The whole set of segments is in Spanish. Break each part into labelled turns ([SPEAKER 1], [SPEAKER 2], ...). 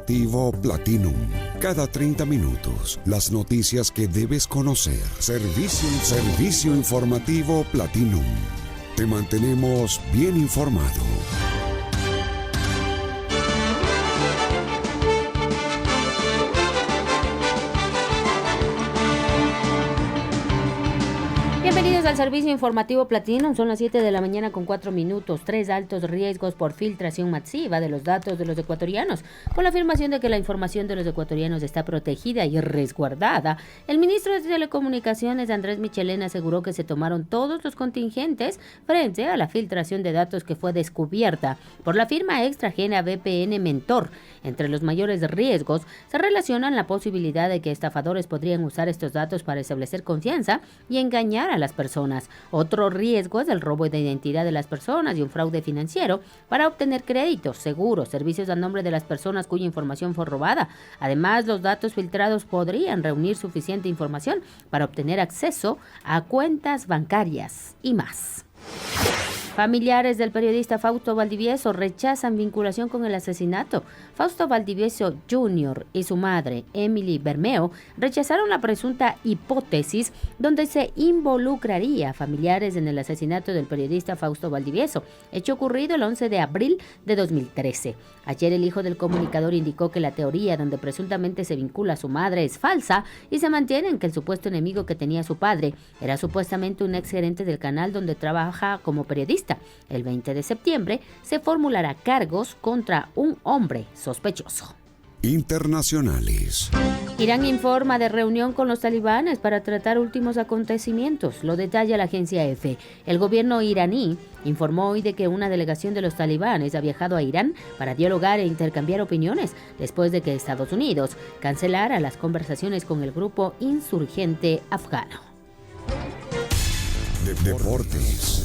[SPEAKER 1] informativo Platinum. Cada 30 minutos, las noticias que debes conocer. Servicio informativo Platinum. Te mantenemos bien informado.
[SPEAKER 2] Bienvenidos al servicio informativo Platinum. Son las 7 de la mañana con 4 minutos. 3 altos riesgos por filtración masiva de los datos de los ecuatorianos. Con la afirmación de que la información de los ecuatorianos está protegida y resguardada, el ministro de Telecomunicaciones, Andrés Michelena, aseguró que se tomaron todos los contingentes frente a la filtración de datos que fue descubierta por la firma extranjera VPN Mentor. Entre los mayores riesgos se relacionan la posibilidad de que estafadores podrían usar estos datos para establecer confianza y engañar a las personas. Otro riesgo es el robo de identidad de las personas y un fraude financiero para obtener créditos, seguros, servicios a nombre de las personas cuya información fue robada. Además, los datos filtrados podrían reunir suficiente información para obtener acceso a cuentas bancarias y más. Familiares del periodista Fausto Valdivieso rechazan vinculación con el asesinato. Fausto Valdivieso Jr. y su madre, Emily Bermeo, rechazaron la presunta hipótesis donde se involucraría a familiares en el asesinato del periodista Fausto Valdivieso, hecho ocurrido el 11 de abril de 2013. Ayer el hijo del comunicador indicó que la teoría donde presuntamente se vincula a su madre es falsa y se mantiene en que el supuesto enemigo que tenía su padre era supuestamente un exgerente del canal donde trabaja como periodista. El 20 de septiembre se formulará cargos contra un hombre sospechoso.
[SPEAKER 1] Internacionales.
[SPEAKER 2] Irán informa de reunión con los talibanes para tratar últimos acontecimientos. Lo detalla la agencia EFE. El gobierno iraní informó hoy de que una delegación de los talibanes ha viajado a Irán para dialogar e intercambiar opiniones después de que Estados Unidos cancelara las conversaciones con el grupo insurgente afgano.
[SPEAKER 1] Deportes.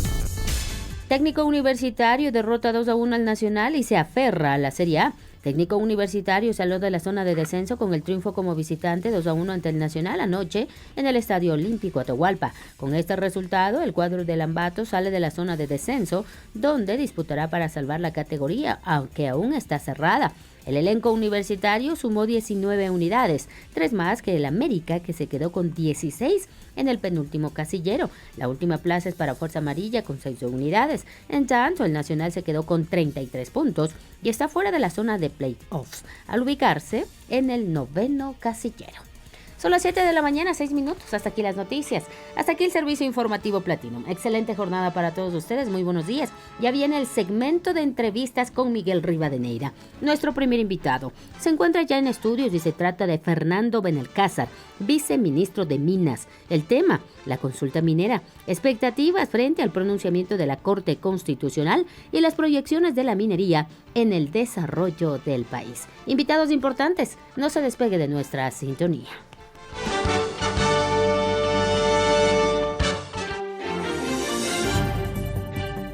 [SPEAKER 2] Técnico Universitario derrota 2-1 al Nacional y se aferra a la Serie A. Técnico Universitario salió de la zona de descenso con el triunfo como visitante 2-1 ante el Nacional anoche en el Estadio Olímpico Atahualpa. Con este resultado, el cuadro de Lambato sale de la zona de descenso, donde disputará para salvar la categoría, aunque aún está cerrada. El elenco universitario sumó 19 unidades, 3 más que el América, que se quedó con 16 en el penúltimo casillero. La última plaza es para Fuerza Amarilla con 6 unidades. En tanto, el Nacional se quedó con 33 puntos y está fuera de la zona de playoffs, al ubicarse en el 9º casillero. Son las 7 de la mañana, 6 minutos. Hasta aquí las noticias. Hasta aquí el servicio informativo Platinum. Excelente jornada para todos ustedes. Muy buenos días. Ya viene el segmento de entrevistas con Miguel Rivadeneira. Nuestro primer invitado se encuentra ya en estudios y se trata de Fernando Benalcázar, viceministro de Minas. El tema, la consulta minera. Expectativas frente al pronunciamiento de la Corte Constitucional y las proyecciones de la minería en el desarrollo del país. Invitados importantes, no se despegue de nuestra sintonía.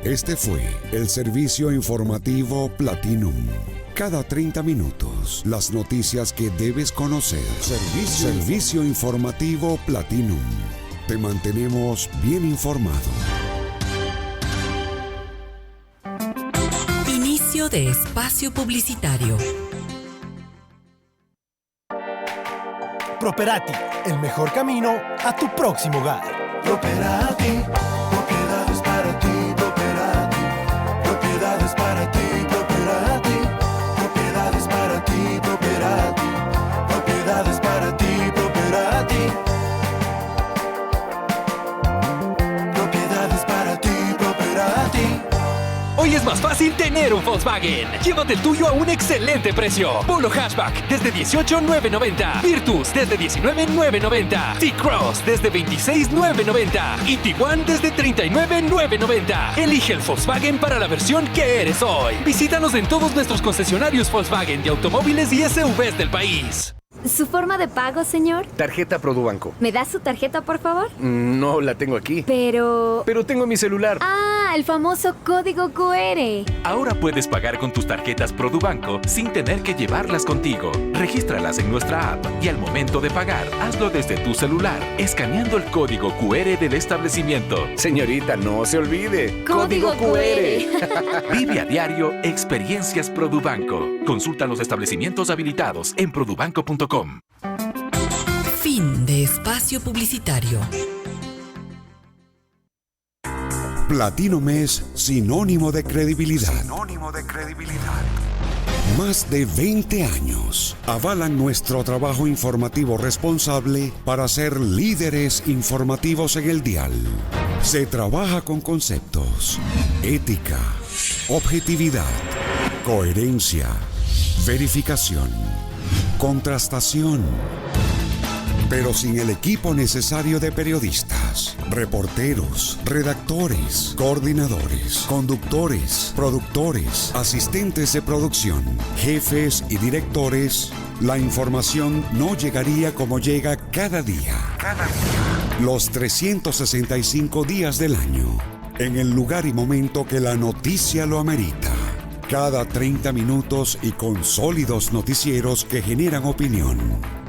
[SPEAKER 1] Este fue el servicio informativo Platinum. Cada 30 minutos, las noticias que debes conocer. Servicio informativo Platinum. Te mantenemos bien informado.
[SPEAKER 3] Inicio de espacio publicitario.
[SPEAKER 4] Properati, el mejor camino a tu próximo hogar.
[SPEAKER 5] Properati, propiedades para ti, Properati, propiedades para ti, Properati, propiedades para ti, Properati, propiedades para ti, Properati, propiedades para ti, Properati.
[SPEAKER 6] Hoy es más fácil tener un Volkswagen. Llévate el tuyo a un excelente precio. Polo Hatchback desde $18,990. Virtus desde $19,990. T-Cross desde $26,990. Y Tiguan desde $39,990. Elige el Volkswagen para la versión que eres hoy. Visítanos en todos nuestros concesionarios Volkswagen de automóviles y SUVs del país.
[SPEAKER 7] ¿Su forma de pago, señor?
[SPEAKER 8] Tarjeta Produbanco.
[SPEAKER 7] ¿Me da su tarjeta, por favor?
[SPEAKER 8] No la tengo aquí.
[SPEAKER 7] Pero
[SPEAKER 8] tengo mi celular.
[SPEAKER 7] Ah, el famoso código QR.
[SPEAKER 6] Ahora puedes pagar con tus tarjetas Produbanco sin tener que llevarlas contigo. Regístralas en nuestra app y al momento de pagar, hazlo desde tu celular, escaneando el código QR del establecimiento.
[SPEAKER 8] Señorita, no se olvide.
[SPEAKER 7] Código QR.
[SPEAKER 6] Vive a diario experiencias Produbanco. Consulta los establecimientos habilitados en produbanco.com.
[SPEAKER 3] Fin de espacio publicitario.
[SPEAKER 1] Platinum es sinónimo de credibilidad. Más de 20 años avalan nuestro trabajo informativo responsable para ser líderes informativos en el dial. Se trabaja con conceptos: ética, objetividad, coherencia, verificación, contrastación, pero sin el equipo necesario de periodistas, reporteros, redactores, coordinadores, conductores, productores, asistentes de producción, jefes y directores, la información no llegaría como llega cada día. Los 365 días del año, en el lugar y momento que la noticia lo amerita. Cada 30 minutos y con sólidos noticieros que generan opinión.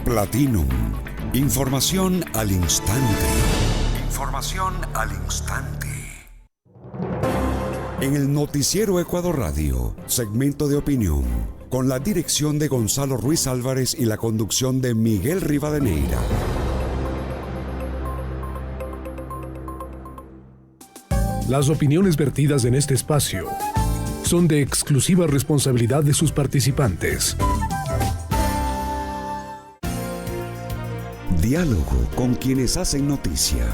[SPEAKER 1] Platinum. Información al instante. En el noticiero Ecuador Radio, segmento de opinión, con la dirección de Gonzalo Ruiz Álvarez y la conducción de Miguel Rivadeneira.
[SPEAKER 9] Las opiniones vertidas en este espacio son de exclusiva responsabilidad de sus participantes.
[SPEAKER 1] Diálogo con quienes hacen noticia.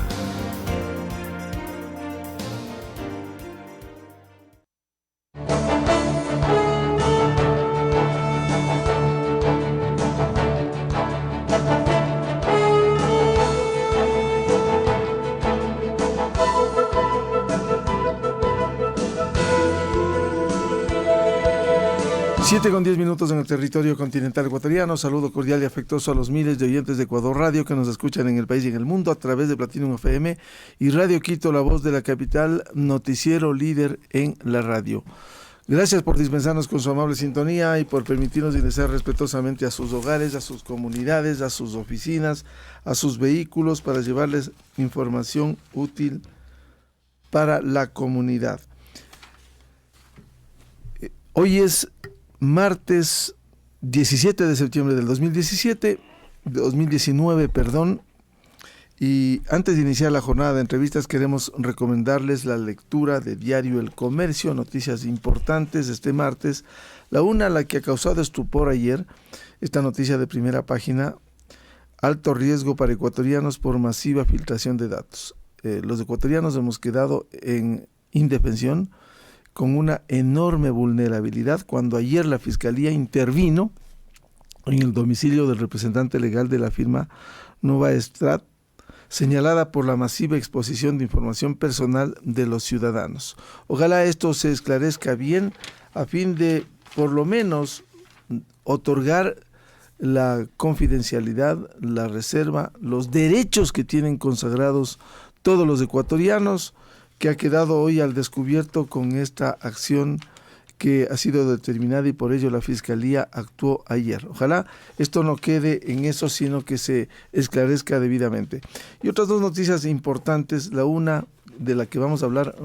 [SPEAKER 10] Con 10 minutos en el territorio continental ecuatoriano. Saludo cordial y afectuoso a los miles de oyentes de Ecuador Radio que nos escuchan en el país y en el mundo a través de Platinum FM y Radio Quito, la voz de la capital, noticiero líder en la radio. Gracias por dispensarnos con su amable sintonía y por permitirnos ingresar respetuosamente a sus hogares, a sus comunidades, a sus oficinas, a sus vehículos para llevarles información útil para la comunidad. Hoy es martes 17 de septiembre del 2019, y antes de iniciar la jornada de entrevistas queremos recomendarles la lectura de Diario El Comercio, noticias importantes este martes. La que ha causado estupor ayer, esta noticia de primera página: alto riesgo para ecuatorianos por masiva filtración de datos. Los ecuatorianos hemos quedado en indefensión, con una enorme vulnerabilidad, cuando ayer la Fiscalía intervino en el domicilio del representante legal de la firma Nova Estrat, señalada por la masiva exposición de información personal de los ciudadanos. Ojalá esto se esclarezca bien a fin de, por lo menos, otorgar la confidencialidad, la reserva, los derechos que tienen consagrados todos los ecuatorianos, que ha quedado hoy al descubierto con esta acción que ha sido determinada y por ello la Fiscalía actuó ayer. Ojalá esto no quede en eso, sino que se esclarezca debidamente. Y otras dos noticias importantes, la una de la que vamos a hablar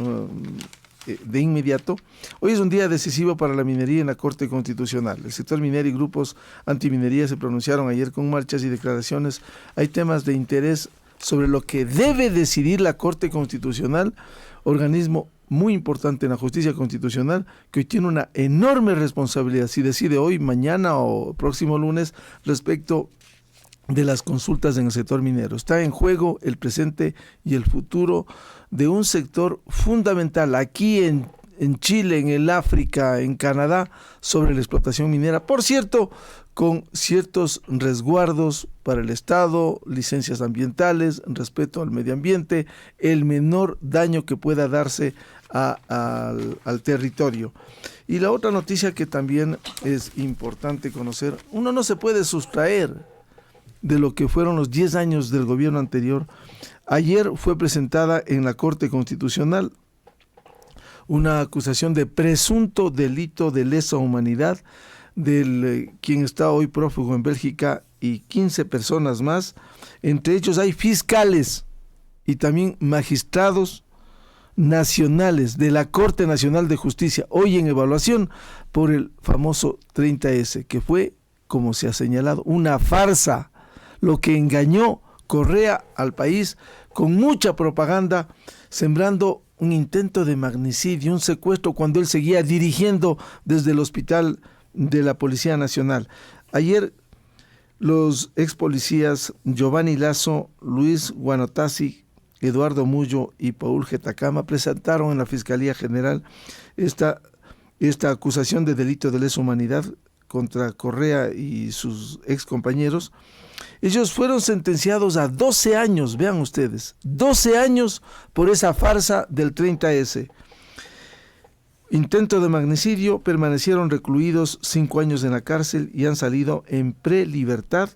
[SPEAKER 10] de inmediato. Hoy es un día decisivo para la minería en la Corte Constitucional. El sector minero y grupos antiminería se pronunciaron ayer con marchas y declaraciones. Hay temas de interés sobre lo que debe decidir la Corte Constitucional, organismo muy importante en la justicia constitucional, que hoy tiene una enorme responsabilidad si decide hoy, mañana o próximo lunes respecto de las consultas en el sector minero. Está en juego el presente y el futuro de un sector fundamental aquí en Chile, en el África, en Canadá, sobre la explotación minera. Por cierto, con ciertos resguardos para el Estado, licencias ambientales, respeto al medio ambiente, el menor daño que pueda darse al territorio. Y la otra noticia que también es importante conocer, uno no se puede sustraer de lo que fueron los 10 años del gobierno anterior. Ayer fue presentada en la Corte Constitucional una acusación de presunto delito de lesa humanidad del quien está hoy prófugo en Bélgica y 15 personas más. Entre ellos hay fiscales y también magistrados nacionales de la Corte Nacional de Justicia, hoy en evaluación por el famoso 30S, que fue, como se ha señalado, una farsa, lo que engañó Correa al país con mucha propaganda, sembrando un intento de magnicidio, un secuestro, cuando él seguía dirigiendo desde el hospital de la Policía Nacional. Ayer los ex policías Giovanni Lazo, Luis Guanotasi, Eduardo Mullo y Paul Getacama presentaron en la Fiscalía General esta acusación de delito de lesa humanidad contra Correa y sus ex compañeros. Ellos fueron sentenciados a 12 años, vean ustedes, 12 años por esa farsa del 30S. Intento de magnicidio, permanecieron recluidos 5 años en la cárcel y han salido en prelibertad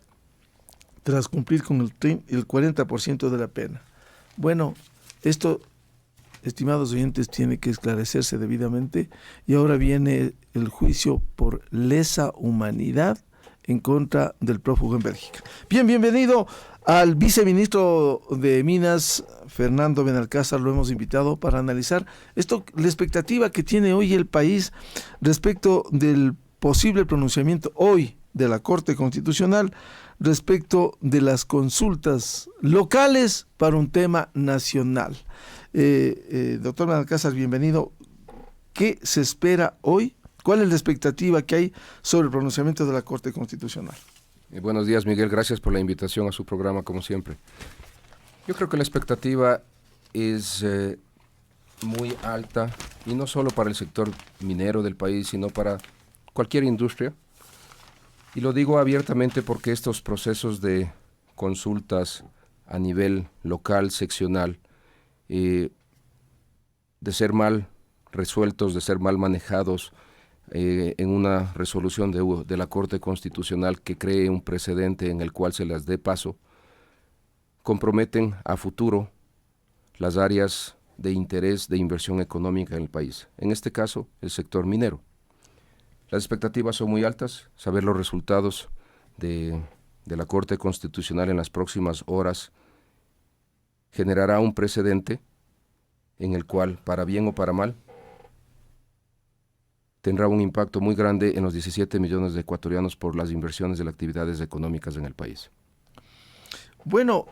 [SPEAKER 10] tras cumplir con el 40% de la pena. Bueno, esto, estimados oyentes, tiene que esclarecerse debidamente y ahora viene el juicio por lesa humanidad en contra del prófugo en Bélgica. Bien, bienvenido al viceministro de Minas, Fernando Benalcázar, lo hemos invitado para analizar la expectativa que tiene hoy el país respecto del posible pronunciamiento hoy de la Corte Constitucional respecto de las consultas locales para un tema nacional. Doctor Benalcázar, bienvenido. ¿Qué se espera hoy? ¿Cuál es la expectativa que hay sobre el pronunciamiento de la Corte Constitucional?
[SPEAKER 11] Buenos días, Miguel. Gracias por la invitación a su programa, como siempre. Yo creo que la expectativa es muy alta, y no solo para el sector minero del país, sino para cualquier industria. Y lo digo abiertamente porque estos procesos de consultas a nivel local, seccional, de ser mal resueltos, de ser mal manejados, en una resolución de la Corte Constitucional que cree un precedente en el cual se las dé paso, comprometen a futuro las áreas de interés de inversión económica en el país, en este caso el sector minero. Las expectativas son muy altas. Saber los resultados de la Corte Constitucional en las próximas horas generará un precedente en el cual, para bien o para mal, tendrá un impacto muy grande en los 17 millones de ecuatorianos por las inversiones de las actividades económicas en el país.
[SPEAKER 10] Bueno,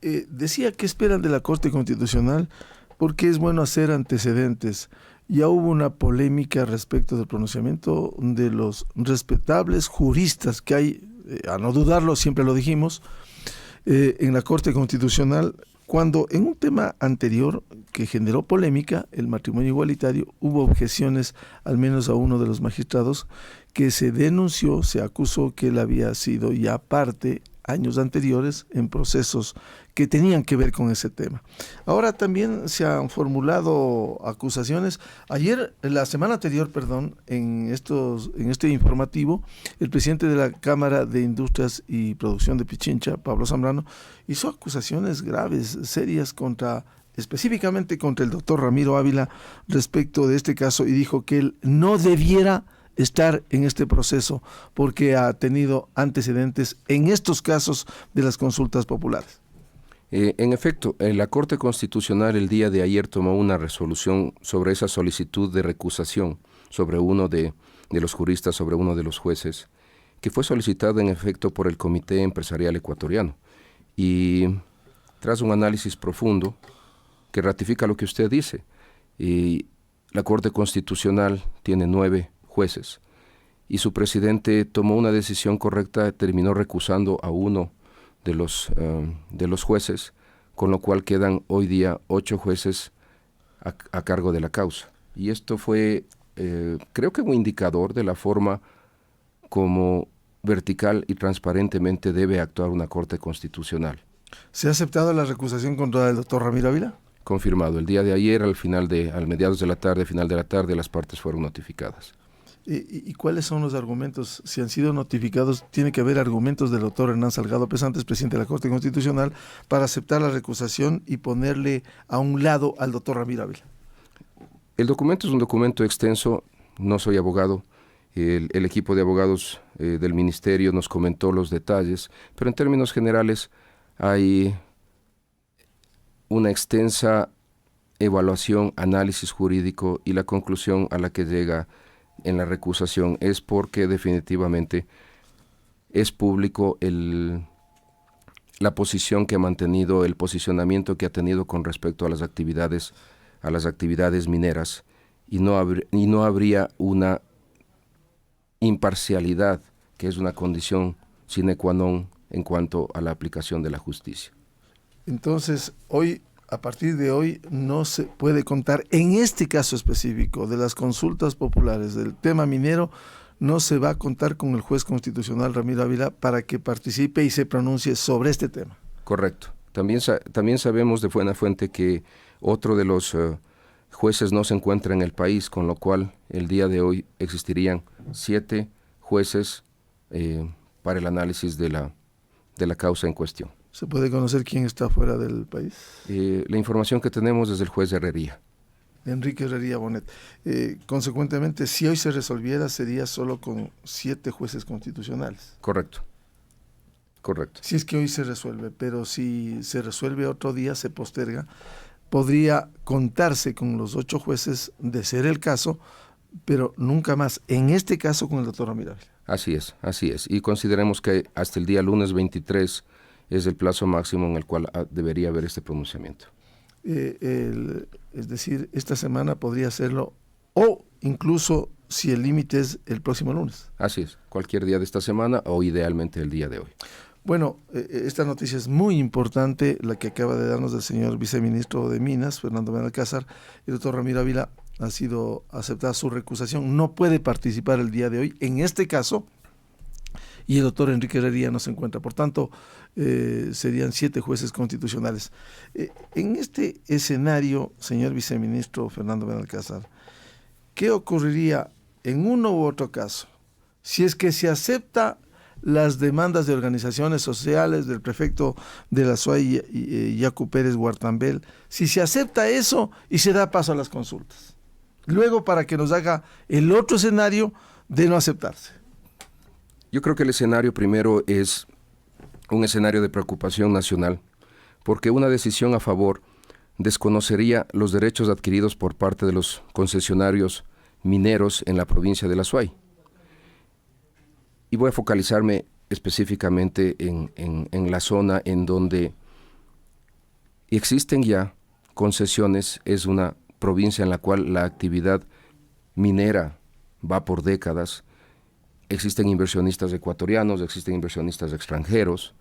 [SPEAKER 10] decía que esperan de la Corte Constitucional porque es bueno hacer antecedentes. Ya hubo una polémica respecto del pronunciamiento de los respetables juristas que hay, a no dudarlo, siempre lo dijimos, en la Corte Constitucional, cuando en un tema anterior que generó polémica, el matrimonio igualitario, hubo objeciones al menos a uno de los magistrados que se denunció, se acusó que él había sido ya parte años anteriores en procesos que tenían que ver con ese tema. Ahora también se han formulado acusaciones. La semana anterior, en este informativo, el presidente de la Cámara de Industrias y Producción de Pichincha, Pablo Zambrano, hizo acusaciones graves, serias, específicamente contra el doctor Ramiro Ávila respecto de este caso, y dijo que él no debiera estar en este proceso porque ha tenido antecedentes en estos casos de las consultas populares.
[SPEAKER 11] En efecto, la Corte Constitucional el día de ayer tomó una resolución sobre esa solicitud de recusación sobre uno de los juristas, sobre uno de los jueces, que fue solicitada en efecto por el Comité Empresarial Ecuatoriano. Y tras un análisis profundo que ratifica lo que usted dice, la Corte Constitucional tiene 9 jueces y su presidente tomó una decisión correcta, terminó recusando a uno de los jueces, con lo cual quedan hoy día 8 jueces a cargo de la causa. Y esto fue, creo que un indicador de la forma como vertical y transparentemente debe actuar una Corte Constitucional.
[SPEAKER 10] ¿Se ha aceptado la recusación contra el doctor Ramiro Ávila?
[SPEAKER 11] Confirmado. El día de ayer, al mediados de la tarde, final de la tarde, las partes fueron notificadas.
[SPEAKER 10] ¿Y cuáles son los argumentos? Si han sido notificados, tiene que haber argumentos del doctor Hernán Salgado Pesantes, presidente de la Corte Constitucional, para aceptar la recusación y ponerle a un lado al doctor Ramiro Ávila.
[SPEAKER 11] El documento es un documento extenso, no soy abogado, el equipo de abogados del ministerio nos comentó los detalles, pero en términos generales hay una extensa evaluación, análisis jurídico, y la conclusión a la que llega en la recusación es porque definitivamente es público la posición que ha mantenido, el posicionamiento que ha tenido con respecto a las actividades mineras, y no habría una imparcialidad, que es una condición sine qua non en cuanto a la aplicación de la justicia.
[SPEAKER 10] Entonces, a partir de hoy, no se puede contar, en este caso específico de las consultas populares del tema minero, no se va a contar con el juez constitucional Ramiro Ávila para que participe y se pronuncie sobre este tema.
[SPEAKER 11] Correcto. También sabemos de buena fuente que otro de los jueces no se encuentra en el país, con lo cual el día de hoy existirían 7 jueces para el análisis de la causa en cuestión.
[SPEAKER 10] ¿Se puede conocer quién está fuera del país?
[SPEAKER 11] La información que tenemos es del juez de Herrería.
[SPEAKER 10] Enrique Herrería Bonet. Consecuentemente, si hoy se resolviera, sería solo con 7 jueces constitucionales.
[SPEAKER 11] Correcto.
[SPEAKER 10] Si es que hoy se resuelve, pero si se resuelve otro día, se posterga, podría contarse con los 8 jueces de ser el caso, pero nunca más, en este caso, con el doctor Ramiro Ávila.
[SPEAKER 11] Así es. Y consideremos que hasta el día lunes 23 es el plazo máximo en el cual debería haber este pronunciamiento.
[SPEAKER 10] Es decir, esta semana podría hacerlo, o incluso si el límite es el próximo lunes.
[SPEAKER 11] Así es, cualquier día de esta semana o idealmente el día de hoy.
[SPEAKER 10] Bueno, esta noticia es muy importante, la que acaba de darnos el señor viceministro de Minas, Fernando Benalcázar. El doctor Ramiro Ávila ha sido aceptada su recusación, no puede participar el día de hoy en este caso, y el doctor Enrique Herrería no se encuentra. Por tanto, serían 7 jueces constitucionales. En este escenario, señor viceministro Fernando Benalcázar, ¿qué ocurriría en uno u otro caso si es que se acepta las demandas de organizaciones sociales del prefecto de la SUAY, Yacu Pérez Guartambel, si se acepta eso y se da paso a las consultas? Luego, para que nos haga el otro escenario de no aceptarse.
[SPEAKER 11] Yo creo que el escenario primero es un escenario de preocupación nacional, porque una decisión a favor desconocería los derechos adquiridos por parte de los concesionarios mineros en la provincia de la SUAY. Y voy a focalizarme específicamente en la zona en donde existen ya concesiones. Es una provincia en la cual la actividad minera va por décadas. Existen inversionistas ecuatorianos, existen inversionistas extranjeros,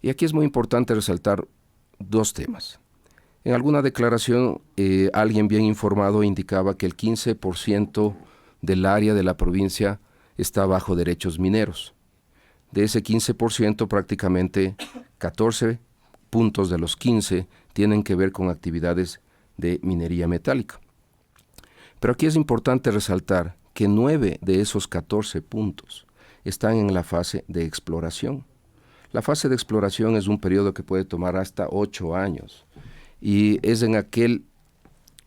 [SPEAKER 11] y aquí es muy importante resaltar 2 temas. En alguna declaración, alguien bien informado indicaba que el 15% del área de la provincia está bajo derechos mineros. De ese 15%, prácticamente 14 puntos de los 15 tienen que ver con actividades de minería metálica. Pero aquí es importante resaltar que 9 de esos 14 puntos están en la fase de exploración. La fase de exploración es un periodo que puede tomar hasta 8 años y es en aquel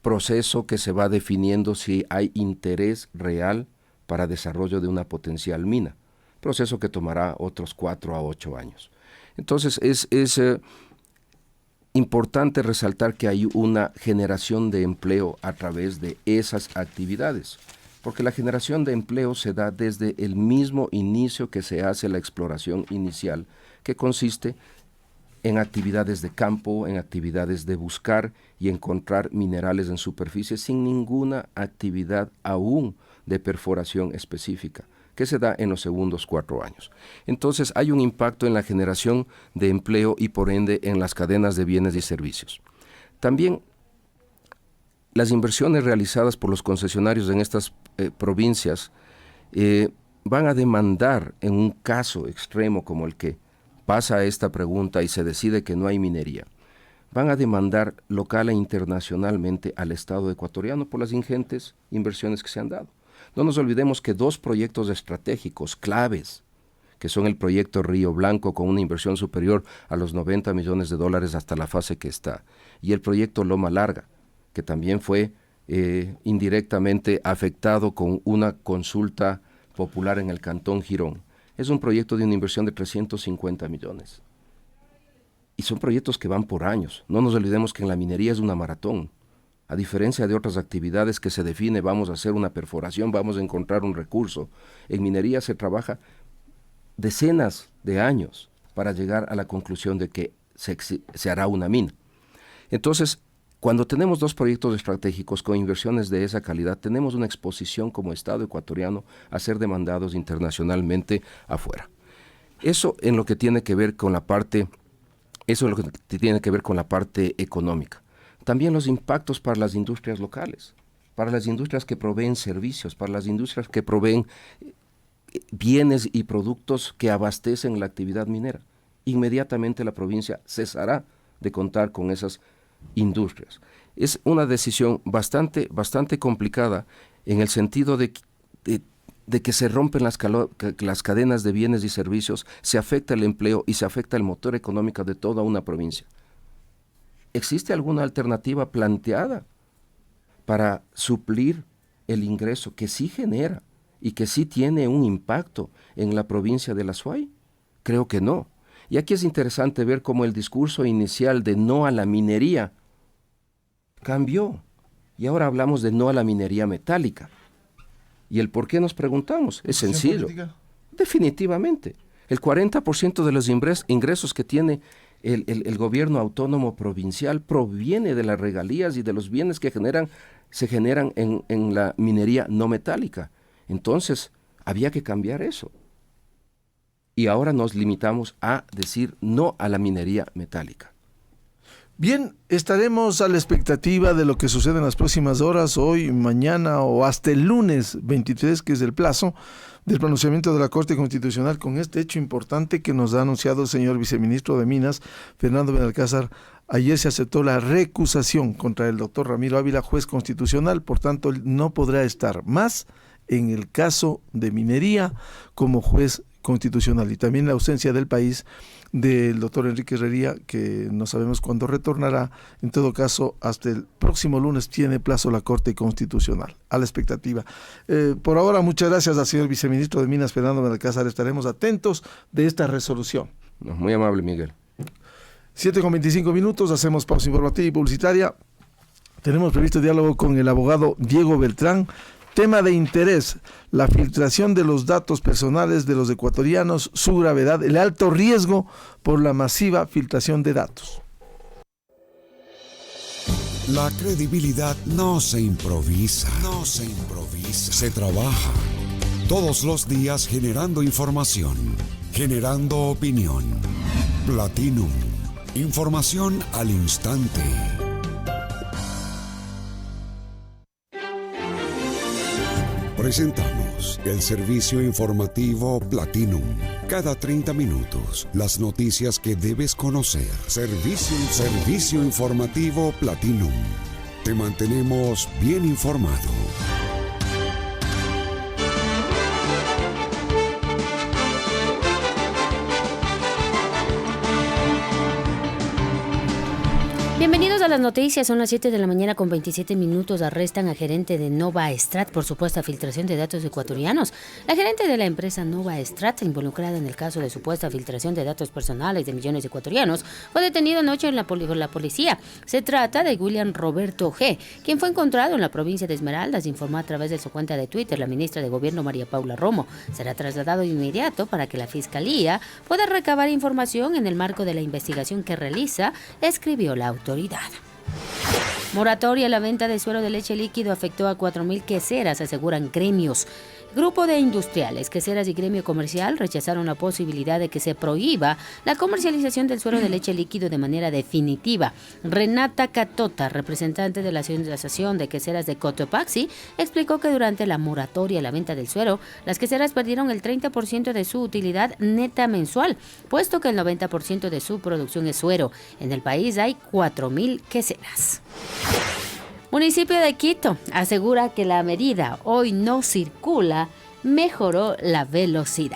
[SPEAKER 11] proceso que se va definiendo si hay interés real para desarrollo de una potencial mina, proceso que tomará otros 4 a 8 años. Entonces es importante resaltar que hay una generación de empleo a través de esas actividades, porque la generación de empleo se da desde el mismo inicio que se hace la exploración inicial, que consiste en actividades de campo, en actividades de buscar y encontrar minerales en superficie sin ninguna actividad aún de perforación específica, que se da en los segundos 4 años. Entonces hay un impacto en la generación de empleo y por ende en las cadenas de bienes y servicios. También las inversiones realizadas por los concesionarios en estas provincias van a demandar, en un caso extremo como el que pasa esta pregunta y se decide que no hay minería, van a demandar local e internacionalmente al Estado ecuatoriano por las ingentes inversiones que se han dado. No nos olvidemos que 2 proyectos estratégicos claves, que son el proyecto Río Blanco con una inversión superior a los $90 millones hasta la fase que está, y el proyecto Loma Larga, que también fue indirectamente afectado con una consulta popular en el Cantón Girón. Es un proyecto de una inversión de 350 millones. Y son proyectos que van por años. No nos olvidemos que en la minería es una maratón. A diferencia de otras actividades que se define, vamos a hacer una perforación, vamos a encontrar un recurso. En minería se trabaja decenas de años para llegar a la conclusión de que se hará una mina. Entonces, cuando tenemos dos proyectos estratégicos con inversiones de esa calidad, tenemos una exposición como Estado ecuatoriano a ser demandados internacionalmente afuera. Eso en lo que tiene que ver con la parte económica. También los impactos para las industrias locales, para las industrias que proveen servicios, para las industrias que proveen bienes y productos que abastecen la actividad minera. Inmediatamente la provincia cesará de contar con esas industrias. Es una decisión bastante complicada en el sentido de que se rompen las cadenas de bienes y servicios, se afecta el empleo y se afecta el motor económico de toda una provincia. ¿Existe alguna alternativa planteada para suplir el ingreso que sí genera y que sí tiene un impacto en la provincia de La Suay? Creo que no. Y aquí es interesante ver cómo el discurso inicial de no a la minería cambió. Y ahora hablamos de no a la minería metálica. ¿Y el por qué nos preguntamos? Es sencillo. ¿Política? Definitivamente. El 40% de los ingresos que tiene el gobierno autónomo provincial proviene de las regalías y de los bienes que se generan en la minería no metálica. Entonces, había que cambiar eso. Y ahora nos limitamos a decir no a la minería metálica.
[SPEAKER 10] Bien, estaremos a la expectativa de lo que sucede en las próximas horas, hoy, mañana o hasta el lunes 23, que es el plazo del pronunciamiento de la Corte Constitucional con este hecho importante que nos ha anunciado el señor viceministro de Minas, Fernando Benalcázar. Ayer se aceptó la recusación contra el doctor Ramiro Ávila, juez constitucional, por tanto él no podrá estar más en el caso de minería como juez constitucional, y también la ausencia del país del doctor Enrique Herrería, que no sabemos cuándo retornará. En todo caso, hasta el próximo lunes tiene plazo la Corte Constitucional, a la expectativa. Por ahora, muchas gracias al señor viceministro de Minas, Fernando Benalcázar. Estaremos atentos de esta resolución.
[SPEAKER 11] Muy amable, Miguel.
[SPEAKER 10] 7:25, hacemos pausa informativa y publicitaria. Tenemos previsto diálogo con el abogado Diego Beltrán. Tema de interés: la filtración de los datos personales de los ecuatorianos, su gravedad, el alto riesgo por la masiva filtración de datos.
[SPEAKER 1] La credibilidad no se improvisa, se trabaja todos los días generando información, generando opinión. Platinum, información al instante. Presentamos el servicio informativo Platinum. Cada 30 minutos, las noticias que debes conocer. Servicio informativo Platinum. Te mantenemos bien informado.
[SPEAKER 2] Bienvenidos a las noticias, son las 7 de la mañana con 27 minutos. Arrestan a gerente de Nova Strat por supuesta filtración de datos ecuatorianos. La gerente de la empresa Nova Strat, involucrada en el caso de supuesta filtración de datos personales de millones de ecuatorianos, fue detenida anoche en la policía. Se trata de William Roberto G., quien fue encontrado en la provincia de Esmeraldas, informó a través de su cuenta de Twitter la ministra de Gobierno María Paula Romo. Será trasladado de inmediato para que la Fiscalía pueda recabar información en el marco de la investigación que realiza, escribió la autoridad. Moratoria a la venta de suero de leche líquido afectó a 4.000 queseras, aseguran gremios. Grupo de industriales, queseras y gremio comercial rechazaron la posibilidad de que se prohíba la comercialización del suero de leche líquido de manera definitiva. Renata Catota, representante de la Asociación de Queseras de Cotopaxi, explicó que durante la moratoria a la venta del suero, las queseras perdieron el 30% de su utilidad neta mensual, puesto que el 90% de su producción es suero. En el país hay 4.000 queseras. Municipio de Quito asegura que la medida Hoy No Circula mejoró la velocidad.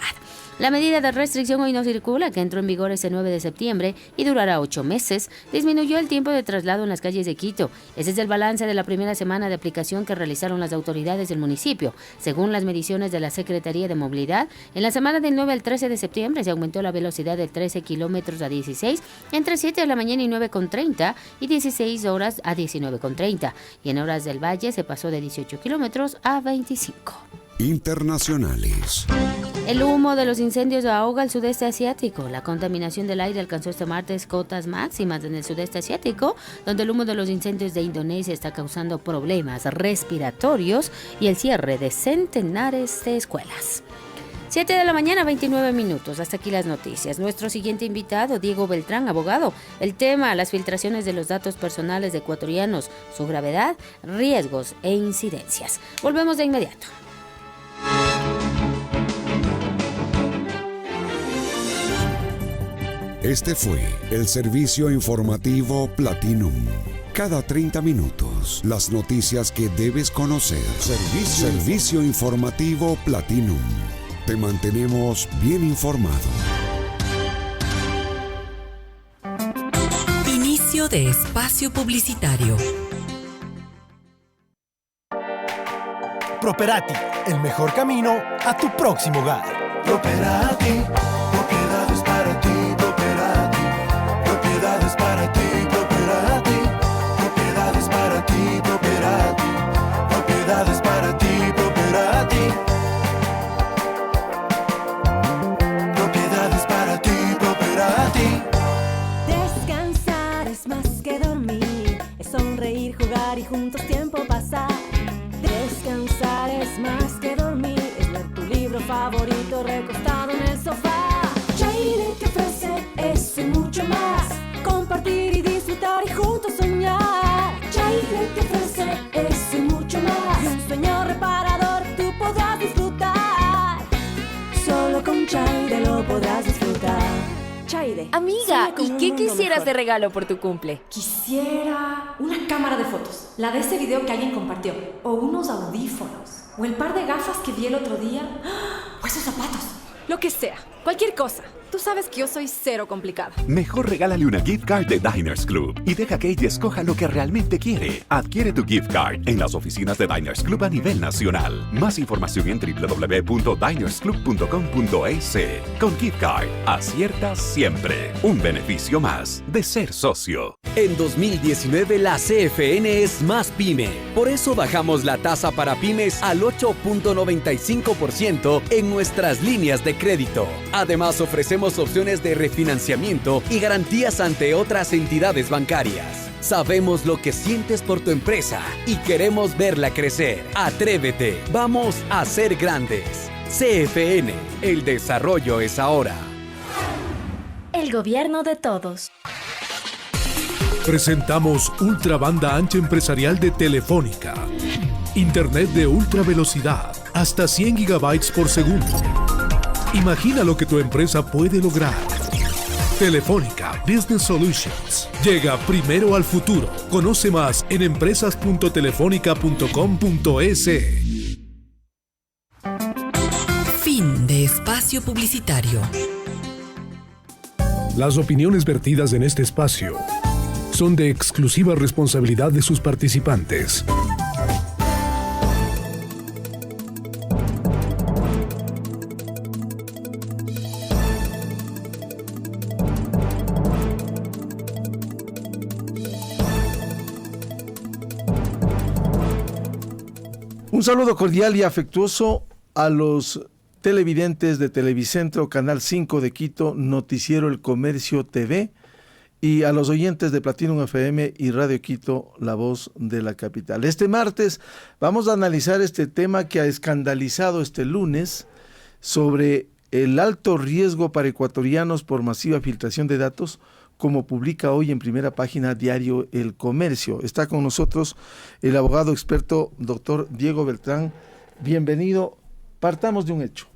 [SPEAKER 2] La medida de restricción hoy no circula, que entró en vigor ese 9 de septiembre y durará 8 meses, disminuyó el tiempo de traslado en las calles de Quito. Ese es el balance de la primera semana de aplicación que realizaron las autoridades del municipio. Según las mediciones de la Secretaría de Movilidad, en la semana del 9 al 13 de septiembre se aumentó la velocidad de 13 kilómetros a 16, entre 7 de la mañana y 9,30 y 16 horas a 19,30. Y en horas del valle se pasó de 18 kilómetros a 25.
[SPEAKER 1] Internacionales.
[SPEAKER 2] El humo de los incendios ahoga el sudeste asiático. La contaminación del aire alcanzó este martes cotas máximas en el sudeste asiático, donde el humo de los incendios de Indonesia está causando problemas respiratorios y el cierre de centenares de escuelas. 7 de la mañana, 29 minutos. Hasta aquí las noticias. Nuestro siguiente invitado, Diego Beltrán, abogado. El tema, las filtraciones de los datos personales de ecuatorianos, su gravedad, riesgos e incidencias. Volvemos de inmediato.
[SPEAKER 1] Este fue el servicio informativo Platinum. Cada 30 minutos, las noticias que debes conocer. Servicio informativo Platinum. Te mantenemos bien informado.
[SPEAKER 3] Inicio de espacio publicitario.
[SPEAKER 4] Properati, el mejor camino a tu próximo hogar.
[SPEAKER 5] Properati, propiedades para ti, Properati, propiedades para ti, Properati, propiedades para ti, Properati, propiedades para ti, Properati, propiedades para ti, Properati.
[SPEAKER 12] Descansar es más que dormir, es sonreír, jugar y juntos tiempo pasar. Descansar es más que dormir, es leer tu libro favorito recostado en el sofá. Chaire te ofrece eso y mucho más, compartir y disfrutar y juntos soñar. Chaire te ofrece eso y mucho más, y un sueño reparador tú podrás disfrutar. Solo con Chaire lo podrás disfrutar. Chaire.
[SPEAKER 7] Amiga, ¿y qué quisieras de regalo por tu cumple?
[SPEAKER 13] Quisiera una cámara de fotos, la de ese video que alguien compartió, o unos audífonos, o el par de gafas que vi el otro día, o esos zapatos.
[SPEAKER 7] Lo que sea, cualquier cosa. Tú sabes que yo soy cero complicada.
[SPEAKER 14] Mejor regálale una gift card de Diners Club y deja que ella escoja lo que realmente quiere. Adquiere tu gift card en las oficinas de Diners Club a nivel nacional. Más información en www.dinersclub.com.es. Con gift card, aciertas siempre. Un beneficio más de ser socio.
[SPEAKER 15] En 2019 la CFN es más pyme. Por eso bajamos la tasa para pymes al 8.95% en nuestras líneas de crédito. Además ofrecemos opciones de refinanciamiento y garantías ante otras entidades bancarias. Sabemos lo que sientes por tu empresa y queremos verla crecer. Atrévete, vamos a ser grandes. CFN, el desarrollo es ahora.
[SPEAKER 12] El gobierno de todos.
[SPEAKER 9] Presentamos Ultra Banda Ancha Empresarial de Telefónica. Internet de ultra velocidad, hasta 100 gigabytes por segundo. Imagina lo que tu empresa puede lograr. Telefónica Business Solutions llega primero al futuro. Conoce más en empresas.telefonica.com.es.
[SPEAKER 3] Fin de espacio publicitario.
[SPEAKER 9] Las opiniones vertidas en este espacio son de exclusiva responsabilidad de sus participantes.
[SPEAKER 10] Un saludo cordial y afectuoso a los televidentes de Televicentro, Canal 5 de Quito, Noticiero El Comercio TV, y a los oyentes de Platinum FM y Radio Quito, La Voz de la Capital. Este martes vamos a analizar este tema que ha escandalizado este lunes sobre el alto riesgo para ecuatorianos por masiva filtración de datos, como publica hoy en primera página diario El Comercio. Está con nosotros el abogado experto doctor Diego Beltrán. Bienvenido. Partamos de un hecho.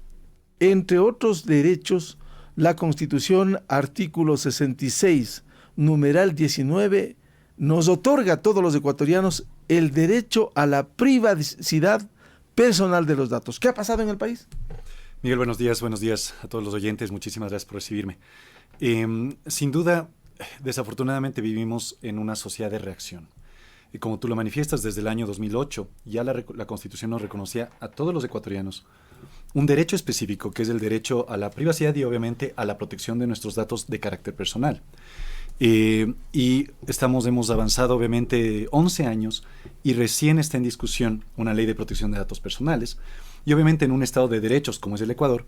[SPEAKER 10] Entre otros derechos, la Constitución, artículo 66, numeral 19, nos otorga a todos los ecuatorianos el derecho a la privacidad personal de los datos. ¿Qué ha pasado en el país?
[SPEAKER 16] Miguel, buenos días a todos los oyentes, muchísimas gracias por recibirme. Sin duda, desafortunadamente vivimos en una sociedad de reacción. Y como tú lo manifiestas, desde el año 2008, ya la Constitución nos reconocía a todos los ecuatorianos un derecho específico, que es el derecho a la privacidad y obviamente a la protección de nuestros datos de carácter personal. Y hemos avanzado obviamente 11 años y recién está en discusión una ley de protección de datos personales y obviamente en un estado de derechos como es el Ecuador,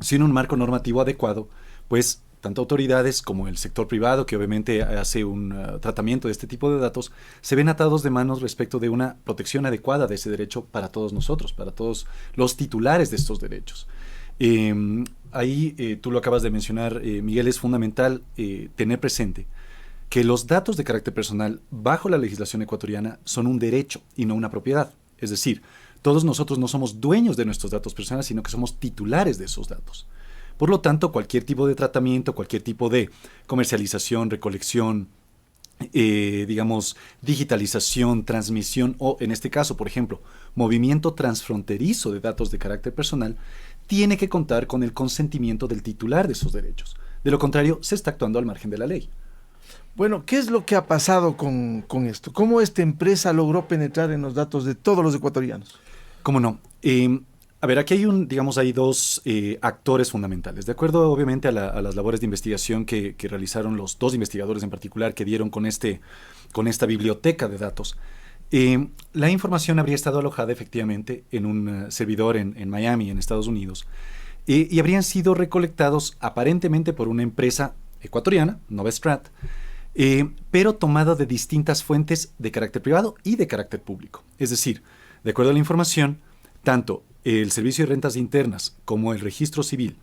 [SPEAKER 16] sin un marco normativo adecuado, pues tanto autoridades como el sector privado, que obviamente hace un tratamiento de este tipo de datos, se ven atados de manos respecto de una protección adecuada de ese derecho para todos nosotros, para todos los titulares de estos derechos. Tú lo acabas de mencionar, Miguel, es fundamental tener presente que los datos de carácter personal bajo la legislación ecuatoriana son un derecho y no una propiedad. Es decir, todos nosotros no somos dueños de nuestros datos personales, sino que somos titulares de esos datos. Por lo tanto, cualquier tipo de tratamiento, cualquier tipo de comercialización, recolección, digitalización, transmisión o, en este caso, por ejemplo, movimiento transfronterizo de datos de carácter personal, tiene que contar con el consentimiento del titular de esos derechos. De lo contrario, se está actuando al margen de la ley.
[SPEAKER 10] Bueno, ¿qué es lo que ha pasado con esto? ¿Cómo esta empresa logró penetrar en los datos de todos los ecuatorianos?
[SPEAKER 16] ¿Cómo no? Aquí hay dos actores fundamentales. De acuerdo, obviamente, a las labores de investigación que realizaron los dos investigadores en particular que dieron con esta biblioteca de datos, la información habría estado alojada efectivamente en un servidor en Miami, en Estados Unidos, y habrían sido recolectados aparentemente por una empresa ecuatoriana, Novestrat, pero tomada de distintas fuentes de carácter privado y de carácter público. Es decir, de acuerdo a la información, tanto el Servicio de Rentas Internas como el Registro Civil,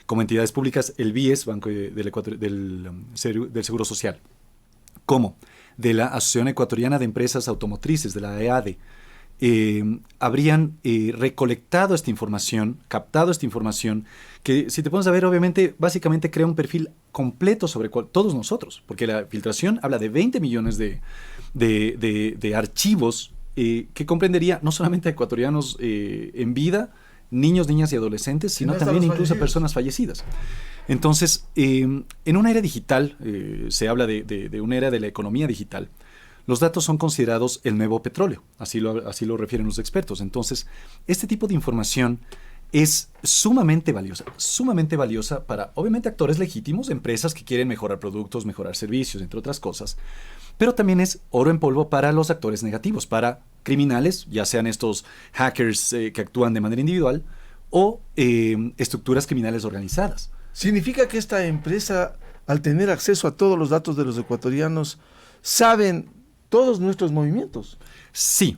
[SPEAKER 16] como entidades públicas, el BIES, Banco del Seguro Social, como de la Asociación Ecuatoriana de Empresas Automotrices, de la EADE, habrían recolectado esta información, captado esta información, que si te pones a ver, obviamente, básicamente crea un perfil completo sobre todos nosotros, porque la filtración habla de 20 millones de archivos que comprendería no solamente a ecuatorianos en vida, niños, niñas y adolescentes, sino también incluso a personas fallecidas. Entonces, en una era digital, se habla de una era de la economía digital, los datos son considerados el nuevo petróleo, así lo refieren los expertos. Entonces, este tipo de información es sumamente valiosa para, obviamente, actores legítimos, empresas que quieren mejorar productos, mejorar servicios, entre otras cosas, pero también es oro en polvo para los actores negativos, para criminales, ya sean estos hackers que actúan de manera individual o estructuras criminales organizadas.
[SPEAKER 10] ¿Significa que esta empresa, al tener acceso a todos los datos de los ecuatorianos, saben todos nuestros movimientos?
[SPEAKER 16] Sí,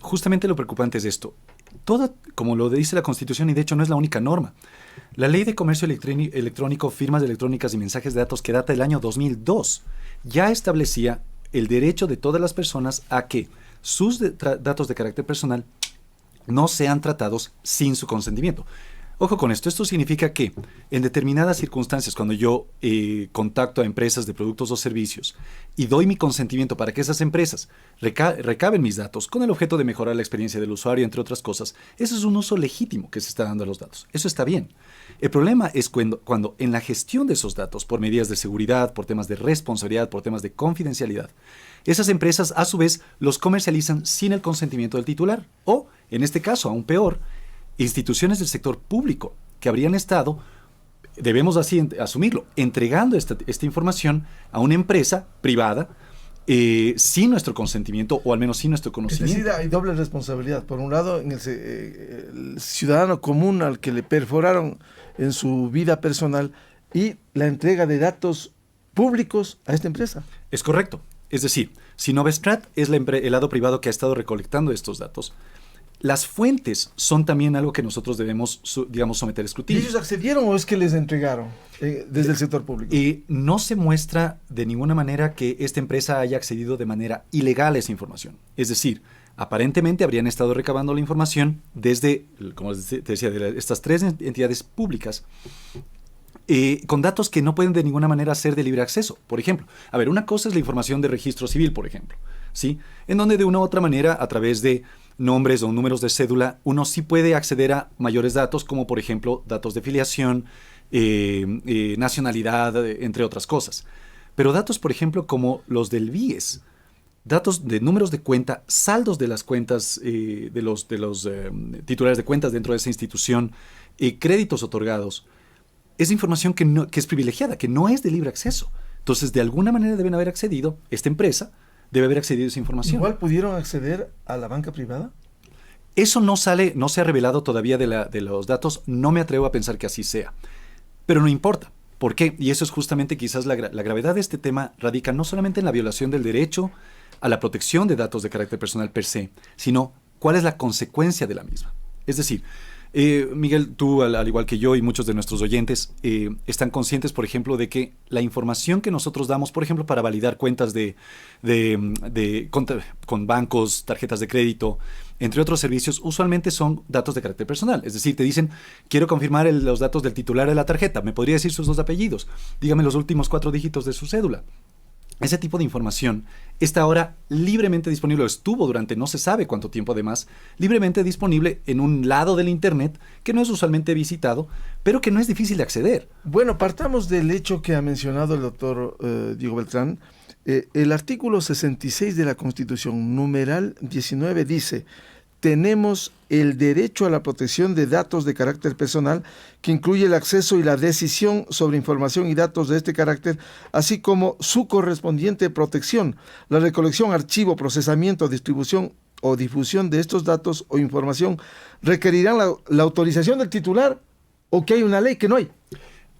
[SPEAKER 16] justamente lo preocupante es esto. Como lo dice la Constitución, y de hecho no es la única norma, la Ley de Comercio Electrónico, Firmas Electrónicas y Mensajes de Datos, que data del año 2002, ya establecía el derecho de todas las personas a que sus datos de carácter personal no sean tratados sin su consentimiento. Ojo con esto significa que en determinadas circunstancias, cuando yo contacto a empresas de productos o servicios y doy mi consentimiento para que esas empresas recaben mis datos con el objeto de mejorar la experiencia del usuario, entre otras cosas, eso es un uso legítimo que se está dando a los datos. Eso está bien. El problema es cuando en la gestión de esos datos, por medidas de seguridad, por temas de responsabilidad, por temas de confidencialidad, esas empresas a su vez los comercializan sin el consentimiento del titular o, en este caso, aún peor, instituciones del sector público que habrían estado, debemos así asumirlo, entregando esta información a una empresa privada sin nuestro consentimiento o al menos sin nuestro conocimiento.
[SPEAKER 10] Es decir, hay doble responsabilidad. Por un lado, en el ciudadano común al que le perforaron en su vida personal y la entrega de datos públicos a esta empresa.
[SPEAKER 16] Es correcto. Es decir, si Novestrat es el lado privado que ha estado recolectando estos datos, las fuentes son también algo que nosotros debemos, someter a escrutinio.
[SPEAKER 10] ¿Y ellos accedieron o es que les entregaron desde el sector público?
[SPEAKER 16] No se muestra de ninguna manera que esta empresa haya accedido de manera ilegal a esa información. Es decir, aparentemente habrían estado recabando la información desde, como te decía, de estas tres entidades públicas, con datos que no pueden de ninguna manera ser de libre acceso. Por ejemplo, una cosa es la información de registro civil, por ejemplo, ¿sí? En donde de una u otra manera, a través de nombres o números de cédula, uno sí puede acceder a mayores datos, como por ejemplo datos de filiación, nacionalidad, entre otras cosas. Pero datos, por ejemplo, como los del BIES, datos de números de cuenta, saldos de las cuentas de los titulares de cuentas dentro de esa institución, créditos otorgados, es información que es privilegiada, que no es de libre acceso. Entonces, de alguna manera deben haber accedido, esta empresa debe haber accedido a esa información.
[SPEAKER 10] ¿Igual pudieron acceder a la banca privada?
[SPEAKER 16] Eso no se ha revelado todavía de los datos, no me atrevo a pensar que así sea. Pero no importa. ¿Por qué? Y eso es justamente quizás la gravedad de este tema radica no solamente en la violación del derecho a la protección de datos de carácter personal per se, sino cuál es la consecuencia de la misma. Es decir, Miguel, tú al igual que yo y muchos de nuestros oyentes están conscientes, por ejemplo, de que la información que nosotros damos, por ejemplo, para validar cuentas con bancos, tarjetas de crédito, entre otros servicios, usualmente son datos de carácter personal. Es decir, te dicen, quiero confirmar los datos del titular de la tarjeta, ¿me podría decir sus 2 apellidos? Dígame los últimos 4 dígitos de su cédula. Ese tipo de información está ahora libremente disponible, o estuvo durante no se sabe cuánto tiempo además, libremente disponible en un lado del Internet que no es usualmente visitado, pero que no es difícil de acceder.
[SPEAKER 10] Bueno, partamos del hecho que ha mencionado el doctor Diego Beltrán. El artículo 66 de la Constitución, numeral 19, dice: tenemos el derecho a la protección de datos de carácter personal, que incluye el acceso y la decisión sobre información y datos de este carácter, así como su correspondiente protección, la recolección, archivo, procesamiento, distribución o difusión de estos datos o información requerirán la autorización del titular, o que hay una ley que no hay.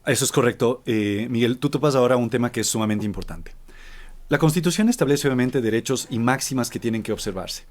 [SPEAKER 16] Eso es correcto. Miguel, tú topas ahora un tema que es sumamente importante. La Constitución establece obviamente derechos y máximas que tienen que observarse.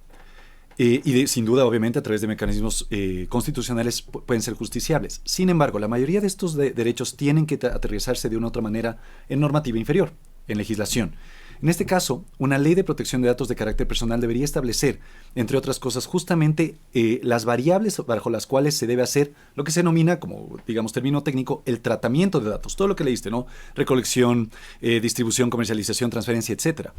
[SPEAKER 16] Sin duda, obviamente, a través de mecanismos constitucionales pueden ser justiciables. Sin embargo, la mayoría de estos derechos tienen que aterrizarse de una u otra manera en normativa inferior, en legislación. En este caso, una ley de protección de datos de carácter personal debería establecer, entre otras cosas, justamente las variables bajo las cuales se debe hacer lo que se denomina, como digamos término técnico, el tratamiento de datos. Todo lo que leíste, ¿no? Recolección, distribución, comercialización, transferencia, etcétera.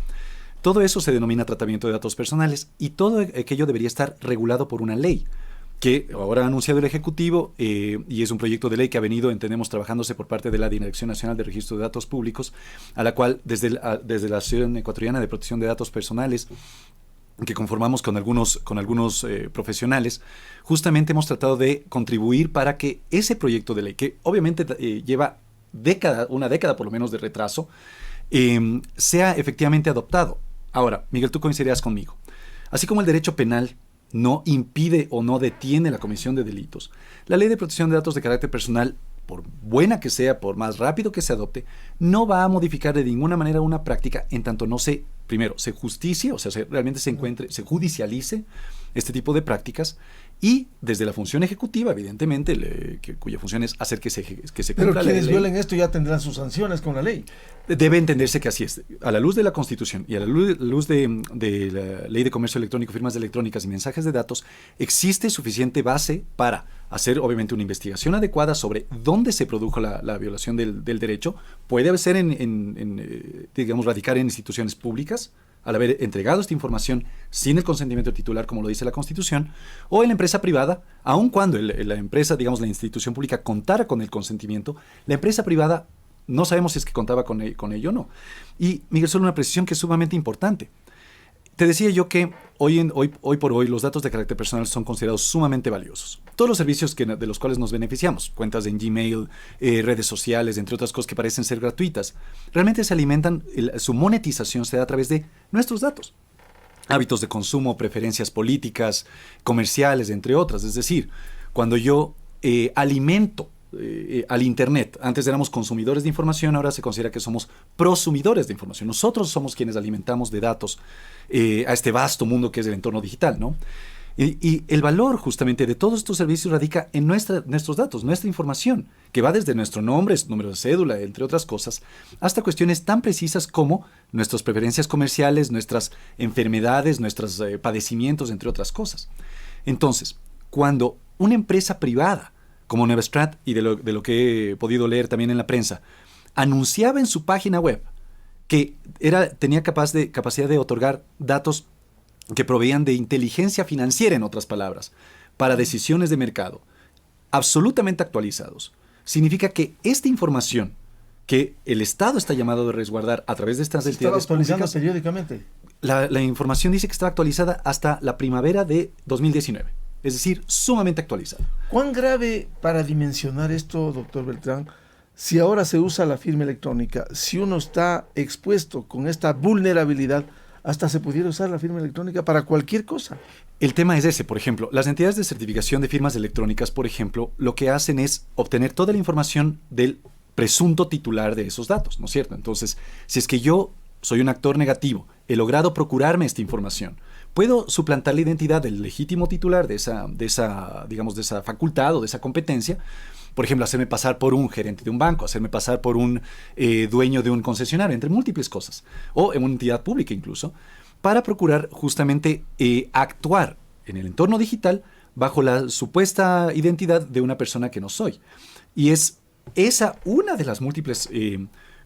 [SPEAKER 16] Todo eso se denomina tratamiento de datos personales y todo aquello debería estar regulado por una ley que ahora ha anunciado el Ejecutivo y es un proyecto de ley que ha venido, entendemos, trabajándose por parte de la Dirección Nacional de Registro de Datos Públicos, a la cual desde la Asociación Ecuatoriana de Protección de Datos Personales, que conformamos con algunos profesionales, justamente hemos tratado de contribuir para que ese proyecto de ley, que obviamente lleva una década por lo menos de retraso, sea efectivamente adoptado. Ahora, Miguel, tú coincidirás conmigo. Así como el derecho penal no impide o no detiene la comisión de delitos, la ley de protección de datos de carácter personal, por buena que sea, por más rápido que se adopte, no va a modificar de ninguna manera una práctica en tanto no se justicie, o sea, realmente se judicialice este tipo de prácticas, y desde la función ejecutiva, evidentemente, cuya función es hacer que se cumpla
[SPEAKER 10] Pero
[SPEAKER 16] la
[SPEAKER 10] quienes
[SPEAKER 16] ley.
[SPEAKER 10] violen esto ya tendrán sus sanciones con la ley.
[SPEAKER 16] Debe entenderse que así es. A la luz de la Constitución y a la luz de la Ley de Comercio Electrónico, Firmas Electrónicas y Mensajes de Datos, existe suficiente base para hacer, obviamente, una investigación adecuada sobre dónde se produjo la violación del derecho. Puede ser digamos, radicar en instituciones públicas, al haber entregado esta información sin el consentimiento titular, como lo dice la Constitución, o en la empresa privada, aun cuando la empresa, digamos, la institución pública contara con el consentimiento, la empresa privada no sabemos si es que contaba con ello o no. Y, Miguel, solo una precisión que es sumamente importante. Te decía yo que hoy por hoy los datos de carácter personal son considerados sumamente valiosos. Todos los servicios de los cuales nos beneficiamos, cuentas en Gmail, redes sociales, entre otras cosas que parecen ser gratuitas, realmente se alimentan, su monetización se da a través de nuestros datos. Hábitos de consumo, preferencias políticas, comerciales, entre otras. Es decir, cuando yo alimento al Internet, antes éramos consumidores de información, ahora se considera que somos prosumidores de información. Nosotros somos quienes alimentamos de datos a este vasto mundo que es el entorno digital, ¿no? Y el valor justamente de todos estos servicios radica en nuestros datos, nuestra información, que va desde nuestro nombre, número de cédula, entre otras cosas, hasta cuestiones tan precisas como nuestras preferencias comerciales, nuestras enfermedades, nuestros padecimientos, entre otras cosas. Entonces, cuando una empresa privada como Nuevestrat, y de lo que he podido leer también en la prensa, anunciaba en su página web que tenía capacidad de otorgar datos que proveían de inteligencia financiera, en otras palabras, para decisiones de mercado, absolutamente actualizados. Significa que esta información que el Estado está llamado a resguardar a través de estas entidades
[SPEAKER 10] actualizando
[SPEAKER 16] públicas,
[SPEAKER 10] periódicamente.
[SPEAKER 16] La información dice que estaba actualizada hasta la primavera de 2019, es decir, sumamente actualizada.
[SPEAKER 10] ¿Cuán grave para dimensionar esto, doctor Beltrán, si ahora se usa la firma electrónica, si uno está expuesto con esta vulnerabilidad, hasta se pudiera usar la firma electrónica para cualquier cosa?
[SPEAKER 16] El tema es ese, por ejemplo, las entidades de certificación de firmas electrónicas, por ejemplo, lo que hacen es obtener toda la información del presunto titular de esos datos, ¿no es cierto? Entonces, si es que yo soy un actor negativo, he logrado procurarme esta información, puedo suplantar la identidad del legítimo titular de esa facultad o de esa competencia. Por ejemplo, hacerme pasar por un gerente de un banco, hacerme pasar por un dueño de un concesionario, entre múltiples cosas, o en una entidad pública incluso, para procurar justamente actuar en el entorno digital bajo la supuesta identidad de una persona que no soy. Y es esa una de las múltiples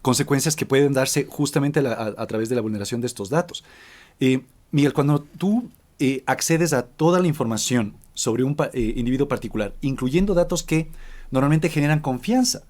[SPEAKER 16] consecuencias que pueden darse justamente a través de la vulneración de estos datos. Miguel, cuando tú accedes a toda la información sobre un individuo particular, incluyendo datos que normalmente generan confianza,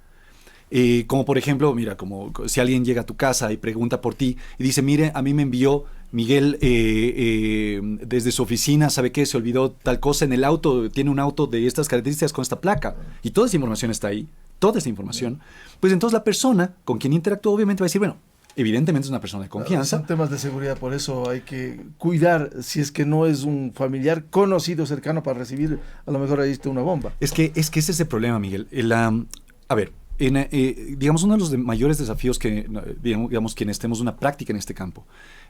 [SPEAKER 16] como por ejemplo, mira, como si alguien llega a tu casa y pregunta por ti y dice, mire, a mí me envió Miguel desde su oficina, ¿sabe qué? Se olvidó tal cosa en el auto, tiene un auto de estas características con esta placa, y toda esa información está ahí, toda esa información, pues entonces la persona con quien interactúa obviamente va a decir, bueno, evidentemente es una persona de confianza.
[SPEAKER 10] Son temas de seguridad, por eso hay que cuidar si es que no es un familiar conocido, cercano, para recibir, a lo mejor ahí está una bomba.
[SPEAKER 16] Es que ese es el problema, Miguel. A ver, digamos, uno de los mayores desafíos que, digamos, quienes tenemos una práctica en este campo,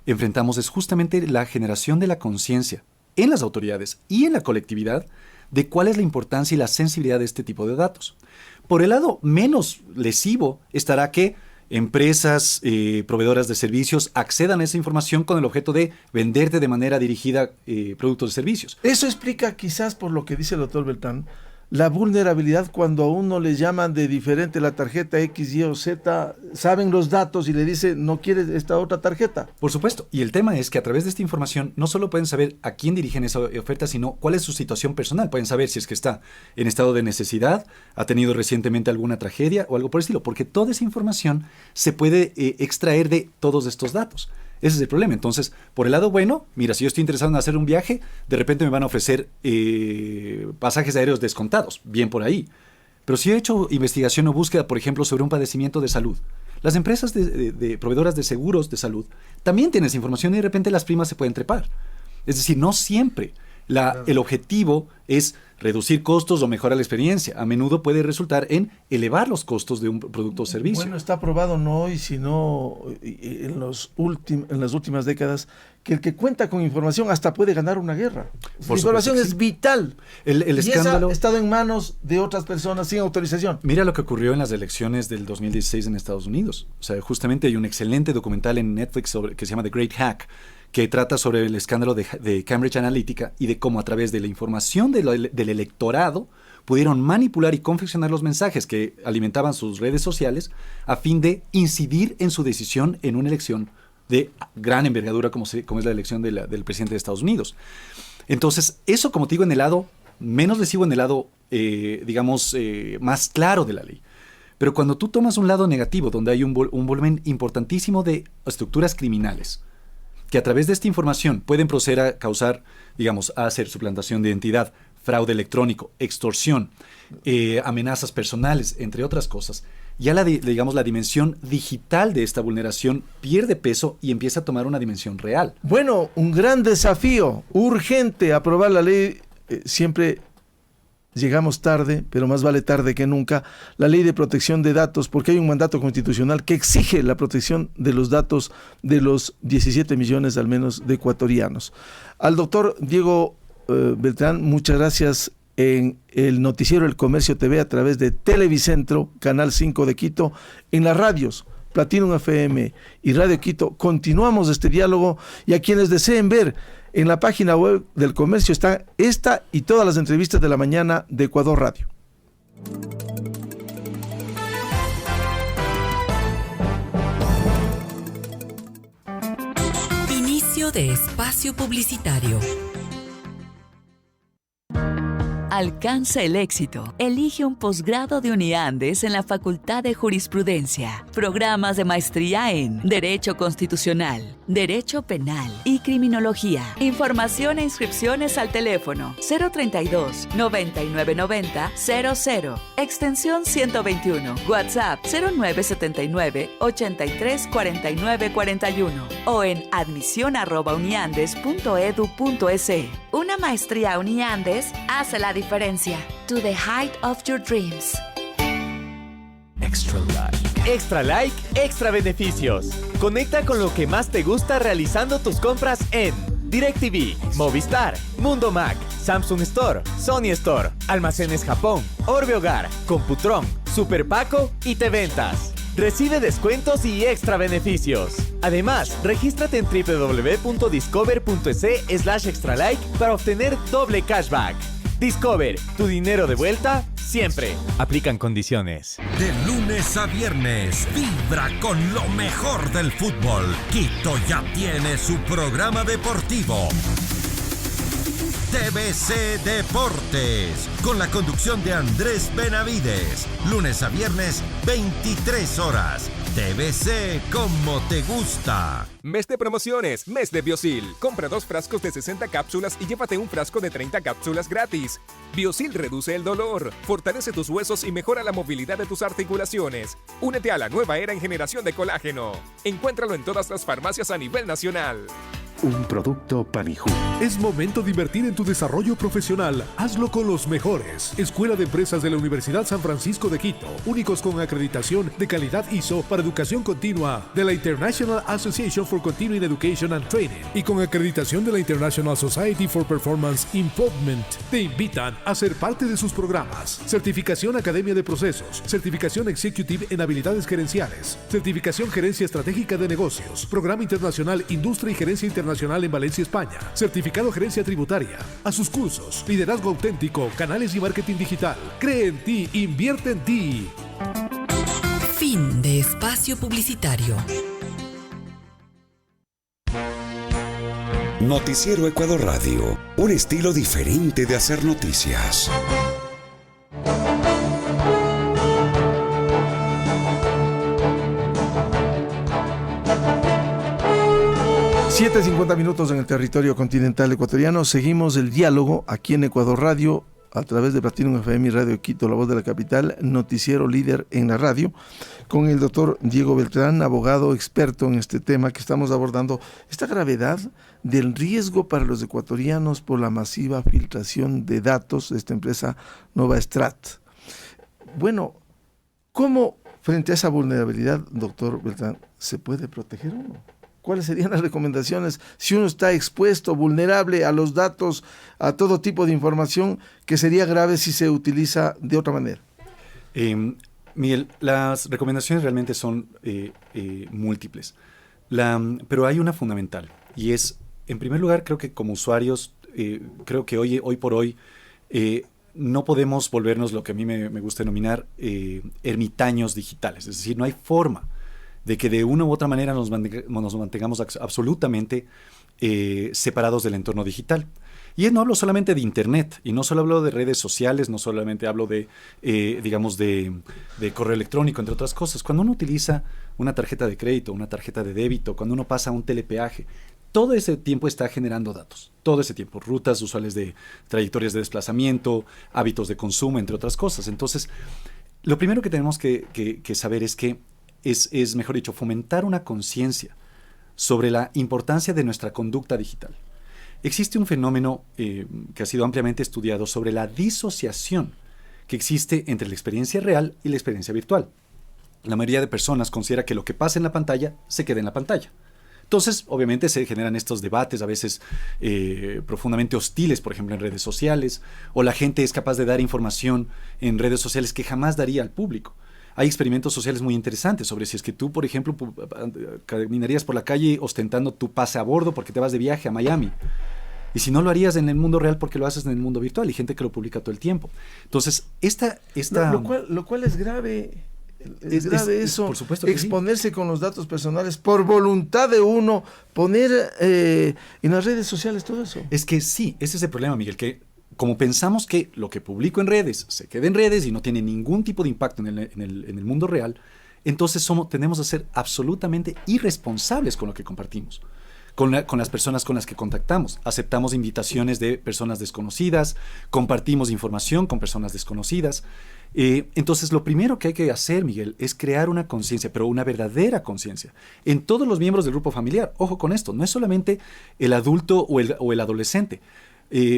[SPEAKER 16] enfrentamos es justamente la generación de la conciencia en las autoridades y en la colectividad de cuál es la importancia y la sensibilidad de este tipo de datos. Por el lado menos lesivo estará que empresas proveedoras de servicios accedan a esa información con el objeto de venderte de manera dirigida productos y servicios.
[SPEAKER 10] Eso explica quizás, por lo que dice el doctor Beltrán, la vulnerabilidad cuando a uno le llaman de diferente la tarjeta X, Y o Z, saben los datos y le dicen, no quieres esta otra tarjeta.
[SPEAKER 16] Por supuesto, y el tema es que a través de esta información no solo pueden saber a quién dirigen esa oferta, sino cuál es su situación personal. Pueden saber si es que está en estado de necesidad, ha tenido recientemente alguna tragedia o algo por el estilo, porque toda esa información se puede extraer de todos estos datos. Ese es el problema. Entonces, por el lado bueno, mira, si yo estoy interesado en hacer un viaje, de repente me van a ofrecer pasajes aéreos descontados, bien por ahí. Pero si he hecho investigación o búsqueda, por ejemplo, sobre un padecimiento de salud, las empresas de proveedoras de seguros de salud también tienen esa información y de repente las primas se pueden trepar. Es decir, no siempre el objetivo es reducir costos o mejorar la experiencia. A menudo puede resultar en elevar los costos de un producto o servicio.
[SPEAKER 10] Bueno, está probado no hoy, sino en las últimas décadas, que el que cuenta con información hasta puede ganar una guerra. La información es vital.
[SPEAKER 16] El escándalo
[SPEAKER 10] ha estado en manos de otras personas sin autorización.
[SPEAKER 16] Mira lo que ocurrió en las elecciones del 2016 en Estados Unidos. O sea, justamente hay un excelente documental en Netflix que se llama The Great Hack, que trata sobre el escándalo de Cambridge Analytica y de cómo a través de la información del electorado pudieron manipular y confeccionar los mensajes que alimentaban sus redes sociales a fin de incidir en su decisión en una elección de gran envergadura como es la elección del presidente de Estados Unidos. Entonces, eso, como te digo, en el lado menos lesivo, en el lado, más claro de la ley. Pero cuando tú tomas un lado negativo, donde hay un volumen importantísimo de estructuras criminales, que a través de esta información pueden proceder a causar, digamos, a hacer suplantación de identidad, fraude electrónico, extorsión, amenazas personales, entre otras cosas, ya la dimensión digital de esta vulneración pierde peso y empieza a tomar una dimensión real.
[SPEAKER 10] Bueno, un gran desafío, urgente, aprobar la ley, siempre llegamos tarde, pero más vale tarde que nunca, la ley de protección de datos, porque hay un mandato constitucional que exige la protección de los datos de los 17 millones al menos de ecuatorianos. Al doctor Diego Beltrán, muchas gracias en el noticiero El Comercio TV a través de Televicentro, Canal 5 de Quito, en las radios Platinum FM y Radio Quito. Continuamos este diálogo y a quienes deseen ver en la página web del Comercio está esta y todas las entrevistas de la mañana de Ecuador Radio.
[SPEAKER 3] Inicio Cambio de espacio publicitario.
[SPEAKER 17] Alcanza el éxito. Elige un posgrado de Uniandes en la Facultad de Jurisprudencia. Programas de maestría en Derecho Constitucional, Derecho Penal y Criminología. Información e inscripciones al teléfono 032-9990-00, extensión 121, WhatsApp 0979-834941 o en admisión@uniandes.edu.es. Una maestría Uniandes hace la diferencia. To the height of your dreams.
[SPEAKER 18] Extra Like. Extra Like, extra beneficios. Conecta con lo que más te gusta realizando tus compras en DirecTV, Movistar, Mundo Mac, Samsung Store, Sony Store, Almacenes Japón, Orbe Hogar, Computron, Super Paco y Teventas. Recibe descuentos y extra beneficios. Además, regístrate en www.discover.es/extralike para obtener doble cashback. Discover, tu dinero de vuelta siempre. Aplican condiciones.
[SPEAKER 19] De lunes a viernes, vibra con lo mejor del fútbol. Quito ya tiene su programa deportivo. TVC Deportes, con la conducción de Andrés Benavides. Lunes a viernes, 23 horas. TVC como te gusta.
[SPEAKER 20] Mes de promociones, mes de Biosil. Compra 2 frascos de 60 cápsulas y llévate un frasco de 30 cápsulas gratis. Biosil reduce el dolor, fortalece tus huesos y mejora la movilidad de tus articulaciones. Únete a la nueva era en generación de colágeno. Encuéntralo en todas las farmacias a nivel nacional.
[SPEAKER 14] Un producto Panijú.
[SPEAKER 9] Es momento de invertir en tu desarrollo profesional. Hazlo con los mejores. Escuela de Empresas de la Universidad San Francisco de Quito. Únicos con acreditación de calidad ISO para educación continua de la International Association for Continuing Education and Training y con acreditación de la International Society for Performance Improvement. Te invitan a ser parte de sus programas. Certificación Academia de Procesos. Certificación Executive en Habilidades Gerenciales. Certificación Gerencia Estratégica de Negocios. Programa Internacional Industria y Gerencia Internacional en Valencia, España. Certificado Gerencia Tributaria. A sus cursos, Liderazgo Auténtico, Canales y Marketing Digital. Cree en ti, invierte en ti.
[SPEAKER 3] Fin de espacio publicitario.
[SPEAKER 1] Noticiero Ecuador Radio, un estilo diferente de hacer noticias.
[SPEAKER 10] 7:50 minutos en el territorio continental ecuatoriano. Seguimos el diálogo aquí en Ecuador Radio a través de Platinum FM y Radio Quito, la voz de la capital, noticiero líder en la radio, con el doctor Diego Beltrán, abogado experto en este tema que estamos abordando, esta gravedad del riesgo para los ecuatorianos por la masiva filtración de datos de esta empresa Novastrat. Bueno, ¿cómo frente a esa vulnerabilidad, doctor Beltrán, se puede proteger uno? ¿Cuáles serían las recomendaciones si uno está expuesto, vulnerable a los datos, a todo tipo de información que sería grave si se utiliza de otra manera?
[SPEAKER 16] Miguel, las recomendaciones realmente son múltiples, pero hay una fundamental y es, en primer lugar, creo que como usuarios, creo que hoy por hoy no podemos volvernos lo que a mí me gusta denominar ermitaños digitales, es decir, no hay forma de que de una u otra manera nos mantengamos absolutamente separados del entorno digital. Y no hablo solamente de Internet, y no solo hablo de redes sociales, no solamente hablo de correo electrónico, entre otras cosas. Cuando uno utiliza una tarjeta de crédito, una tarjeta de débito, cuando uno pasa un telepeaje, todo ese tiempo está generando datos, todo ese tiempo, rutas usuales de trayectorias de desplazamiento, hábitos de consumo, entre otras cosas. Entonces, lo primero que tenemos que saber es que es, mejor dicho, fomentar una conciencia sobre la importancia de nuestra conducta digital. Existe un fenómeno que ha sido ampliamente estudiado sobre la disociación que existe entre la experiencia real y la experiencia virtual. La mayoría de personas considera que lo que pasa en la pantalla se queda en la pantalla. Entonces, obviamente, se generan estos debates a veces profundamente hostiles, por ejemplo, en redes sociales, o la gente es capaz de dar información en redes sociales que jamás daría al público. Hay experimentos sociales muy interesantes sobre si es que tú, por ejemplo, caminarías por la calle ostentando tu pase a bordo porque te vas de viaje a Miami. Y si no lo harías en el mundo real, porque lo haces en el mundo virtual. Y gente que lo publica todo el tiempo. Entonces,
[SPEAKER 10] Lo cual es grave Es grave eso,
[SPEAKER 16] por supuesto que
[SPEAKER 10] exponerse con los datos personales por voluntad de uno, poner en las redes sociales todo eso.
[SPEAKER 16] Es que sí, ese es el problema, Miguel, que como pensamos que lo que publico en redes se queda en redes y no tiene ningún tipo de impacto en el mundo real, entonces tendemos a ser absolutamente irresponsables con lo que compartimos. Con las personas con las que contactamos. Aceptamos invitaciones de personas desconocidas, compartimos información con personas desconocidas. Entonces, lo primero que hay que hacer, Miguel, es crear una conciencia, pero una verdadera conciencia, en todos los miembros del grupo familiar. Ojo con esto, no es solamente el adulto o el adolescente.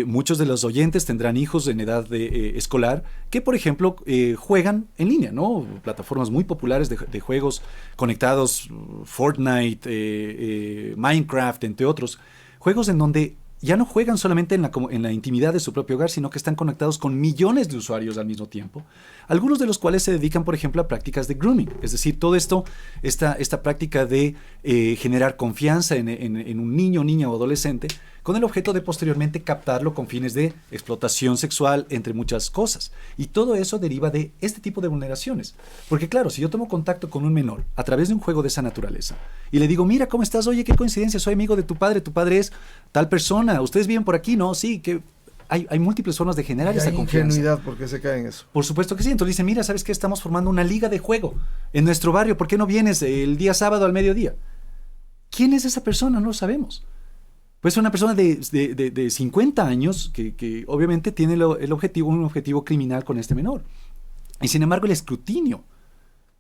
[SPEAKER 16] Muchos de los oyentes tendrán hijos en edad escolar que, por ejemplo, juegan en línea, ¿no? Plataformas muy populares de juegos conectados, Fortnite, Minecraft, entre otros. Juegos en donde ya no juegan solamente en la intimidad de su propio hogar, sino que están conectados con millones de usuarios al mismo tiempo, algunos de los cuales se dedican, por ejemplo, a prácticas de grooming, es decir, todo esto, esta práctica de generar confianza en un niño, niña o adolescente, con el objeto de posteriormente captarlo con fines de explotación sexual, entre muchas cosas. Y todo eso deriva de este tipo de vulneraciones. Porque claro, si yo tomo contacto con un menor a través de un juego de esa naturaleza y le digo, mira, ¿cómo estás? Oye, qué coincidencia, soy amigo de tu padre es tal persona, ustedes viven por aquí, ¿no? Sí, que hay múltiples formas de generar esa confianza.
[SPEAKER 10] Ingenuidad, porque se cae en eso.
[SPEAKER 16] Por supuesto que sí. Entonces dice, mira, ¿sabes qué? Estamos formando una liga de juego en nuestro barrio, ¿por qué no vienes el día sábado al mediodía? ¿Quién es esa persona? No lo sabemos. Pues una persona de 50 años que obviamente tiene un objetivo criminal con este menor. Y sin embargo el escrutinio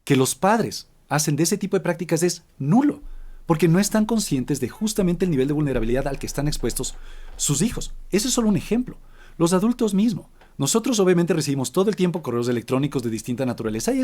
[SPEAKER 16] que los padres hacen de ese tipo de prácticas es nulo, porque no están conscientes de justamente el nivel de vulnerabilidad al que están expuestos sus hijos. Ese es solo un ejemplo. Los adultos mismos. Nosotros obviamente recibimos todo el tiempo correos electrónicos de distinta naturaleza. Hay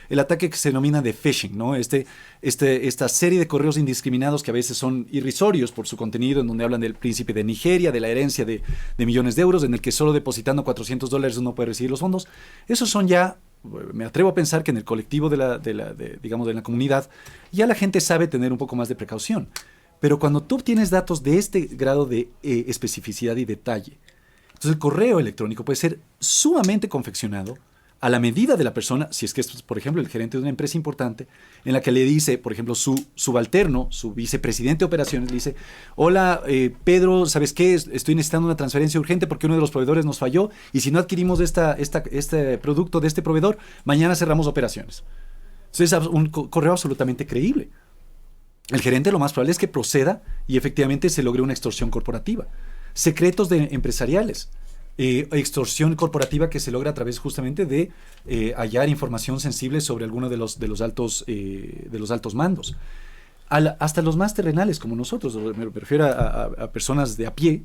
[SPEAKER 16] el ataque que se denomina de phishing, ¿no? Esta serie de correos indiscriminados que a veces son irrisorios por su contenido, en donde hablan del príncipe de Nigeria, de la herencia de millones de euros, en el que solo depositando $400 uno puede recibir los fondos. Esos son ya, me atrevo a pensar que en el colectivo de la comunidad, ya la gente sabe tener un poco más de precaución. Pero cuando tú obtienes datos de este grado de especificidad y detalle, entonces el correo electrónico puede ser sumamente confeccionado a la medida de la persona, si es que es, por ejemplo, el gerente de una empresa importante, en la que le dice, por ejemplo, su subalterno, su vicepresidente de operaciones, le dice, hola, Pedro, ¿sabes qué? Estoy necesitando una transferencia urgente porque uno de los proveedores nos falló y si no adquirimos este producto de este proveedor, mañana cerramos operaciones. Entonces es un correo absolutamente creíble. El gerente lo más probable es que proceda y efectivamente se logre una extorsión corporativa. Secretos empresariales, extorsión corporativa que se logra a través justamente de hallar información sensible sobre alguno de los altos mandos. Hasta los más terrenales como nosotros, me refiero a personas de a pie,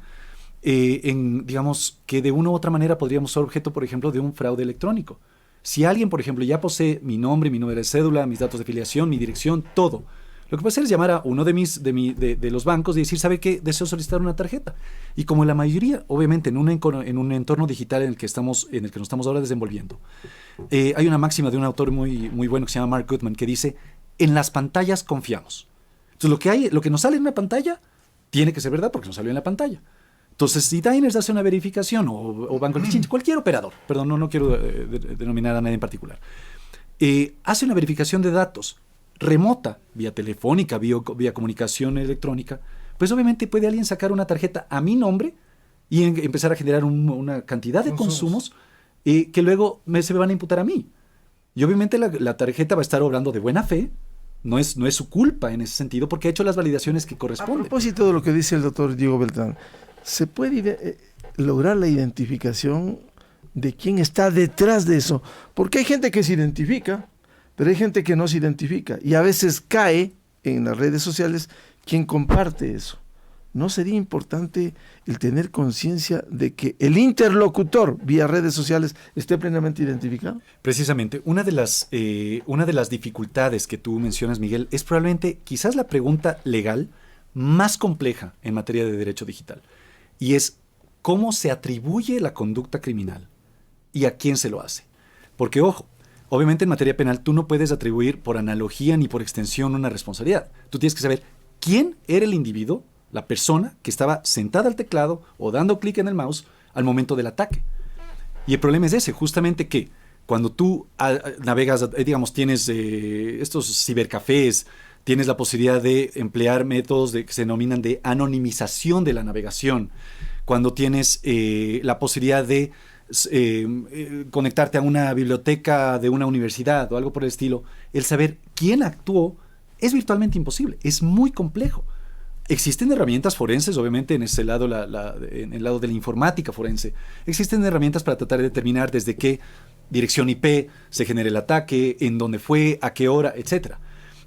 [SPEAKER 16] digamos que de una u otra manera podríamos ser objeto, por ejemplo, de un fraude electrónico. Si alguien, por ejemplo, ya posee mi nombre, mi número de cédula, mis datos de filiación, mi dirección, todo, lo que puede hacer es llamar a uno de los bancos y decir, ¿sabe qué? Deseo solicitar una tarjeta. Y como la mayoría, obviamente, en un entorno digital en el que nos estamos ahora desenvolviendo, hay una máxima de un autor muy, muy bueno que se llama Mark Goodman, que dice, en las pantallas confiamos. Entonces, lo que nos sale en una pantalla tiene que ser verdad porque nos salió en la pantalla. Entonces, si Diners hace una verificación o Banco de Chinch, cualquier operador, perdón, no quiero denominar a nadie en particular, hace una verificación de datos remota, vía telefónica, vía comunicación electrónica, pues obviamente puede alguien sacar una tarjeta a mi nombre y empezar a generar una cantidad de consumos que luego se me van a imputar a mí. Y obviamente la tarjeta va a estar obrando de buena fe, no es su culpa en ese sentido, porque ha hecho las validaciones que corresponden.
[SPEAKER 10] A propósito de lo que dice el doctor Diego Beltrán, ¿se puede lograr la identificación de quién está detrás de eso? Porque hay gente que se identifica, pero hay gente que no se identifica y a veces cae en las redes sociales quien comparte eso. ¿No sería importante el tener conciencia de que el interlocutor vía redes sociales esté plenamente identificado?
[SPEAKER 16] Precisamente, una de las dificultades que tú mencionas, Miguel, es probablemente quizás la pregunta legal más compleja en materia de derecho digital, y es cómo se atribuye la conducta criminal y a quién se lo hace. Porque, ojo, obviamente en materia penal tú no puedes atribuir por analogía ni por extensión una responsabilidad. Tú tienes que saber quién era el individuo, la persona que estaba sentada al teclado o dando clic en el mouse al momento del ataque. Y el problema es ese, justamente que Cuando tú navegas, digamos, tienes estos cibercafés, tienes la posibilidad de emplear métodos que se denominan de anonimización de la navegación. Cuando tienes la posibilidad de conectarte a una biblioteca de una universidad o algo por el estilo, el saber quién actuó es virtualmente imposible, es muy complejo. Existen herramientas forenses, obviamente, en ese lado, en el lado de la informática forense. Existen herramientas para tratar de determinar desde qué dirección IP se genera el ataque, en dónde fue, a qué hora, etc.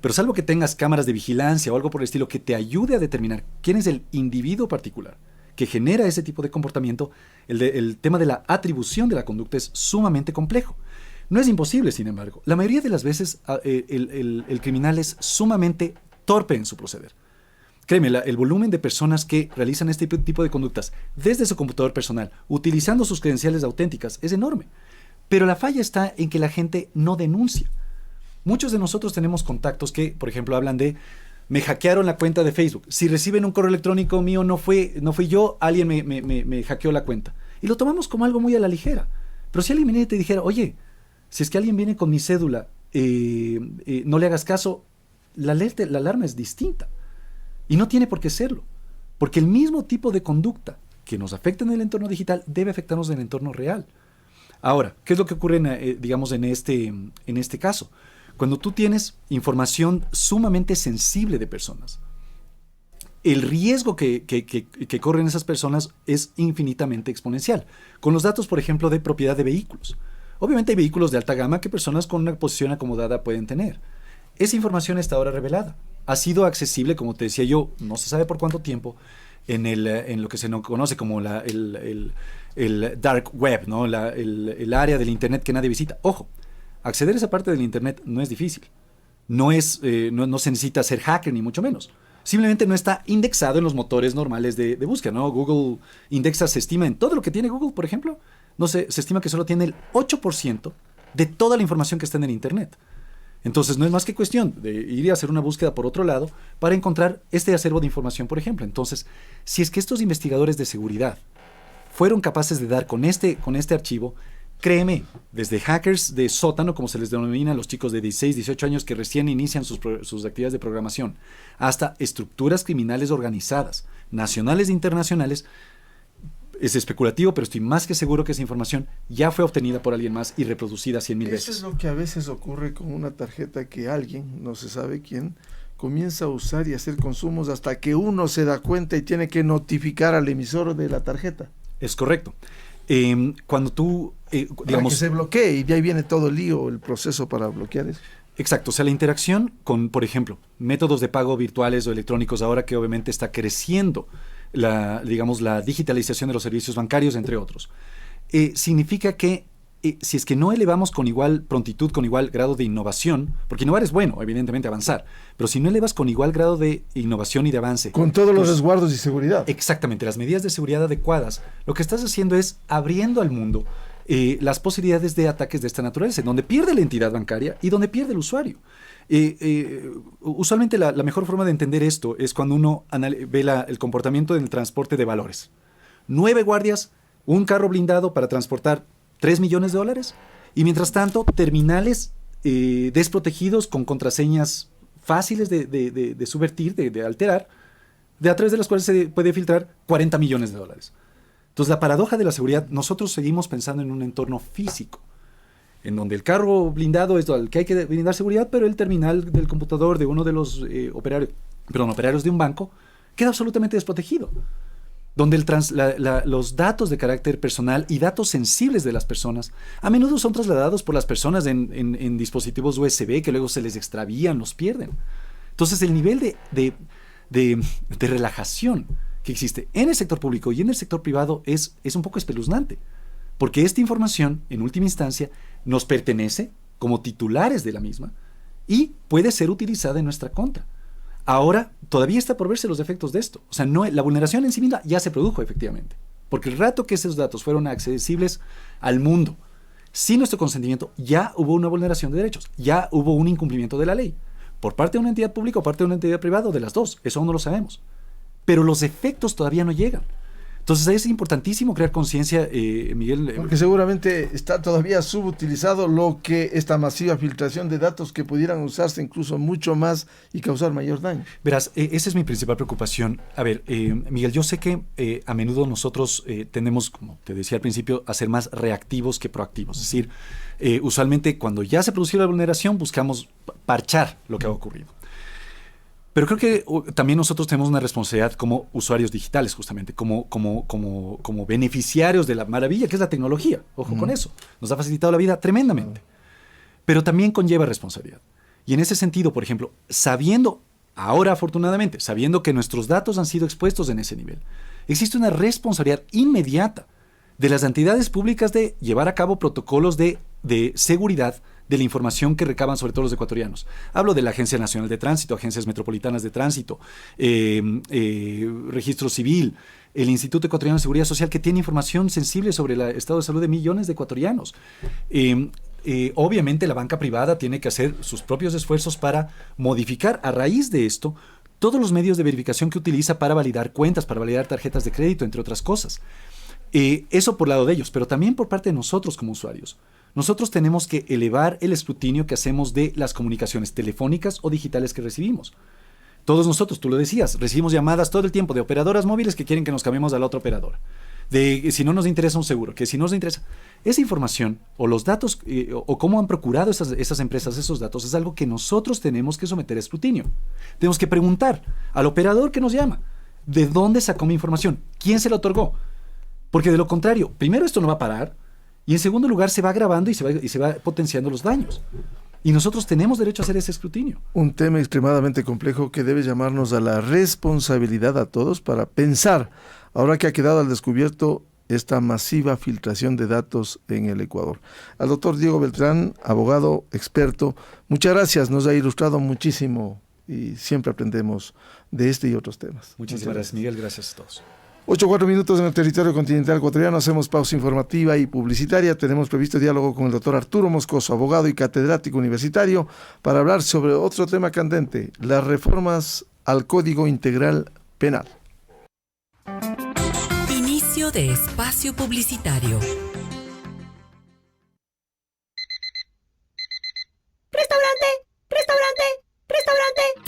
[SPEAKER 16] Pero salvo que tengas cámaras de vigilancia o algo por el estilo que te ayude a determinar quién es el individuo particular que genera ese tipo de comportamiento, el tema de la atribución de la conducta es sumamente complejo. No es imposible, sin embargo. La mayoría de las veces el criminal es sumamente torpe en su proceder. Créeme, el volumen de personas que realizan este tipo de conductas desde su computador personal, utilizando sus credenciales auténticas, es enorme. Pero la falla está en que la gente no denuncia. Muchos de nosotros tenemos contactos que, por ejemplo, hablan de me hackearon la cuenta de Facebook. Si reciben un correo electrónico mío, no fui yo, alguien me hackeó la cuenta. Y lo tomamos como algo muy a la ligera. Pero si alguien viniera y te dijera, oye, si es que alguien viene con mi cédula, no le hagas caso, la alarma es distinta. Y no tiene por qué serlo. Porque el mismo tipo de conducta que nos afecta en el entorno digital debe afectarnos en el entorno real. Ahora, ¿qué es lo que ocurre, digamos, en este caso? Cuando tú tienes información sumamente sensible de personas, el riesgo que corren esas personas es infinitamente exponencial. Con los datos, por ejemplo, de propiedad de vehículos. Obviamente hay vehículos de alta gama que personas con una posición acomodada pueden tener. Esa información está ahora revelada. Ha sido accesible, como te decía yo, no se sabe por cuánto tiempo, en lo que se conoce como el dark web, ¿no? el área del Internet que nadie visita. Ojo, acceder a esa parte del Internet no es difícil. No se necesita ser hacker, ni mucho menos. Simplemente no está indexado en los motores normales de búsqueda, ¿no? Google indexa, se estima en todo lo que tiene Google, por ejemplo, se estima que solo tiene el 8% de toda la información que está en el Internet. Entonces no es más que cuestión de ir y hacer una búsqueda por otro lado para encontrar este acervo de información, por ejemplo. Entonces, si es que estos investigadores de seguridad fueron capaces de dar con este archivo, créeme, desde hackers de sótano, como se les denomina a los chicos de 16, 18 años que recién inician sus actividades de programación, hasta estructuras criminales organizadas, nacionales e internacionales, es especulativo, pero estoy más que seguro que esa información ya fue obtenida por alguien más y reproducida 100,000 veces.
[SPEAKER 10] Eso es lo que a veces ocurre con una tarjeta que alguien, no se sabe quién, comienza a usar y hacer consumos hasta que uno se da cuenta y tiene que notificar al emisor de la tarjeta.
[SPEAKER 16] Es correcto. Cuando tú,
[SPEAKER 10] digamos, que se bloquee y de ahí viene todo el lío, el proceso para bloquear eso.
[SPEAKER 16] Exacto, o sea, la interacción con, por ejemplo, métodos de pago virtuales o electrónicos, ahora que obviamente está creciendo la digitalización de los servicios bancarios, entre otros, significa que si es que no elevamos con igual prontitud, con igual grado de innovación, porque innovar es bueno, evidentemente avanzar, pero si no elevas con igual grado de innovación y de avance,
[SPEAKER 10] con todos los resguardos y seguridad.
[SPEAKER 16] Exactamente, las medidas de seguridad adecuadas, lo que estás haciendo es abriendo al mundo las posibilidades de ataques de esta naturaleza, donde pierde la entidad bancaria y donde pierde el usuario. Usualmente la mejor forma de entender esto es cuando uno ve el comportamiento en el transporte de valores. 9 guardias, un carro blindado para transportar $3 millones, y mientras tanto terminales desprotegidos con contraseñas fáciles de subvertir, de alterar, a través de las cuales se puede filtrar $40 millones. Entonces la paradoja de la seguridad, nosotros seguimos pensando en un entorno físico, en donde el carro blindado es al que hay que brindar seguridad, pero el terminal del computador de uno de los operarios de un banco queda absolutamente desprotegido, donde los datos de carácter personal y datos sensibles de las personas a menudo son trasladados por las personas en dispositivos USB que luego se les extravían, los pierden. Entonces el nivel de relajación que existe en el sector público y en el sector privado es un poco espeluznante, porque esta información, en última instancia, nos pertenece como titulares de la misma y puede ser utilizada en nuestra contra. Ahora, todavía está por verse los efectos de esto. O sea, la vulneración en sí misma ya se produjo efectivamente, porque el rato que esos datos fueron accesibles al mundo, sin nuestro consentimiento, ya hubo una vulneración de derechos, ya hubo un incumplimiento de la ley, por parte de una entidad pública o parte de una entidad privada, o de las dos, eso aún no lo sabemos. Pero los efectos todavía no llegan. Entonces es importantísimo crear conciencia, Miguel.
[SPEAKER 10] Porque seguramente está todavía subutilizado lo que esta masiva filtración de datos que pudieran usarse incluso mucho más y causar mayor daño.
[SPEAKER 16] Verás, esa es mi principal preocupación. A ver, Miguel, yo sé que a menudo nosotros tendemos, como te decía al principio, a ser más reactivos que proactivos. Es decir, usualmente cuando ya se produjo la vulneración buscamos parchar lo que ha ocurrido. Pero creo que también nosotros tenemos una responsabilidad como usuarios digitales, justamente, como beneficiarios de la maravilla que es la tecnología. Ojo con eso. Nos ha facilitado la vida tremendamente. Pero también conlleva responsabilidad. Y en ese sentido, por ejemplo, ahora afortunadamente, sabiendo que nuestros datos han sido expuestos en ese nivel, existe una responsabilidad inmediata de las entidades públicas de llevar a cabo protocolos de seguridad de la información que recaban sobre todo los ecuatorianos. Hablo de la Agencia Nacional de Tránsito, Agencias Metropolitanas de Tránsito, Registro Civil, el Instituto Ecuatoriano de Seguridad Social, que tiene información sensible sobre el estado de salud de millones de ecuatorianos. Obviamente la banca privada tiene que hacer sus propios esfuerzos para modificar a raíz de esto todos los medios de verificación que utiliza para validar cuentas, para validar tarjetas de crédito, entre otras cosas. Eso por lado de ellos, pero también por parte de nosotros como usuarios. Nosotros tenemos que elevar el escrutinio que hacemos de las comunicaciones telefónicas o digitales que recibimos. Todos nosotros, tú lo decías, recibimos llamadas todo el tiempo de operadoras móviles que quieren que nos cambiemos a la otra operadora. De si no nos interesa un seguro, que si no nos interesa... Esa información o los datos o cómo han procurado esas empresas esos datos es algo que nosotros tenemos que someter a escrutinio. Tenemos que preguntar al operador que nos llama, ¿de dónde sacó mi información? ¿Quién se la otorgó? Porque de lo contrario, primero esto no va a parar, y en segundo lugar se va agravando y se va potenciando los daños. Y nosotros tenemos derecho a hacer ese escrutinio.
[SPEAKER 10] Un tema extremadamente complejo que debe llamarnos a la responsabilidad a todos para pensar, ahora que ha quedado al descubierto esta masiva filtración de datos en el Ecuador. Al doctor Diego Beltrán, abogado, experto, muchas gracias, nos ha ilustrado muchísimo y siempre aprendemos de este y otros temas.
[SPEAKER 16] Muchísimas gracias, Miguel, gracias a todos.
[SPEAKER 10] 8:04 minutos en el territorio continental ecuatoriano. Hacemos pausa informativa y publicitaria. Tenemos previsto diálogo con el doctor Arturo Moscoso, abogado y catedrático universitario, para hablar sobre otro tema candente, las reformas al Código Integral Penal.
[SPEAKER 3] Inicio de espacio publicitario.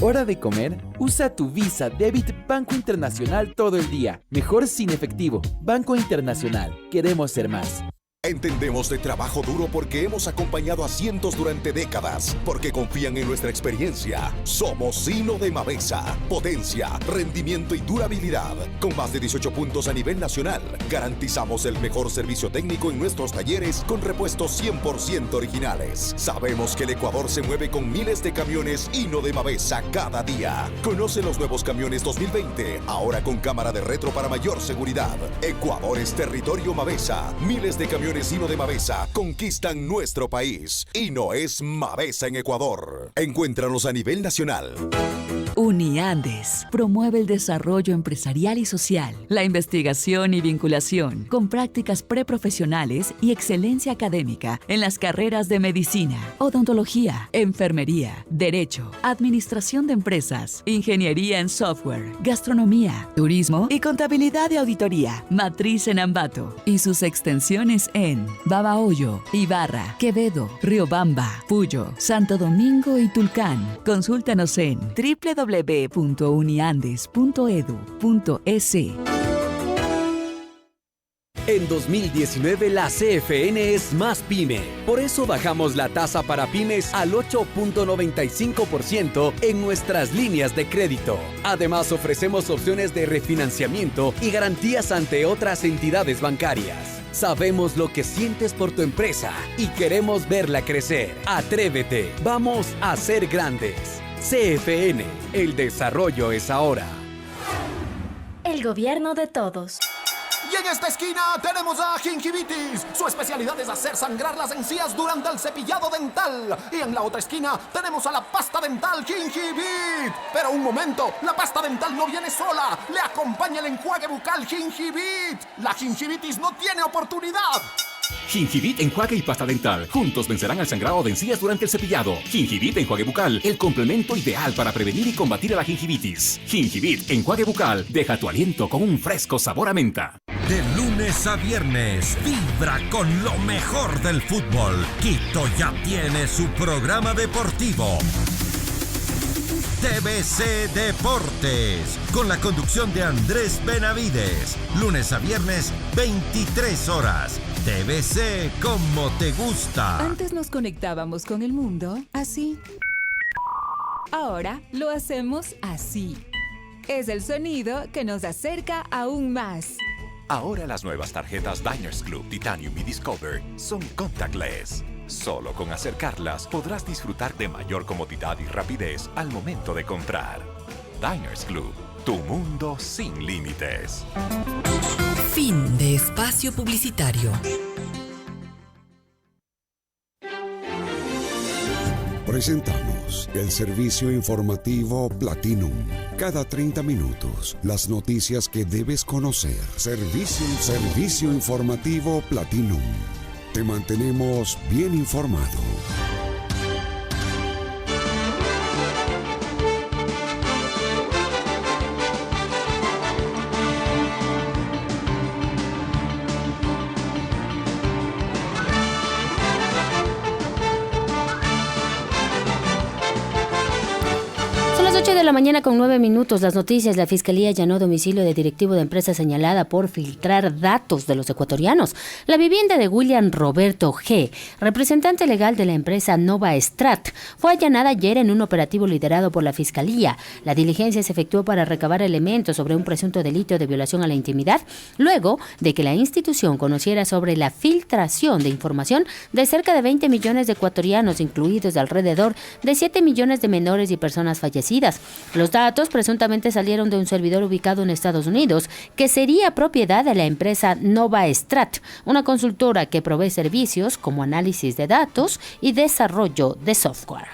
[SPEAKER 18] ¿Hora de comer? Usa tu Visa Débit Banco Internacional todo el día. Mejor sin efectivo. Banco Internacional. Queremos ser más.
[SPEAKER 21] Entendemos de trabajo duro porque hemos acompañado a cientos durante décadas, porque confían en nuestra experiencia. Somos Sino de Mavesa. Potencia, rendimiento y durabilidad. Con más de 18 puntos a nivel nacional, garantizamos el mejor servicio técnico en nuestros talleres con repuestos 100% originales. Sabemos que el Ecuador se mueve con miles de camiones Hino de Mavesa cada día. Conoce los nuevos camiones 2020, ahora con cámara de retro para mayor seguridad. Ecuador es territorio Mavesa. Miles de camiones Hino de Mavesa conquistan nuestro país. Hino es Mavesa en Ecuador. Encuéntranos a nivel nacional.
[SPEAKER 17] Uniandes promueve el desarrollo empresarial y social, la investigación y vinculación, con prácticas preprofesionales y excelencia académica en las carreras de medicina, odontología, enfermería, derecho, administración de empresas, ingeniería en software, gastronomía, turismo y contabilidad y auditoría. Matriz en Ambato y sus extensiones en Babahoyo, Ibarra, Quevedo, Riobamba, Puyo, Santo Domingo y Tulcán. Consúltanos en www.uniandes.edu.es.
[SPEAKER 15] En 2019 la CFN es más pyme. Por eso bajamos la tasa para pymes al 8.95% en nuestras líneas de crédito. Además ofrecemos opciones de refinanciamiento y garantías ante otras entidades bancarias. Sabemos lo que sientes por tu empresa y queremos verla crecer. Atrévete, vamos a ser grandes. CFN, el desarrollo es ahora.
[SPEAKER 13] El gobierno de todos.
[SPEAKER 22] Y en esta esquina tenemos a Gingivitis. Su especialidad es hacer sangrar las encías durante el cepillado dental. Y en la otra esquina tenemos a la pasta dental Gingivit. Pero un momento, la pasta dental no viene sola. Le acompaña el enjuague bucal Gingivit. La gingivitis no tiene oportunidad.
[SPEAKER 14] Gingivit, enjuague y pasta dental. Juntos vencerán el sangrado de encías durante el cepillado. Gingivit, enjuague bucal, el complemento ideal para prevenir y combatir a la gingivitis. Gingivit, enjuague bucal, deja tu aliento con un fresco sabor a menta.
[SPEAKER 19] De lunes a viernes, vibra con lo mejor del fútbol. Quito ya tiene su programa deportivo. TVC Deportes, con la conducción de Andrés Benavides. Lunes a viernes, 23 horas. TVC como te gusta.
[SPEAKER 6] Antes nos conectábamos con el mundo así. Ahora lo hacemos así. Es el sonido que nos acerca aún más.
[SPEAKER 8] Ahora las nuevas tarjetas Diners Club Titanium y Discover son contactless. Solo con acercarlas podrás disfrutar de mayor comodidad y rapidez al momento de comprar. Diners Club, tu mundo sin límites.
[SPEAKER 3] Fin de espacio publicitario.
[SPEAKER 1] Presentamos el servicio informativo Platinum. Cada 30 minutos, las noticias que debes conocer. Servicio informativo Platinum. Te mantenemos bien informado.
[SPEAKER 2] De la mañana con 9 minutos, las noticias. La Fiscalía allanó domicilio de directivo de empresa señalada por filtrar datos de los ecuatorianos. La vivienda de William Roberto G., representante legal de la empresa Nova Strat, fue allanada ayer en un operativo liderado por la Fiscalía. La diligencia se efectuó para recabar elementos sobre un presunto delito de violación a la intimidad, luego de que la institución conociera sobre la filtración de información de cerca de 20 millones de ecuatorianos, incluidos alrededor de 7 millones de menores y personas fallecidas. Los datos presuntamente salieron de un servidor ubicado en Estados Unidos, que sería propiedad de la empresa Nova Strat, una consultora que provee servicios como análisis de datos y desarrollo de software.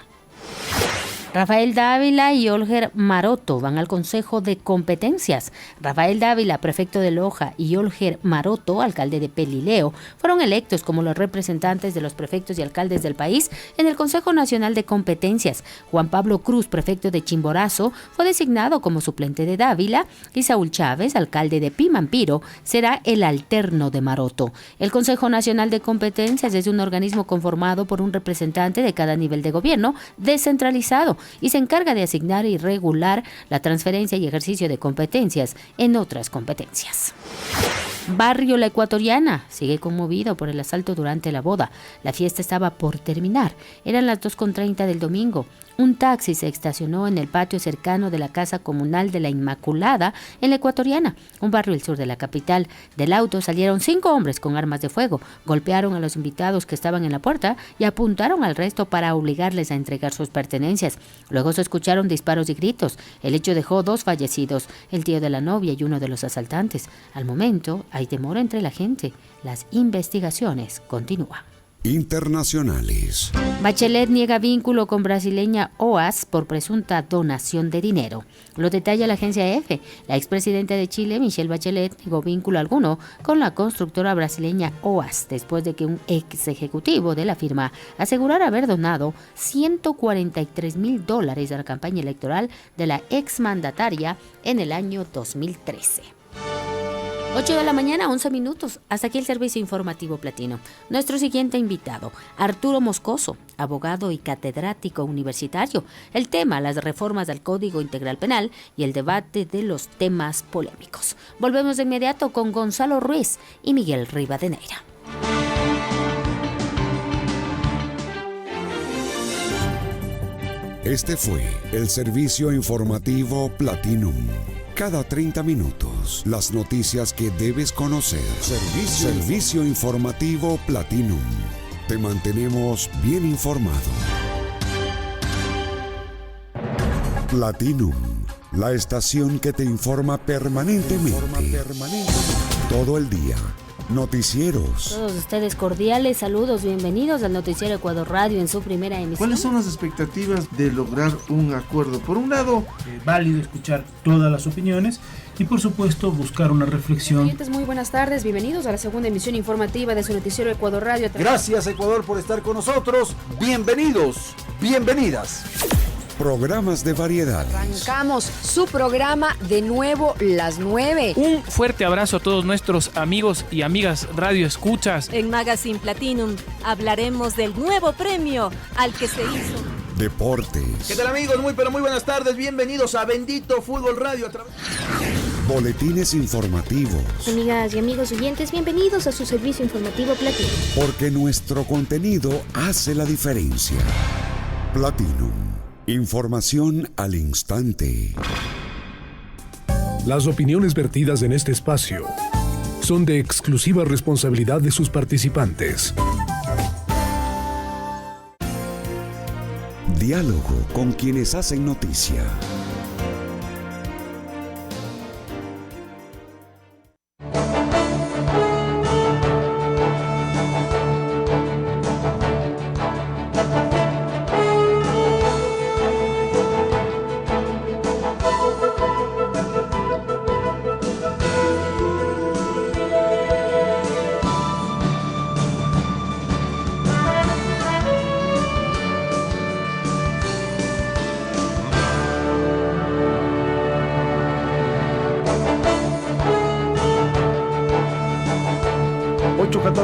[SPEAKER 2] Rafael Dávila y Olger Maroto van al Consejo de Competencias. Rafael Dávila, prefecto de Loja, y Olger Maroto, alcalde de Pelileo, fueron electos como los representantes de los prefectos y alcaldes del país en el Consejo Nacional de Competencias. Juan Pablo Cruz, prefecto de Chimborazo, fue designado como suplente de Dávila, y Saúl Chávez, alcalde de Pimampiro, será el alterno de Maroto. El Consejo Nacional de Competencias es un organismo conformado por un representante de cada nivel de gobierno descentralizado y se encarga de asignar y regular la transferencia y ejercicio de competencias en otras competencias. Barrio La Ecuatoriana sigue conmovido por el asalto durante la boda. La fiesta estaba por terminar. Eran las 2:30 del domingo. Un taxi se estacionó en el patio cercano de la Casa Comunal de la Inmaculada en La Ecuatoriana, un barrio del sur de la capital. Del auto salieron 5 hombres con armas de fuego, golpearon a los invitados que estaban en la puerta y apuntaron al resto para obligarles a entregar sus pertenencias. Luego se escucharon disparos y gritos. El hecho dejó 2 fallecidos, el tío de la novia y uno de los asaltantes. Al momento hay temor entre la gente. Las investigaciones continúan.
[SPEAKER 1] Internacionales.
[SPEAKER 2] Bachelet niega vínculo con brasileña OAS por presunta donación de dinero. Lo detalla la agencia EFE. La expresidenta de Chile, Michelle Bachelet, negó vínculo alguno con la constructora brasileña OAS después de que un ex ejecutivo de la firma asegurara haber donado $143,000 a la campaña electoral de la exmandataria en el año 2013. 8 de la mañana, 11 minutos. Hasta aquí el servicio informativo Platino. Nuestro siguiente invitado, Arturo Moscoso, abogado y catedrático universitario. El tema, las reformas al Código Integral Penal y el debate de los temas polémicos. Volvemos de inmediato con Gonzalo Ruiz y Miguel Rivadeneira.
[SPEAKER 1] Este fue el servicio informativo Platinum. Cada 30 minutos, las noticias que debes conocer. Servicio informativo Platinum. Te mantenemos bien informado. Platinum, la estación que te informa permanentemente. Todo el día. Noticieros.
[SPEAKER 2] Todos ustedes cordiales, saludos, bienvenidos al Noticiero Ecuador Radio en su primera emisión.
[SPEAKER 10] ¿Cuáles son las expectativas de lograr un acuerdo? Por un lado,
[SPEAKER 23] válido escuchar todas las opiniones y por supuesto buscar una reflexión.
[SPEAKER 7] Oyentes, muy buenas tardes, bienvenidos a la segunda emisión informativa de su Noticiero Ecuador Radio.
[SPEAKER 24] Gracias Ecuador por estar con nosotros, bienvenidos, bienvenidas.
[SPEAKER 1] programas de variedades.
[SPEAKER 7] Arrancamos su programa de nuevo las 9.
[SPEAKER 4] Un fuerte abrazo a todos nuestros amigos y amigas Radio Escuchas.
[SPEAKER 12] En Magazine Platinum hablaremos del nuevo premio al que se hizo.
[SPEAKER 1] Deportes.
[SPEAKER 5] ¿Qué tal, amigos? Muy buenas tardes. Bienvenidos a Bendito Fútbol Radio.
[SPEAKER 1] Boletines informativos.
[SPEAKER 11] Amigas y amigos oyentes, bienvenidos a su servicio informativo Platinum.
[SPEAKER 1] Porque nuestro contenido hace la diferencia. Platinum. Información al instante.
[SPEAKER 9] Las opiniones vertidas en este espacio son de exclusiva responsabilidad de sus participantes.
[SPEAKER 1] Diálogo con quienes hacen noticia.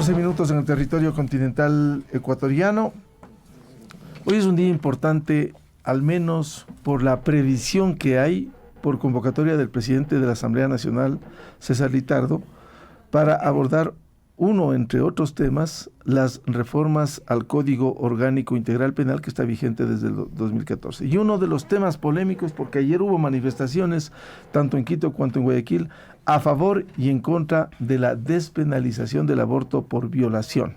[SPEAKER 10] Minutos en el territorio continental ecuatoriano. Hoy es un día importante, al menos por la previsión que hay por convocatoria del presidente de la Asamblea Nacional, César Litardo, para abordar uno, entre otros temas, las reformas al Código Orgánico Integral Penal que está vigente desde el 2014. Y uno de los temas polémicos, porque ayer hubo manifestaciones, tanto en Quito cuanto en Guayaquil, a favor y en contra de la despenalización del aborto por violación.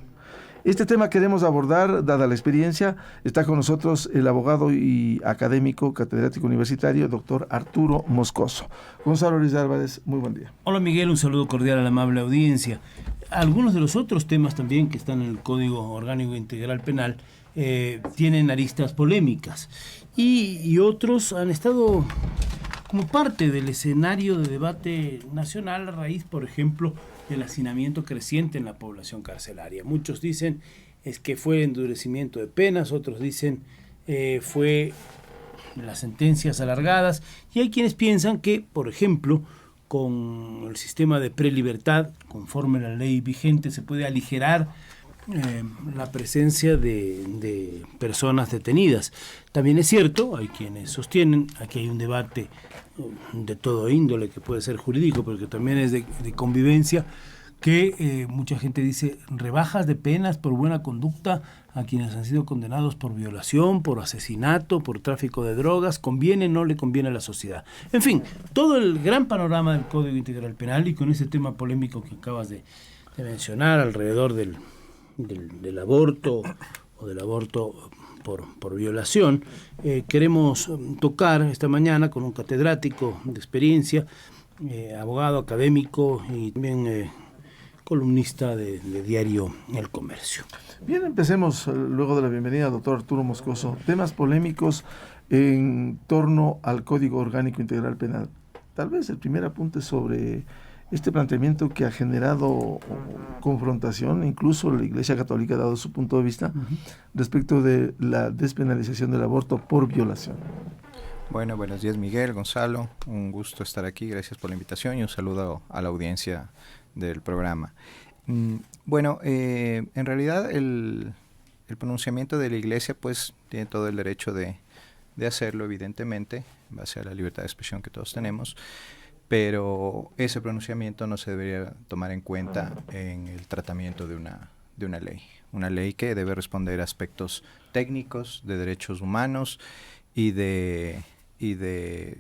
[SPEAKER 10] Este tema queremos abordar, dada la experiencia. Está con nosotros el abogado y académico catedrático universitario, doctor Arturo Moscoso. Gonzalo Ruiz Álvarez, muy buen día.
[SPEAKER 23] Hola Miguel, un saludo cordial a la amable audiencia. Algunos de los otros temas también que están en el Código Orgánico Integral Penal tienen aristas polémicas y otros han estado como parte del escenario de debate nacional a raíz, por ejemplo, del hacinamiento creciente en la población carcelaria. Muchos dicen es que fue el endurecimiento de penas, otros dicen fue las sentencias alargadas, y hay quienes piensan que, por ejemplo, con el sistema de prelibertad, conforme a la ley vigente, se puede aligerar la presencia de personas detenidas. También es cierto, hay quienes sostienen, aquí hay un debate de todo índole que puede ser jurídico, pero que también es de convivencia, que mucha gente dice rebajas de penas por buena conducta a quienes han sido condenados por violación, por asesinato, por tráfico de drogas, conviene, no le conviene a la sociedad. En fin, todo el gran panorama del Código Integral Penal, y con ese tema polémico que acabas de mencionar alrededor del aborto o del aborto por violación, queremos tocar esta mañana con un catedrático de experiencia, abogado, académico y también columnista de diario El Comercio.
[SPEAKER 10] Bien, empecemos luego de la bienvenida al doctor Arturo Moscoso. Temas polémicos en torno al Código Orgánico Integral Penal. Tal vez el primer apunte sobre este planteamiento que ha generado confrontación, incluso la Iglesia Católica ha dado su punto de vista respecto de la despenalización del aborto por violación.
[SPEAKER 24] Bueno, buenos días Miguel, Gonzalo, un gusto estar aquí, gracias por la invitación y un saludo a la audiencia del programa. Bueno, en realidad el pronunciamiento de la Iglesia pues tiene todo el derecho de hacerlo, evidentemente, en base a la libertad de expresión que todos tenemos, pero ese pronunciamiento no se debería tomar en cuenta en el tratamiento de una ley que debe responder a aspectos técnicos de derechos humanos y de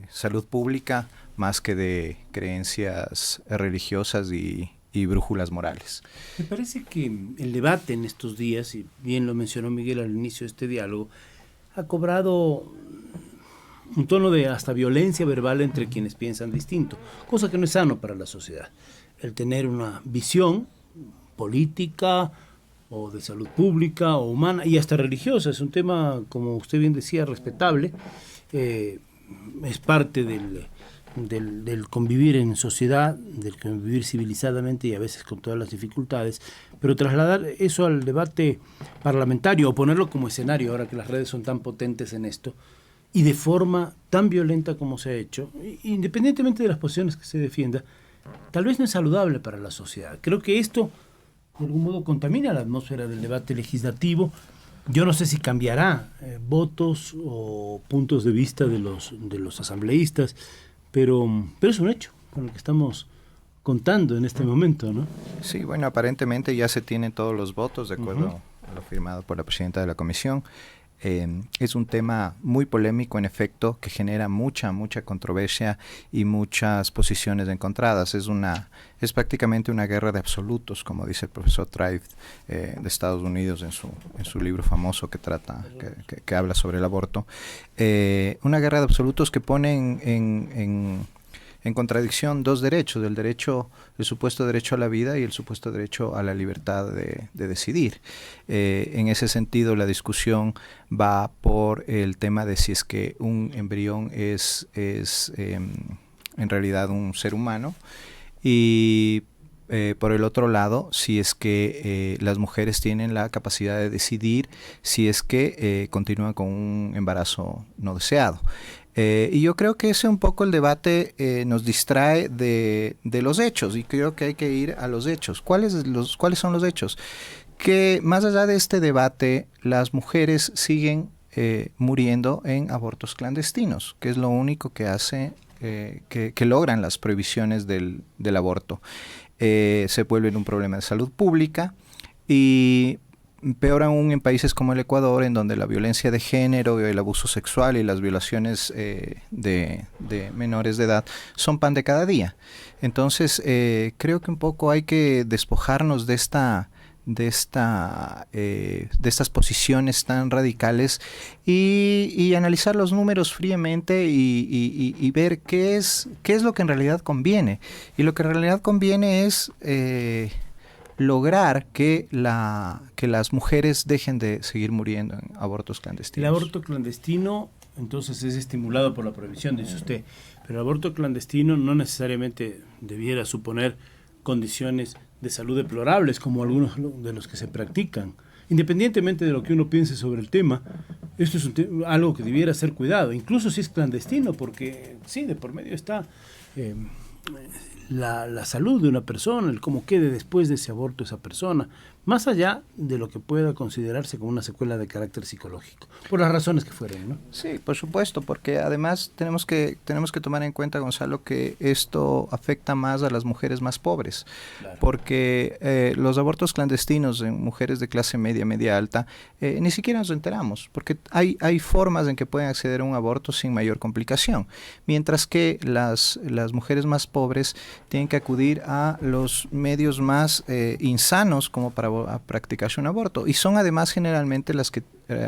[SPEAKER 24] salud pública más que de creencias religiosas y brújulas morales.
[SPEAKER 23] Me parece que el debate en estos días, y bien lo mencionó Miguel al inicio de este diálogo, ha cobrado un tono de hasta violencia verbal entre quienes piensan distinto, cosa que no es sano para la sociedad. El tener una visión política o de salud pública o humana y hasta religiosa es un tema, como usted bien decía, respetable, es parte del convivir en sociedad, del convivir civilizadamente y a veces con todas las dificultades, pero trasladar eso al debate parlamentario o ponerlo como escenario, ahora que las redes son tan potentes en esto, y de forma tan violenta como se ha hecho, independientemente de las posiciones que se defienda, tal vez no es saludable para la sociedad. Creo que esto, de algún modo, contamina la atmósfera del debate legislativo. Yo no sé si cambiará votos o puntos de vista de los asambleístas, pero es un hecho con el que estamos contando en este momento, ¿no?
[SPEAKER 24] Sí, bueno, aparentemente ya se tienen todos los votos, de acuerdo a lo firmado por la presidenta de la comisión. Es un tema muy polémico, en efecto, que genera mucha controversia y muchas posiciones encontradas. Es prácticamente una guerra de absolutos, como dice el profesor Tribe de Estados Unidos en su libro famoso que habla sobre el aborto. Una guerra de absolutos que pone en contradicción dos derechos, el supuesto derecho a la vida y el supuesto derecho a la libertad de decidir. En ese sentido, la discusión va por el tema de si es que un embrión es en realidad un ser humano, y por el otro lado, si es que las mujeres tienen la capacidad de decidir si es que continúan con un embarazo no deseado. Y yo creo que ese un poco el debate nos distrae de los hechos, y creo que hay que ir a los hechos. ¿Cuáles son los hechos? Que más allá de este debate, las mujeres siguen muriendo en abortos clandestinos, que es lo único que hace que logran las prohibiciones del aborto. Se vuelve un problema de salud pública, y peor aún en países como el Ecuador, en donde la violencia de género, el abuso sexual y las violaciones de menores de edad son pan de cada día. Entonces, creo que un poco hay que despojarnos de estas posiciones tan radicales y analizar los números fríamente y ver qué es lo que en realidad conviene. Y lo que en realidad conviene es lograr que las mujeres dejen de seguir muriendo en abortos clandestinos.
[SPEAKER 23] El aborto clandestino, entonces, es estimulado por la prohibición, dice usted, pero el aborto clandestino no necesariamente debiera suponer condiciones de salud deplorables como algunos de los que se practican. Independientemente de lo que uno piense sobre el tema, esto es algo que debiera ser cuidado, incluso si es clandestino, porque sí, de por medio está la salud de una persona, el cómo quede después de ese aborto esa persona, más allá de lo que pueda considerarse como una secuela de carácter psicológico, por las razones que fueren, ¿no?
[SPEAKER 24] Sí, por supuesto, porque además tenemos que tomar en cuenta, Gonzalo, que esto afecta más a las mujeres más pobres, claro. Porque los abortos clandestinos en mujeres de clase media alta, ni siquiera nos enteramos, porque hay formas en que pueden acceder a un aborto sin mayor complicación, mientras que las mujeres más pobres tienen que acudir a los medios más insanos como para practicarse un aborto, y son además generalmente las que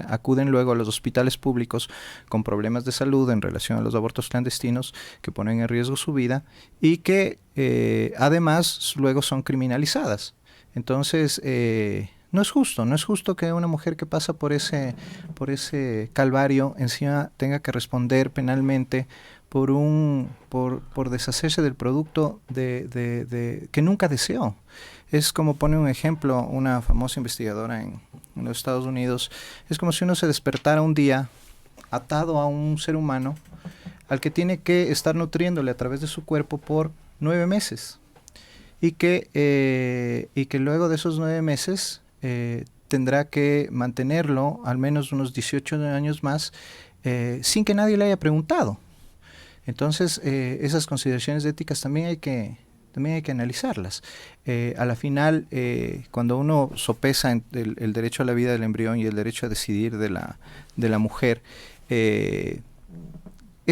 [SPEAKER 24] acuden luego a los hospitales públicos con problemas de salud en relación a los abortos clandestinos, que ponen en riesgo su vida y que además luego son criminalizadas. Entonces no es justo que una mujer que pasa por ese calvario encima tenga que responder penalmente por deshacerse del producto que nunca deseó. Es como pone un ejemplo una famosa investigadora en los Estados Unidos. Es como si uno se despertara un día atado a un ser humano al que tiene que estar nutriéndole a través de su cuerpo por 9 meses. Y que luego de esos 9 meses tendrá que mantenerlo al menos unos 18 años más sin que nadie le haya preguntado. Entonces, esas consideraciones éticas también hay que analizarlas. A la final, cuando uno sopesa el derecho a la vida del embrión y el derecho a decidir de la mujer, es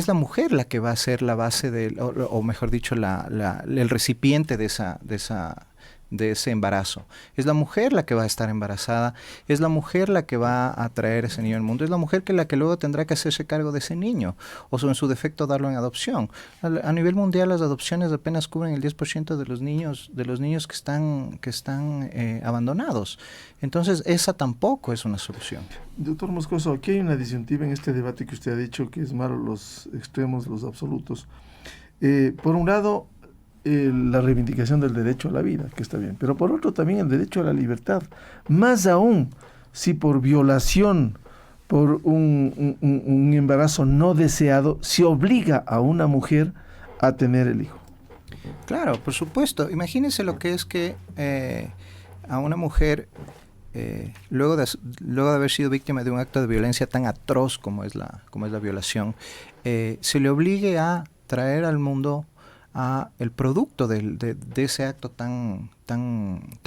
[SPEAKER 24] la mujer la que va a ser la base o mejor dicho, el recipiente de ese embarazo. Es la mujer la que va a estar embarazada, es la mujer la que va a traer ese niño al mundo, es la mujer la que luego tendrá que hacerse cargo de ese niño, o en su defecto darlo en adopción. A nivel mundial, las adopciones apenas cubren el 10% de los niños que están abandonados. Entonces, esa tampoco es una solución.
[SPEAKER 10] Doctor Moscoso, aquí hay una disyuntiva en este debate que usted ha dicho, que es malo los extremos, los absolutos. Por un lado, la reivindicación del derecho a la vida, que está bien, pero por otro también el derecho a la libertad, más aún si por violación por un embarazo no deseado, se obliga a una mujer a tener el hijo.
[SPEAKER 24] Claro, por supuesto. Imagínense lo que es que a una mujer, luego de haber sido víctima de un acto de violencia tan atroz como es la violación, se le obligue a traer al mundo el producto de ese acto tan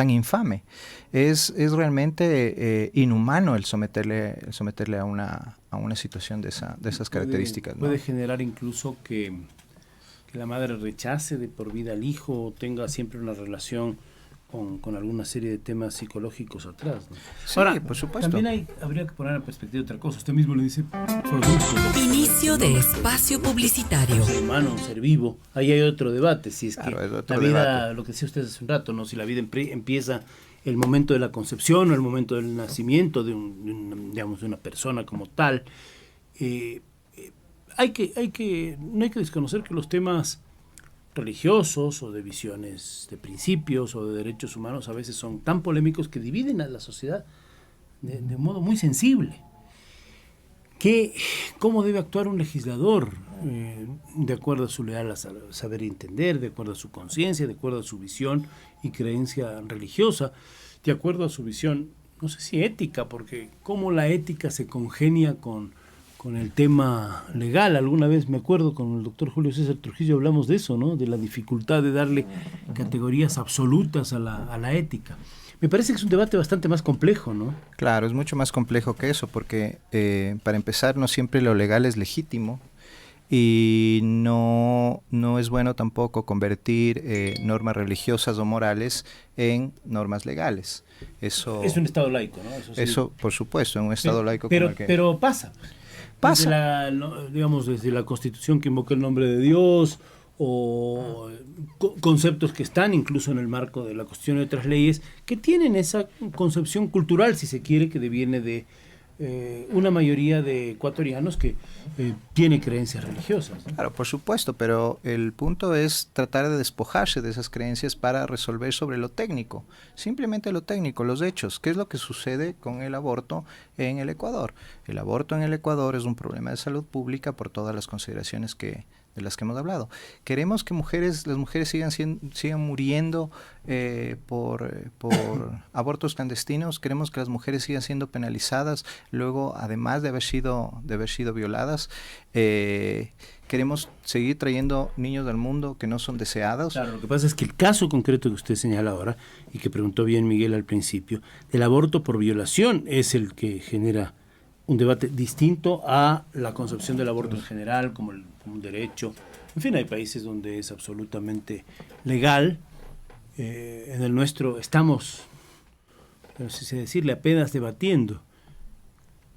[SPEAKER 24] infame. Es realmente inhumano el someterle a una situación de esas características, ¿no?
[SPEAKER 23] Puede generar incluso que la madre rechace de por vida al hijo, o tenga siempre una relación con alguna serie de temas psicológicos atrás, ¿no?
[SPEAKER 24] Sí,
[SPEAKER 23] ahora,
[SPEAKER 24] por supuesto.
[SPEAKER 23] También habría que poner en perspectiva otra cosa. Usted mismo le dice producto.
[SPEAKER 3] Inicio de espacio publicitario.
[SPEAKER 23] Un ser humano, un ser vivo. Ahí hay otro debate. Si es que la vida, lo que decía usted hace un rato, ¿no? Si la vida empieza el momento de la concepción o el momento del nacimiento de una persona como tal. No hay que desconocer que los temas religiosos o de visiones de principios o de derechos humanos a veces son tan polémicos que dividen a la sociedad de modo muy sensible. ¿Cómo debe actuar un legislador? De acuerdo a su leal saber entender, de acuerdo a su conciencia, de acuerdo a su visión y creencia religiosa, de acuerdo a su visión, no sé si ética, porque cómo la ética se congenia con el tema legal. Alguna vez me acuerdo con el doctor Julio César Trujillo hablamos de eso, ¿no? De la dificultad de darle categorías absolutas a la ética. Me parece que es un debate bastante más complejo, ¿no?
[SPEAKER 24] Claro, es mucho más complejo que eso, porque para empezar no siempre lo legal es legítimo y no es bueno tampoco convertir normas religiosas o morales en normas legales. Eso
[SPEAKER 23] es un Estado laico, ¿no?
[SPEAKER 24] Eso por supuesto, en un Estado laico como el que...
[SPEAKER 23] Pero pasa. Desde la Constitución que invoca el nombre de Dios, o conceptos que están incluso en el marco de la Constitución y otras leyes, que tienen esa concepción cultural, si se quiere, que deviene de una mayoría de ecuatorianos que tiene creencias religiosas, ¿no?
[SPEAKER 24] Claro, por supuesto, pero el punto es tratar de despojarse de esas creencias para resolver sobre lo técnico, simplemente lo técnico, los hechos. ¿Qué es lo que sucede con el aborto en el Ecuador? El aborto en el Ecuador es un problema de salud pública por todas las consideraciones de las que hemos hablado. Queremos que las mujeres sigan muriendo por abortos clandestinos. Queremos que las mujeres sigan siendo penalizadas luego, además de haber sido violadas. Queremos seguir trayendo niños al mundo que no son deseados.
[SPEAKER 23] Claro, lo que pasa es que el caso concreto que usted señala ahora, y que preguntó bien Miguel al principio, del aborto por violación es el que genera un debate distinto a la concepción del aborto en general como un derecho. En fin, hay países donde es absolutamente legal. En el nuestro estamos, no sé si decirle, apenas debatiendo.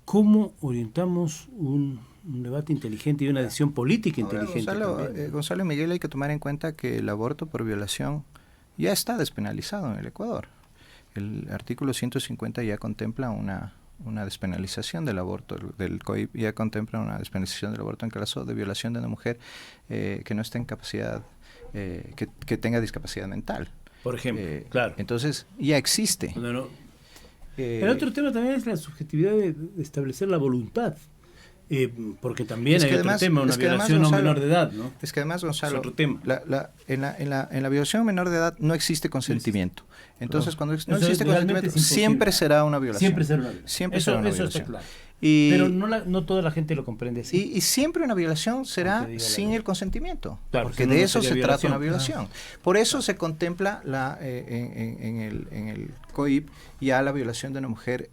[SPEAKER 23] ¿Cómo orientamos un debate inteligente y una decisión política inteligente?
[SPEAKER 24] Gonzalo y Miguel, hay que tomar en cuenta que el aborto por violación ya está despenalizado en el Ecuador. El artículo 150 ya contempla una despenalización del aborto, del COIP ya contempla una despenalización del aborto en caso de violación de una mujer que no esté en capacidad, que tenga discapacidad mental.
[SPEAKER 23] Por ejemplo, claro.
[SPEAKER 24] Entonces, ya existe.
[SPEAKER 23] El otro tema también es la subjetividad de establecer la voluntad. Porque también hay otro tema, una violación a un menor de edad, ¿no?
[SPEAKER 24] Es que además, Gonzalo,
[SPEAKER 23] es otro tema.
[SPEAKER 24] En la violación a un menor de edad no existe consentimiento. Entonces, cuando no existe consentimiento, siempre será una violación.
[SPEAKER 23] Siempre será una violación. Eso está claro. Pero no toda la gente lo comprende así.
[SPEAKER 24] Y siempre una violación será sin el consentimiento,
[SPEAKER 23] claro,
[SPEAKER 24] porque de eso se trata una violación. Por eso se contempla en el COIP ya la violación de una mujer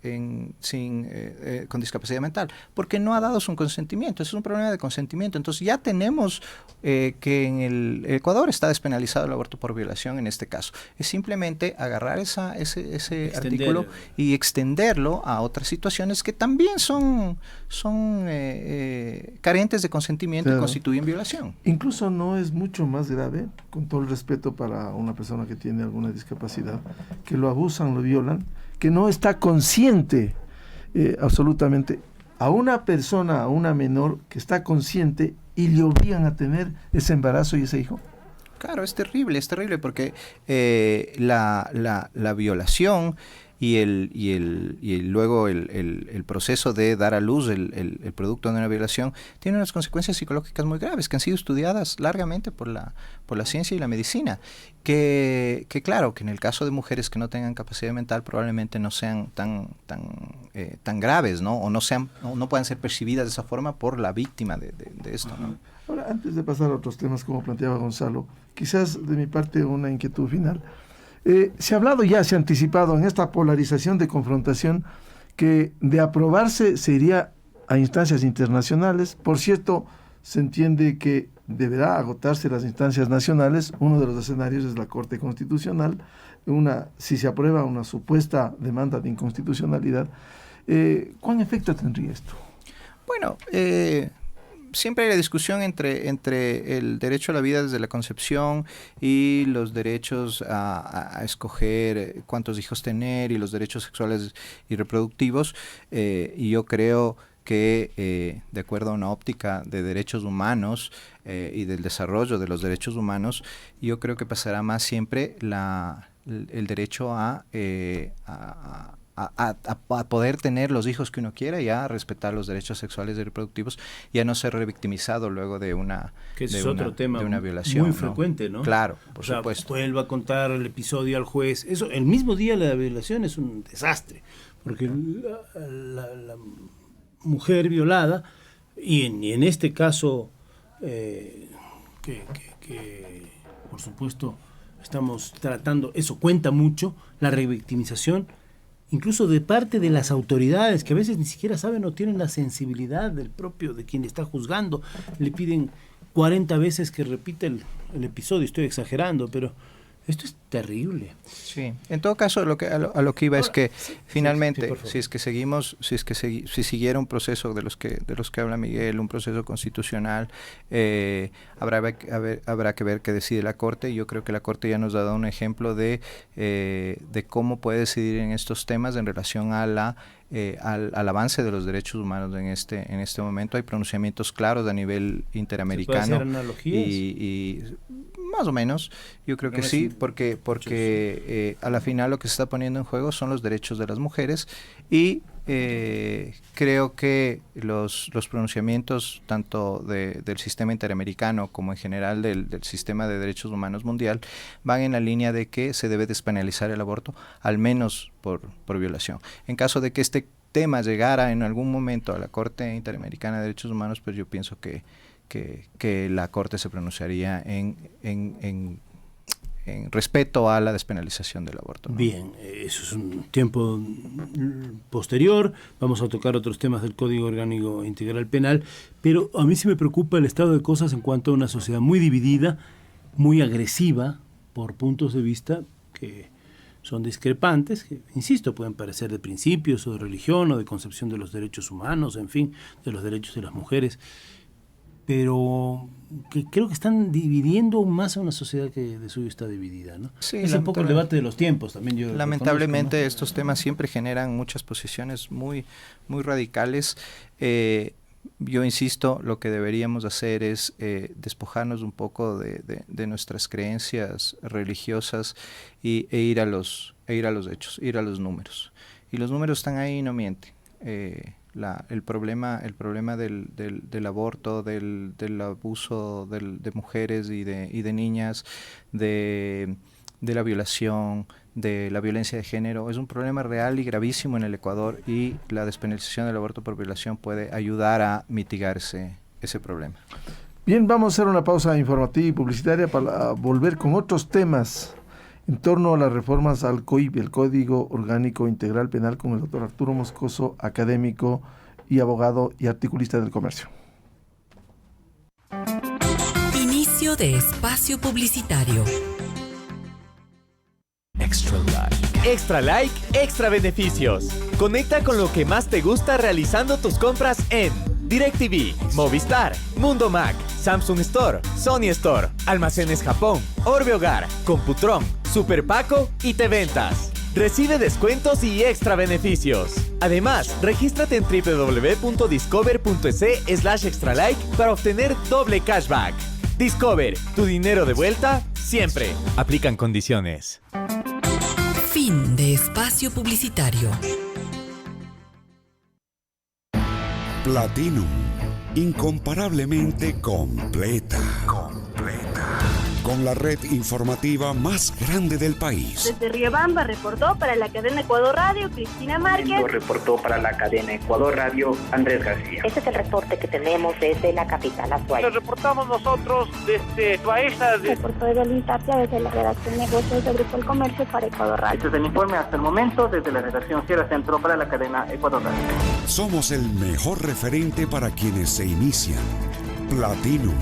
[SPEAKER 24] con discapacidad mental, porque no ha dado su consentimiento. Eso es un problema de consentimiento. Entonces ya tenemos que en el Ecuador está despenalizado el aborto por violación en este caso. Es simplemente agarrar ese artículo y extenderlo a otras situaciones que también son carentes de consentimiento, claro, y constituyen violación.
[SPEAKER 10] Incluso no es mucho más grave, con todo el respeto para una persona que tiene alguna discapacidad, que lo abusan, lo violan, que no está consciente absolutamente, a una persona, a una menor que está consciente y le obligan a tener ese embarazo y ese hijo.
[SPEAKER 24] Claro, es terrible porque la violación y luego el proceso de dar a luz el producto de una violación tiene unas consecuencias psicológicas muy graves que han sido estudiadas largamente por la ciencia y la medicina, que claro, que en el caso de mujeres que no tengan capacidad mental probablemente no sean tan graves, ¿no? O no puedan ser percibidas de esa forma por la víctima de esto, ¿no?
[SPEAKER 10] Ahora, antes de pasar a otros temas, como planteaba Gonzalo, quizás de mi parte una inquietud final. Se ha hablado ya, se ha anticipado en esta polarización de confrontación que de aprobarse se iría a instancias internacionales. Por cierto, se entiende que deberá agotarse las instancias nacionales. Uno de los escenarios es la Corte Constitucional. Si se aprueba una supuesta demanda de inconstitucionalidad, ¿cuán efecto tendría esto?
[SPEAKER 24] Bueno, siempre hay la discusión entre el derecho a la vida desde la concepción y los derechos a escoger cuántos hijos tener y los derechos sexuales y reproductivos, y yo creo que de acuerdo a una óptica de derechos humanos y del desarrollo de los derechos humanos, yo creo que pasará más siempre el derecho a poder tener los hijos que uno quiera y a respetar los derechos sexuales y reproductivos y a no ser revictimizado luego de una violación.
[SPEAKER 23] Muy frecuente, ¿no?
[SPEAKER 24] Claro, por supuesto.
[SPEAKER 23] Vuelva a contar el episodio al juez. Eso, el mismo día de la violación es un desastre, porque la mujer violada, y en este caso, que por supuesto estamos tratando, eso cuenta mucho, la revictimización, incluso de parte de las autoridades, que a veces ni siquiera saben o tienen la sensibilidad de quien está juzgando. Le piden 40 veces que repita el episodio, estoy exagerando, pero esto es terrible.
[SPEAKER 24] Sí, en todo caso a lo que iba es que finalmente, si siguiera un proceso de los que habla Miguel, un proceso constitucional, habrá que ver qué decide la Corte. Yo creo que la Corte ya nos ha dado un ejemplo de cómo puede decidir en estos temas en relación a al avance de los derechos humanos en este momento. Hay pronunciamientos claros a nivel interamericano.
[SPEAKER 23] ¿Se puede hacer analogías?
[SPEAKER 24] Y más o menos, yo creo que sí, porque a la final lo que se está poniendo en juego son los derechos de las mujeres y creo que los pronunciamientos tanto del sistema interamericano como en general del sistema de derechos humanos mundial van en la línea de que se debe despenalizar el aborto, al menos por violación. En caso de que este tema llegara en algún momento a la Corte Interamericana de Derechos Humanos, pues yo pienso que la Corte se pronunciaría en respeto a la despenalización del aborto, ¿no?
[SPEAKER 23] Bien, eso es un tiempo posterior. Vamos a tocar otros temas del Código Orgánico Integral Penal, pero a mí sí me preocupa el estado de cosas en cuanto a una sociedad muy dividida, muy agresiva por puntos de vista que son discrepantes, que, insisto, pueden parecer de principios o de religión o de concepción de los derechos humanos, en fin, de los derechos de las mujeres, pero que creo que están dividiendo aún más a una sociedad que de suyo está dividida, ¿no?
[SPEAKER 24] Sí,
[SPEAKER 23] es un poco el debate de los tiempos también. Yo
[SPEAKER 24] lamentablemente
[SPEAKER 23] reconozco, ¿no?
[SPEAKER 24] Estos temas siempre generan muchas posiciones muy radicales. Yo insisto, lo que deberíamos hacer es despojarnos un poco de nuestras creencias religiosas e ir a los hechos, ir a los números. Y los números están ahí y no mienten. El problema del aborto, del abuso de mujeres y de niñas, de la violación, de la violencia de género, es un problema real y gravísimo en el Ecuador, y la despenalización del aborto por violación puede ayudar a mitigar ese problema.
[SPEAKER 10] Bien, vamos a hacer una pausa informativa y publicitaria para volver con otros temas en torno a las reformas al COIP, el Código Orgánico Integral Penal, con el doctor Arturo Moscoso, académico y abogado y articulista del comercio.
[SPEAKER 3] Inicio de espacio publicitario.
[SPEAKER 16] Extra Like. Extra Like, extra beneficios. Conecta con lo que más te gusta realizando tus compras en DirecTV, Movistar, Mundo Mac, Samsung Store, Sony Store, Almacenes Japón, Orbe Hogar, Computron, Super Paco y Te-Ventas. Recibe descuentos y extra beneficios. Además, regístrate en www.discover.es/extralike para obtener doble cashback. Discover, tu dinero de vuelta siempre. Aplican condiciones.
[SPEAKER 3] Fin de de espacio publicitario.
[SPEAKER 1] Platinum, incomparablemente completa. Con la red informativa más grande del país.
[SPEAKER 17] Desde Riobamba reportó para la cadena Ecuador Radio Cristina Márquez.
[SPEAKER 18] Reportó para la cadena Ecuador Radio Andrés García.
[SPEAKER 20] Este es el reporte que tenemos desde la capital Azuay.
[SPEAKER 21] Lo reportamos nosotros desde Baeza.
[SPEAKER 17] Reportó Evelyn Tapia desde la redacción Negocios de Grupo El Comercio para Ecuador Radio.
[SPEAKER 18] Este es el informe hasta el momento desde la redacción Sierra Centro para la cadena Ecuador Radio.
[SPEAKER 1] Somos el mejor referente para quienes se inician. Platinum.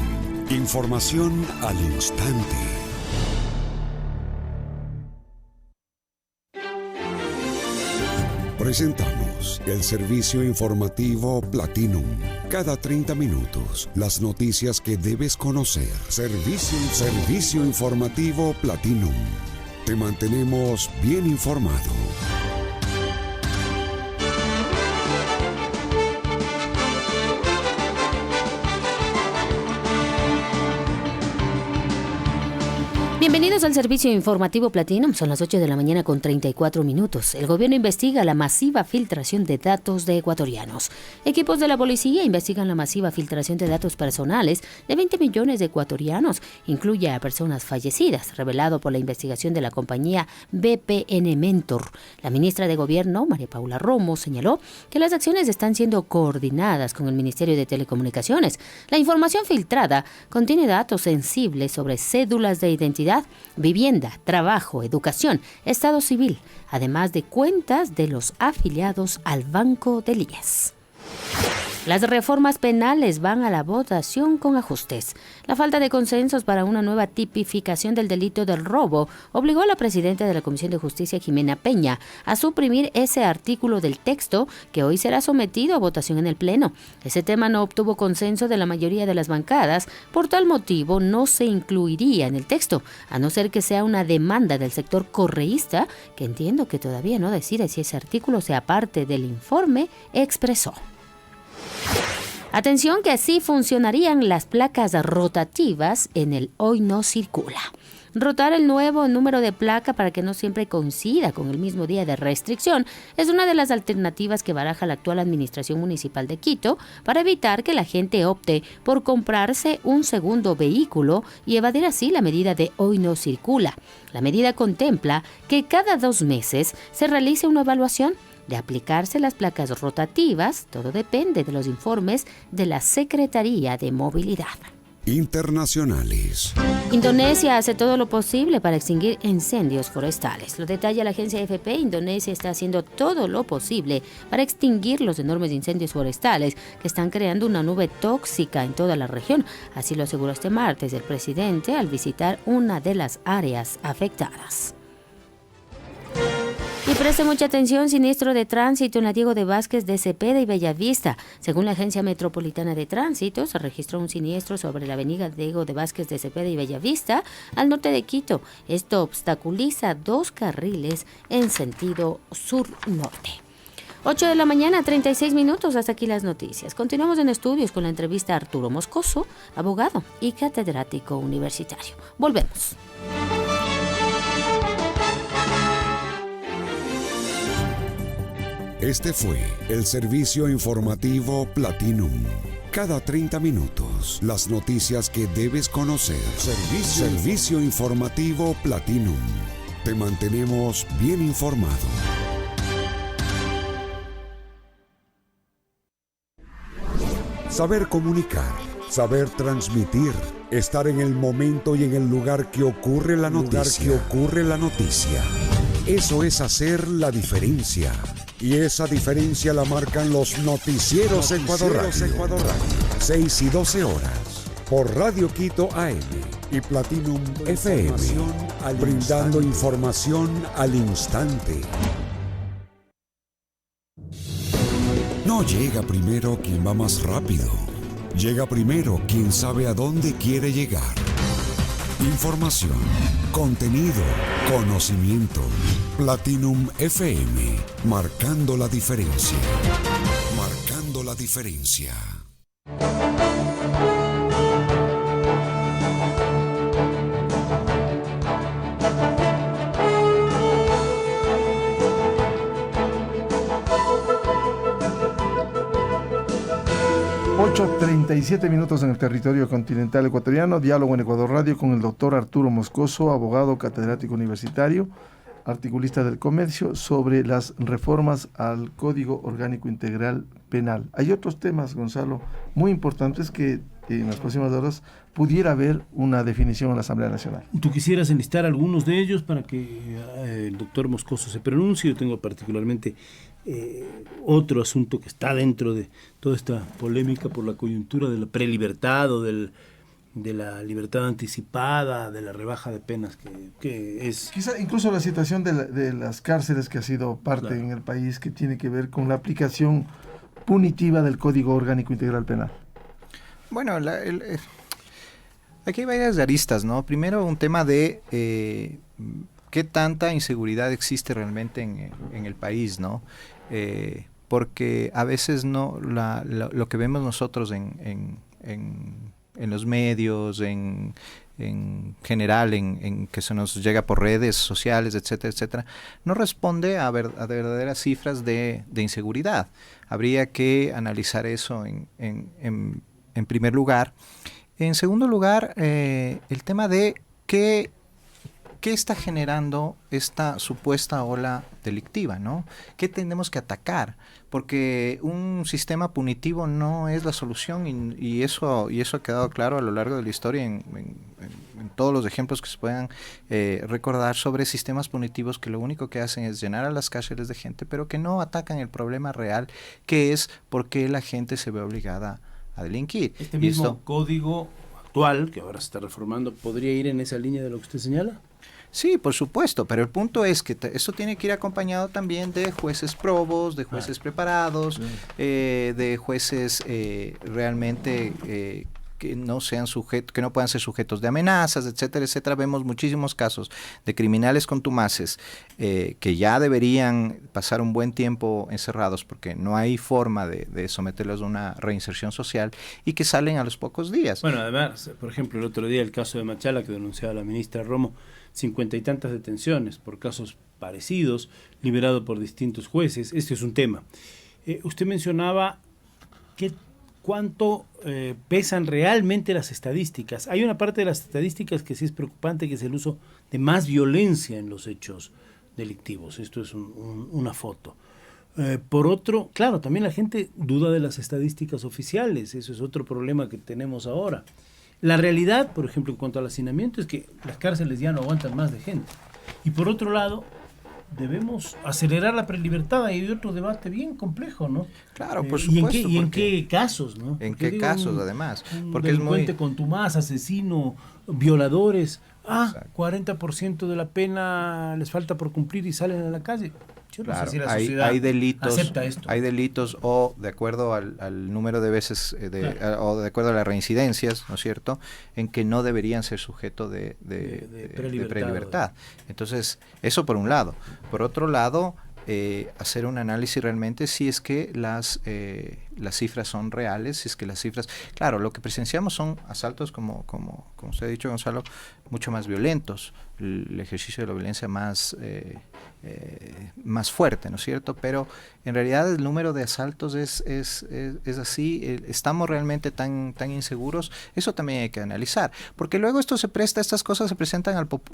[SPEAKER 1] Información al instante. Presentamos el servicio informativo Platinum. Cada 30 minutos, las noticias que debes conocer. Servicio informativo Platinum. Te mantenemos bien informado.
[SPEAKER 2] Bienvenidos al servicio informativo Platinum. Son las 8 de la mañana con 34 minutos. El gobierno investiga la masiva filtración de datos de ecuatorianos. Equipos de la policía investigan la masiva filtración de datos personales de 20 millones de ecuatorianos. Incluye a personas fallecidas, revelado por la investigación de la compañía BPN Mentor. La ministra de Gobierno, María Paula Romo, señaló que las acciones están siendo coordinadas con el Ministerio de Telecomunicaciones. La información filtrada contiene datos sensibles sobre cédulas de identidad, vivienda, trabajo, educación, estado civil, además de cuentas de los afiliados al Banco del IES. Las reformas penales van a la votación con ajustes. La falta de consensos para una nueva tipificación del delito del robo obligó a la presidenta de la Comisión de Justicia, Jimena Peña, a suprimir ese artículo del texto que hoy será sometido a votación en el Pleno. Ese tema no obtuvo consenso de la mayoría de las bancadas, por tal motivo no se incluiría en el texto, a no ser que sea una demanda del sector correísta, que entiendo que todavía no decide si ese artículo sea parte del informe, expresó. Atención que así funcionarían las placas rotativas en el Hoy No Circula. Rotar el nuevo número de placa para que no siempre coincida con el mismo día de restricción es una de las alternativas que baraja la actual Administración Municipal de Quito para evitar que la gente opte por comprarse un segundo vehículo y evadir así la medida de Hoy No Circula. La medida contempla que cada 2 meses se realice una evaluación. De aplicarse las placas rotativas, todo depende de los informes de la Secretaría de Movilidad.
[SPEAKER 1] Internacionales.
[SPEAKER 2] Indonesia hace todo lo posible para extinguir incendios forestales. Lo detalla la agencia AFP. Indonesia está haciendo todo lo posible para extinguir los enormes incendios forestales que están creando una nube tóxica en toda la región. Así lo aseguró este martes el presidente al visitar una de las áreas afectadas. Y preste mucha atención, siniestro de tránsito en la Diego de Vázquez de Cepeda y Bellavista. Según la Agencia Metropolitana de Tránsito, se registró un siniestro sobre la avenida Diego de Vázquez de Cepeda y Bellavista, al norte de Quito. Esto obstaculiza 2 carriles en sentido sur-norte. 8 de la mañana, 36 minutos, hasta aquí las noticias. Continuamos en estudios con la entrevista a Arturo Moscoso, abogado y catedrático universitario. Volvemos.
[SPEAKER 1] Este fue el servicio informativo Platinum. Cada 30 minutos, las noticias que debes conocer. Servicio informativo Platinum. Te mantenemos bien informado. Saber comunicar, saber transmitir, estar en el momento y en el lugar que ocurre la noticia. Eso es hacer la diferencia. Y esa diferencia la marcan los noticieros Ecuador Radio. 6 y 12 horas. Por Radio Quito AM y Platinum FM. Brindando información al instante. No llega primero quien va más rápido. Llega primero quien sabe a dónde quiere llegar. Información, contenido, conocimiento. Platinum FM, marcando la diferencia. Marcando la diferencia.
[SPEAKER 10] 37 minutos en el territorio continental ecuatoriano. Diálogo en Ecuador Radio con el doctor Arturo Moscoso, abogado catedrático universitario, articulista del comercio, sobre las reformas al Código Orgánico Integral Penal. Hay otros temas, Gonzalo, muy importantes que en las próximas horas pudiera haber una definición en la Asamblea Nacional.
[SPEAKER 23] ¿Tú quisieras enlistar algunos de ellos para que el doctor Moscoso se pronuncie? Yo tengo particularmente otro asunto que está dentro de toda esta polémica por la coyuntura de la prelibertad o de la libertad anticipada, de la rebaja de penas que es...
[SPEAKER 10] Quizá incluso la situación de las cárceles, que ha sido parte en el país, que tiene que ver con la aplicación punitiva del Código Orgánico Integral Penal.
[SPEAKER 24] Bueno, aquí hay varias aristas, ¿no? Primero, un tema de qué tanta inseguridad existe realmente en el país, ¿no? Porque a veces no lo que vemos nosotros en los medios, en general, en que se nos llega por redes sociales, etcétera, etcétera, no responde a verdaderas cifras de inseguridad. Habría que analizar eso en primer lugar. En segundo lugar, el tema de qué está generando esta supuesta ola delictiva, ¿no? ¿Qué tenemos que atacar? Porque un sistema punitivo no es la solución y eso ha quedado claro a lo largo de la historia en todos los ejemplos que se puedan recordar sobre sistemas punitivos que lo único que hacen es llenar a las cárceles de gente, pero que no atacan el problema real, que es por qué la gente se ve obligada a delinquir.
[SPEAKER 23] Este mismo código actual, que ahora se está reformando, ¿podría ir en esa línea de lo que usted señala?
[SPEAKER 24] Sí, por supuesto, pero el punto es que esto tiene que ir acompañado también de jueces probos, de jueces preparados, de jueces realmente que no sean sujetos, que no puedan ser sujetos de amenazas, etcétera, etcétera. Vemos muchísimos casos de criminales contumaces que ya deberían pasar un buen tiempo encerrados porque no hay forma de someterlos a una reinserción social y que salen a los pocos días.
[SPEAKER 23] Bueno, además, por ejemplo, el otro día el caso de Machala que denunciaba la ministra Romo, 50 y tantas detenciones por casos parecidos, liberado por distintos jueces. Este es un tema. Usted mencionaba cuánto pesan realmente las estadísticas. Hay una parte de las estadísticas que sí es preocupante, que es el uso de más violencia en los hechos delictivos. Esto es una foto. Por otro, claro, también la gente duda de las estadísticas oficiales. Eso es otro problema que tenemos ahora. La realidad, por ejemplo, en cuanto al hacinamiento, es que las cárceles ya no aguantan más de gente. Y por otro lado, debemos acelerar la prelibertad. Hay otro debate bien complejo, ¿no?
[SPEAKER 24] Claro, por supuesto.
[SPEAKER 23] ¿Y en qué casos, no?
[SPEAKER 24] ¿En qué casos, además?
[SPEAKER 23] Porque delincuente contumaz, asesino, violadores. 40% de la pena les falta por cumplir y salen a la calle. Yo no sé si la sociedad
[SPEAKER 24] hay delitos,
[SPEAKER 23] acepta esto.
[SPEAKER 24] Hay delitos o de acuerdo al número de veces o de acuerdo a las reincidencias, ¿no es cierto?, en que no deberían ser sujeto de prelibertad. Entonces, eso por un lado. Por otro lado, hacer un análisis realmente si es que las cifras son reales, si es que las cifras... Claro, lo que presenciamos son asaltos, como usted ha dicho, Gonzalo, mucho más violentos, el ejercicio de la violencia más fuerte, ¿no es cierto? Pero en realidad el número de asaltos es así. ¿Estamos realmente tan inseguros? Eso también hay que analizar, porque luego estas cosas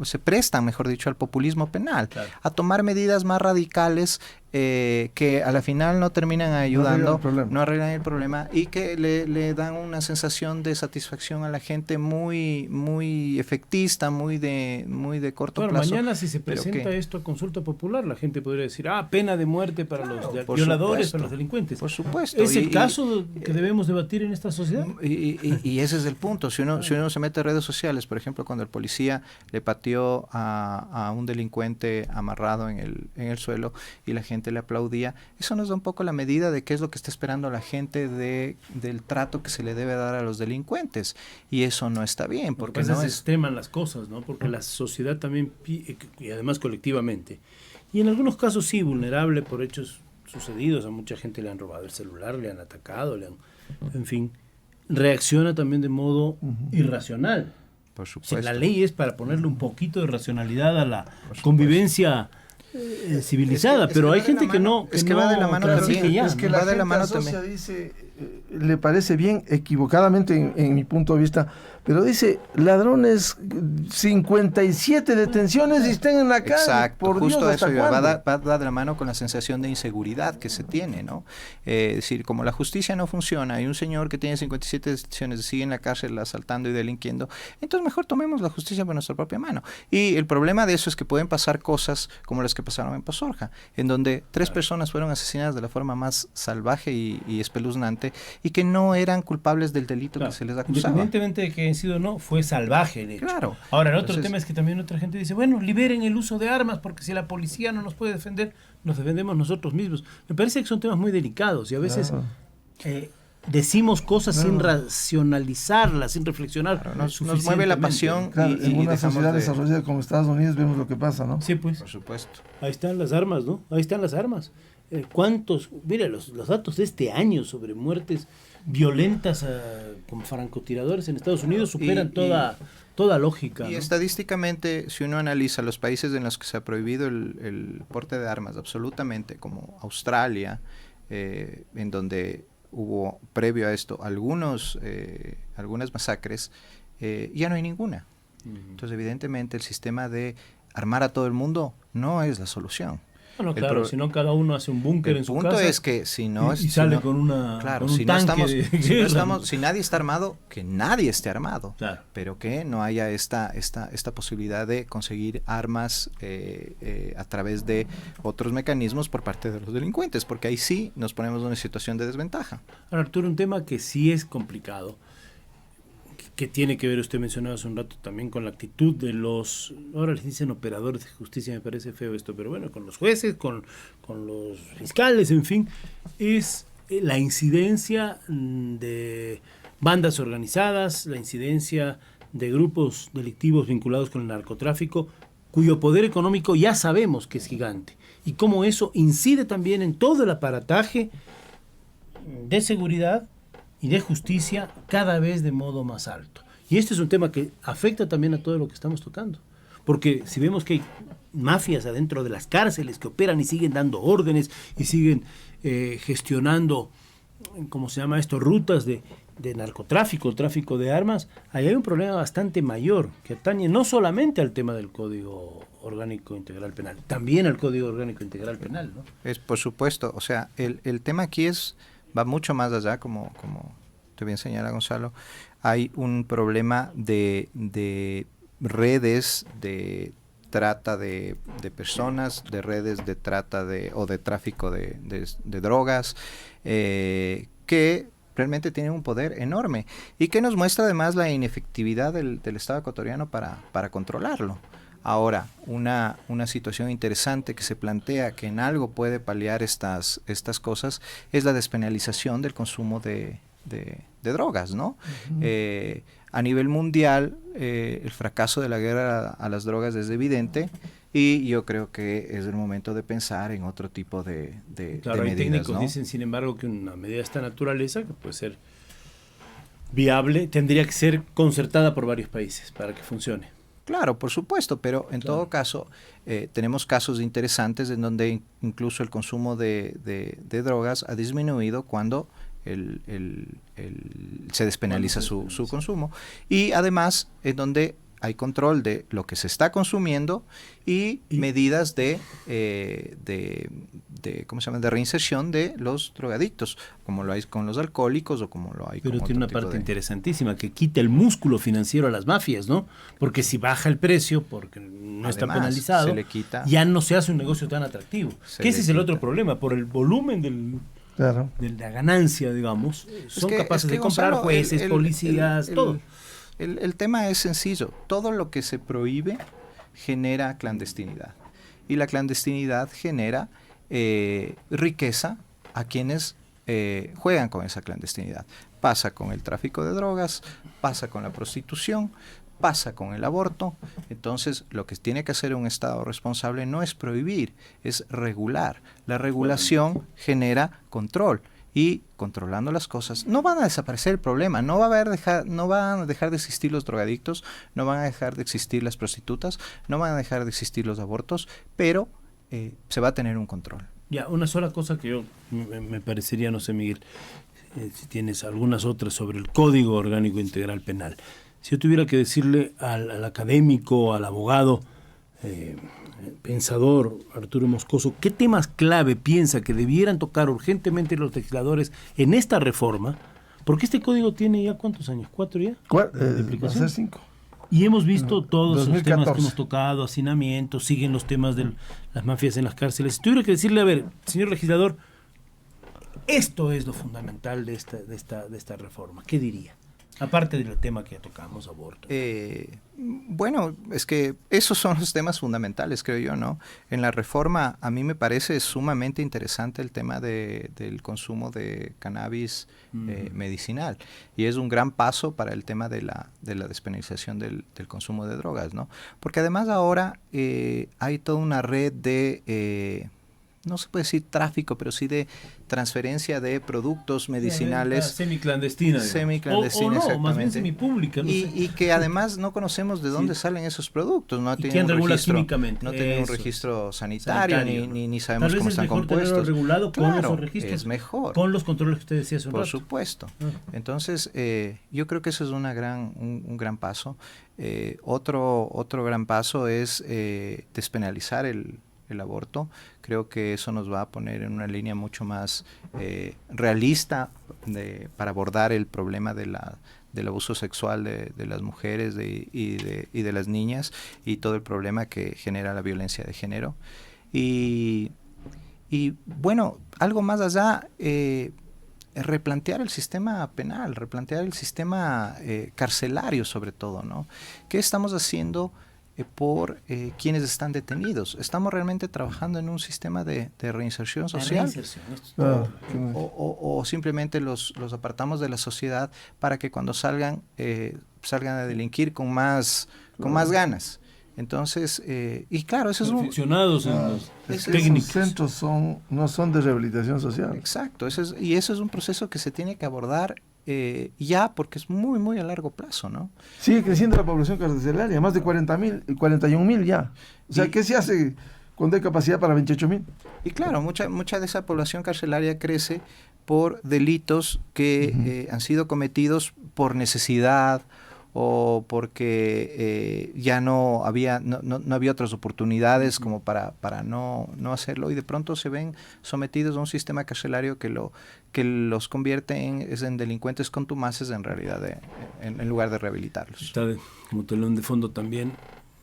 [SPEAKER 24] se prestan, mejor dicho, al populismo penal, a tomar medidas más radicales que a la final no terminan ayudando, no arreglan el problema y que le dan una sensación de satisfacción a la gente muy efectista, muy de corto plazo.
[SPEAKER 23] Mañana si se presenta esto a consulta popular, la gente podría decir, pena de muerte para los violadores, para los delincuentes.
[SPEAKER 24] Por supuesto.
[SPEAKER 23] ¿Es el caso que debemos debatir en esta sociedad?
[SPEAKER 24] Y ese es el punto. Si uno se mete a redes sociales, por ejemplo, cuando el policía le pateó a un delincuente amarrado en el suelo y la gente le aplaudía, eso nos da un poco la medida de qué es lo que está esperando la gente del trato que se le debe dar a los delincuentes, y eso no está bien, porque no
[SPEAKER 23] se extreman las cosas, ¿no? Porque la sociedad también, y además colectivamente, y en algunos casos sí, vulnerable por hechos sucedidos, a mucha gente le han robado el celular, le han atacado, en fin, reacciona también de modo irracional.
[SPEAKER 24] Por supuesto.
[SPEAKER 23] La ley es para ponerle un poquito de racionalidad a la convivencia civilizada, pero hay gente que no.
[SPEAKER 24] Es que va de la mano también.
[SPEAKER 10] Es que la gente asocia, dice, le parece bien, equivocadamente en mi punto de vista, pero dice, ladrones, 57 detenciones y estén en la calle.
[SPEAKER 24] Exacto,
[SPEAKER 10] por
[SPEAKER 24] justo
[SPEAKER 10] Dios,
[SPEAKER 24] eso
[SPEAKER 10] ¿hasta
[SPEAKER 24] va
[SPEAKER 10] cuándo?
[SPEAKER 24] de la mano con la sensación de inseguridad que se tiene, ¿no? Es decir, como la justicia no funciona y un señor que tiene 57 detenciones sigue en la cárcel asaltando y delinquiendo, entonces mejor tomemos la justicia por nuestra propia mano. Y el problema de eso es que pueden pasar cosas como las que pasaron en Pozorja, en donde 3 personas fueron asesinadas de la forma más salvaje y espeluznante y que no eran culpables del delito que se les acusaba.
[SPEAKER 23] Independientemente de que sido no, fue salvaje el hecho.
[SPEAKER 24] Claro.
[SPEAKER 23] Ahora, el otro tema es que también otra gente dice, bueno, liberen el uso de armas porque si la policía no nos puede defender, nos defendemos nosotros mismos. Me parece que son temas muy delicados y a veces decimos cosas sin racionalizarlas, sin reflexionar.
[SPEAKER 24] Claro, nos mueve la pasión.
[SPEAKER 10] Claro, en una sociedad desarrollada como Estados Unidos vemos lo que pasa, ¿no?
[SPEAKER 23] Sí, pues.
[SPEAKER 24] Por supuesto.
[SPEAKER 23] Ahí están las armas, ¿no? Ahí están las armas. ¿Cuántos? Mira, los datos de este año sobre muertes violentas con francotiradores en Estados Unidos superan toda lógica.
[SPEAKER 24] Y
[SPEAKER 23] ¿no?
[SPEAKER 24] Estadísticamente, si uno analiza los países en los que se ha prohibido el porte de armas, absolutamente, como Australia, en donde hubo previo a esto algunas masacres, ya no hay ninguna. Entonces, evidentemente, el sistema de armar a todo el mundo no es la solución.
[SPEAKER 23] Bueno, claro, si no cada uno hace un búnker en su casa.
[SPEAKER 24] El punto es que si no
[SPEAKER 23] y sale con una
[SPEAKER 24] claro,
[SPEAKER 23] con un
[SPEAKER 24] si
[SPEAKER 23] tanque
[SPEAKER 24] si nadie está armado, que nadie esté armado,
[SPEAKER 23] claro.
[SPEAKER 24] Pero que no haya esta posibilidad de conseguir armas a través de otros mecanismos por parte de los delincuentes, porque ahí sí nos ponemos en una situación de desventaja.
[SPEAKER 23] Ahora, Arturo, un tema que sí es complicado, que tiene que ver, usted mencionaba hace un rato también con la actitud de ahora les dicen operadores de justicia, me parece feo esto, pero bueno, con los jueces, con los fiscales, en fin, es la incidencia de bandas organizadas, la incidencia de grupos delictivos vinculados con el narcotráfico, cuyo poder económico ya sabemos que es gigante, y cómo eso incide también en todo el aparataje de seguridad y de justicia cada vez de modo más alto. Y este es un tema que afecta también a todo lo que estamos tocando. Porque si vemos que hay mafias adentro de las cárceles que operan y siguen dando órdenes y siguen gestionando, ¿cómo se llama esto?, rutas de narcotráfico, tráfico de armas, ahí hay un problema bastante mayor que atañe no solamente al tema del Código Orgánico Integral Penal, también al Código Orgánico Integral Penal, ¿no?
[SPEAKER 24] Es por supuesto, o sea, el tema aquí va mucho más allá, como te bien señala Gonzalo. Hay un problema de redes de trata de personas, de redes de trata o de tráfico de drogas, que realmente tienen un poder enorme y que nos muestra además la inefectividad del Estado ecuatoriano para controlarlo. Ahora, una situación interesante que se plantea que en algo puede paliar estas cosas es la despenalización del consumo de drogas, ¿no? Uh-huh. A nivel mundial, el fracaso de la guerra a las drogas es evidente y yo creo que es el momento de pensar en otro tipo de
[SPEAKER 23] claro,
[SPEAKER 24] de
[SPEAKER 23] hay
[SPEAKER 24] medidas,
[SPEAKER 23] técnicos
[SPEAKER 24] ¿no?
[SPEAKER 23] dicen, sin embargo, que una medida de esta naturaleza, que puede ser viable, tendría que ser concertada por varios países para que funcione.
[SPEAKER 24] Claro, por supuesto, pero en todo caso tenemos casos interesantes en donde incluso el consumo de drogas ha disminuido cuando se despenaliza su consumo, y además en donde hay control de lo que se está consumiendo y medidas de ¿cómo se llama?, de reinserción de los drogadictos, como lo hay con los alcohólicos o como lo hay con
[SPEAKER 23] Pero
[SPEAKER 24] otro
[SPEAKER 23] tiene una
[SPEAKER 24] tipo
[SPEAKER 23] parte interesantísima, que quita el músculo financiero a las mafias, ¿no? Porque si baja el precio, porque no está
[SPEAKER 24] Además,
[SPEAKER 23] penalizado,
[SPEAKER 24] se le quita,
[SPEAKER 23] ya no se hace un negocio tan atractivo. Que ese es el otro problema, por el volumen de la ganancia, digamos, son capaces de comprar
[SPEAKER 24] Gonzalo,
[SPEAKER 23] jueces, policías, todo.
[SPEAKER 24] El tema es sencillo. Todo lo que se prohíbe genera clandestinidad. Y la clandestinidad genera riqueza a quienes juegan con esa clandestinidad. Pasa con el tráfico de drogas, pasa con la prostitución, pasa con el aborto. Entonces, lo que tiene que hacer un Estado responsable no es prohibir, es regular. La regulación genera control. Y controlando las cosas, no van a desaparecer el problema, no van a dejar de existir los drogadictos, no van a dejar de existir las prostitutas, no van a dejar de existir los abortos, pero se va a tener un control.
[SPEAKER 23] Ya, una sola cosa que yo me parecería, no sé, Miguel, si tienes algunas otras sobre el Código Orgánico Integral Penal. Si yo tuviera que decirle al académico, al abogado, pensador Arturo Moscoso, ¿qué temas clave piensa que debieran tocar urgentemente los legisladores en esta reforma? Porque este código tiene ya ¿cuántos años? ¿4 ya?
[SPEAKER 10] ¿De aplicación? Va a ser 5.
[SPEAKER 23] Y hemos visto todos
[SPEAKER 10] 2014.
[SPEAKER 23] los temas que hemos tocado, hacinamiento, siguen los temas de las mafias en las cárceles. Si tuviera que decirle, a ver, señor legislador, esto es lo fundamental de esta reforma, ¿qué diría? Aparte del tema que ya tocamos, aborto.
[SPEAKER 24] Bueno, es que esos son los temas fundamentales, creo yo, ¿no? En la reforma, a mí me parece sumamente interesante el tema del consumo de cannabis medicinal. Y es un gran paso para el tema de la despenalización del consumo de drogas, ¿no? Porque además ahora hay toda una red de... no se puede decir tráfico, pero sí de transferencia de productos medicinales.
[SPEAKER 23] Semiclandestina.
[SPEAKER 24] Semiclandestina,
[SPEAKER 23] o no, más bien semipública. No sé.
[SPEAKER 24] Y que además no conocemos de dónde salen esos productos. No
[SPEAKER 23] tienen un registro químicamente.
[SPEAKER 24] No tienen un registro sanitario. Ni sabemos cómo están compuestos.
[SPEAKER 23] Tal vez es mejor tenerlo regulado con esos registros.
[SPEAKER 24] Es mejor.
[SPEAKER 23] Con los controles que usted decía hace un rato.
[SPEAKER 24] Por supuesto. Entonces, yo creo que eso es un gran paso. Otro gran paso es despenalizar el aborto. Creo que eso nos va a poner en una línea mucho más realista para abordar el problema del abuso sexual de las mujeres y de las niñas y todo el problema que genera la violencia de género. Y bueno, algo más allá, replantear el sistema penal, replantear el sistema carcelario sobre todo, ¿no? ¿Qué estamos haciendo por quienes están detenidos? ¿Estamos realmente trabajando en un sistema de reinserción social? O simplemente los apartamos de la sociedad para que cuando salgan a delinquir con más ganas? Entonces, y claro, eso es un...
[SPEAKER 23] Perfeccionados en los
[SPEAKER 10] técnicos. Esos centros no son de rehabilitación social.
[SPEAKER 24] Exacto, eso es un proceso que se tiene que abordar ya, porque es muy, muy a largo plazo, ¿no?
[SPEAKER 10] Sigue creciendo la población carcelaria, más de 41.000 ya. O sea, ¿qué se hace cuando hay capacidad para 28.000?
[SPEAKER 24] Y claro, mucha de esa población carcelaria crece por delitos que han sido cometidos por necesidad o porque ya no había otras oportunidades como para no hacerlo, y de pronto se ven sometidos a un sistema carcelario que los convierte en delincuentes contumaces en realidad, en lugar de rehabilitarlos.
[SPEAKER 23] Está como telón de fondo también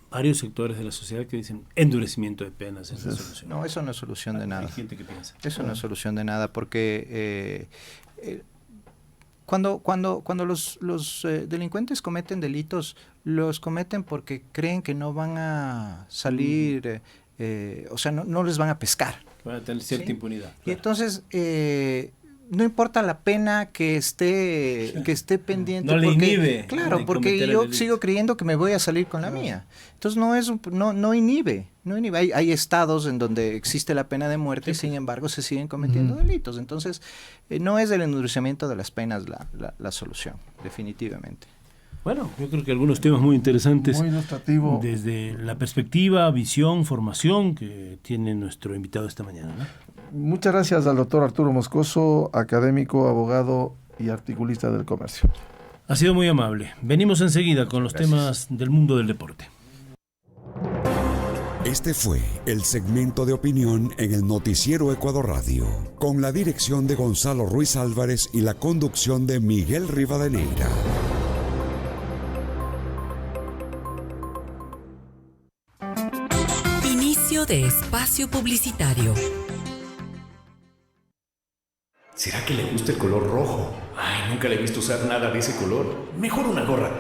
[SPEAKER 23] varios sectores de la sociedad que dicen endurecimiento de penas es la solución.
[SPEAKER 24] No, eso no es solución de nada.
[SPEAKER 23] Hay gente que piensa.
[SPEAKER 24] Eso no es solución de nada, porque cuando los delincuentes cometen delitos, los cometen porque creen que no van a salir, o sea, no les van a pescar.
[SPEAKER 23] Van a tener cierta impunidad.
[SPEAKER 24] Y entonces, no importa la pena que esté pendiente.
[SPEAKER 23] No le inhibe.
[SPEAKER 24] Claro, porque yo sigo creyendo que me voy a salir con la mía. Entonces no inhibe. Hay estados en donde existe la pena de muerte y sin embargo se siguen cometiendo delitos. Entonces, no es el endurecimiento de las penas la solución, definitivamente.
[SPEAKER 23] Bueno, yo creo que algunos temas muy interesantes.
[SPEAKER 10] Muy ilustrativo.
[SPEAKER 23] Desde la perspectiva, visión, formación que tiene nuestro invitado esta mañana, ¿no?
[SPEAKER 10] Muchas gracias al doctor Arturo Moscoso, académico, abogado y articulista del comercio.
[SPEAKER 23] Ha sido muy amable. Venimos enseguida con los temas del mundo del deporte.
[SPEAKER 1] Este fue el segmento de opinión en el noticiero Ecuador Radio, con la dirección de Gonzalo Ruiz Álvarez y la conducción de Miguel Rivadeneira.
[SPEAKER 3] Inicio de espacio publicitario.
[SPEAKER 13] ¿Será que le gusta el color rojo? Ay, nunca le he visto usar nada de ese color. Mejor una gorra.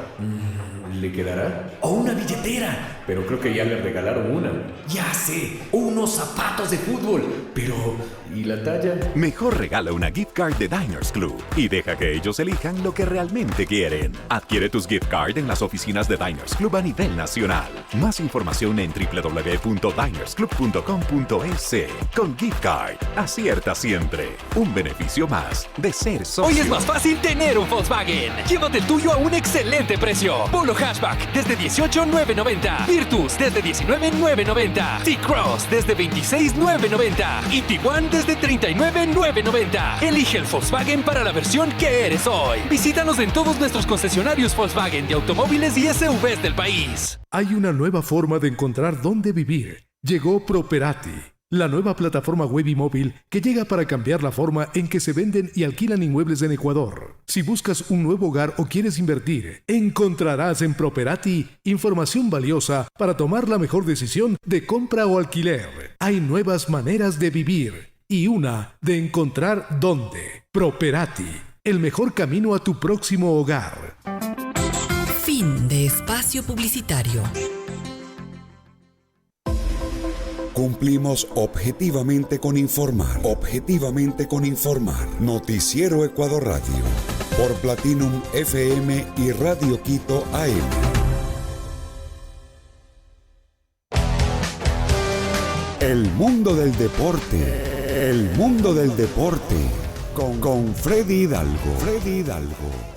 [SPEAKER 13] ¿Le quedará? O una billetera. Pero creo que ya le regalaron una. Ya sé, unos zapatos de fútbol. Pero, ¿y la talla?
[SPEAKER 8] Mejor regala una gift card de Diners Club y deja que ellos elijan lo que realmente quieren. Adquiere tus gift card en las oficinas de Diners Club a nivel nacional. Más información en www.dinersclub.com.es. Con gift card, acierta siempre. Un beneficio más de ser socio.
[SPEAKER 14] Hoy es más fácil tener un Volkswagen. Llévate el tuyo a un excelente precio. Polo cashback desde 18,990. Virtus desde 19,990. T-Cross desde 26,990. Y Tiguan desde 39,990. Elige el Volkswagen para la versión que eres hoy. Visítanos en todos nuestros concesionarios Volkswagen de automóviles y SUVs del país.
[SPEAKER 9] Hay una nueva forma de encontrar dónde vivir. Llegó Properati, la nueva plataforma web y móvil que llega para cambiar la forma en que se venden y alquilan inmuebles en Ecuador. Si buscas un nuevo hogar o quieres invertir, encontrarás en Properati información valiosa para tomar la mejor decisión de compra o alquiler. Hay nuevas maneras de vivir y una de encontrar dónde. Properati, el mejor camino a tu próximo hogar.
[SPEAKER 3] Fin de espacio publicitario.
[SPEAKER 1] Cumplimos objetivamente con informar. Objetivamente con informar. Noticiero Ecuador Radio. Por Platinum FM y Radio Quito AM. El mundo del deporte. El mundo del deporte. Con Freddy Hidalgo. Freddy Hidalgo.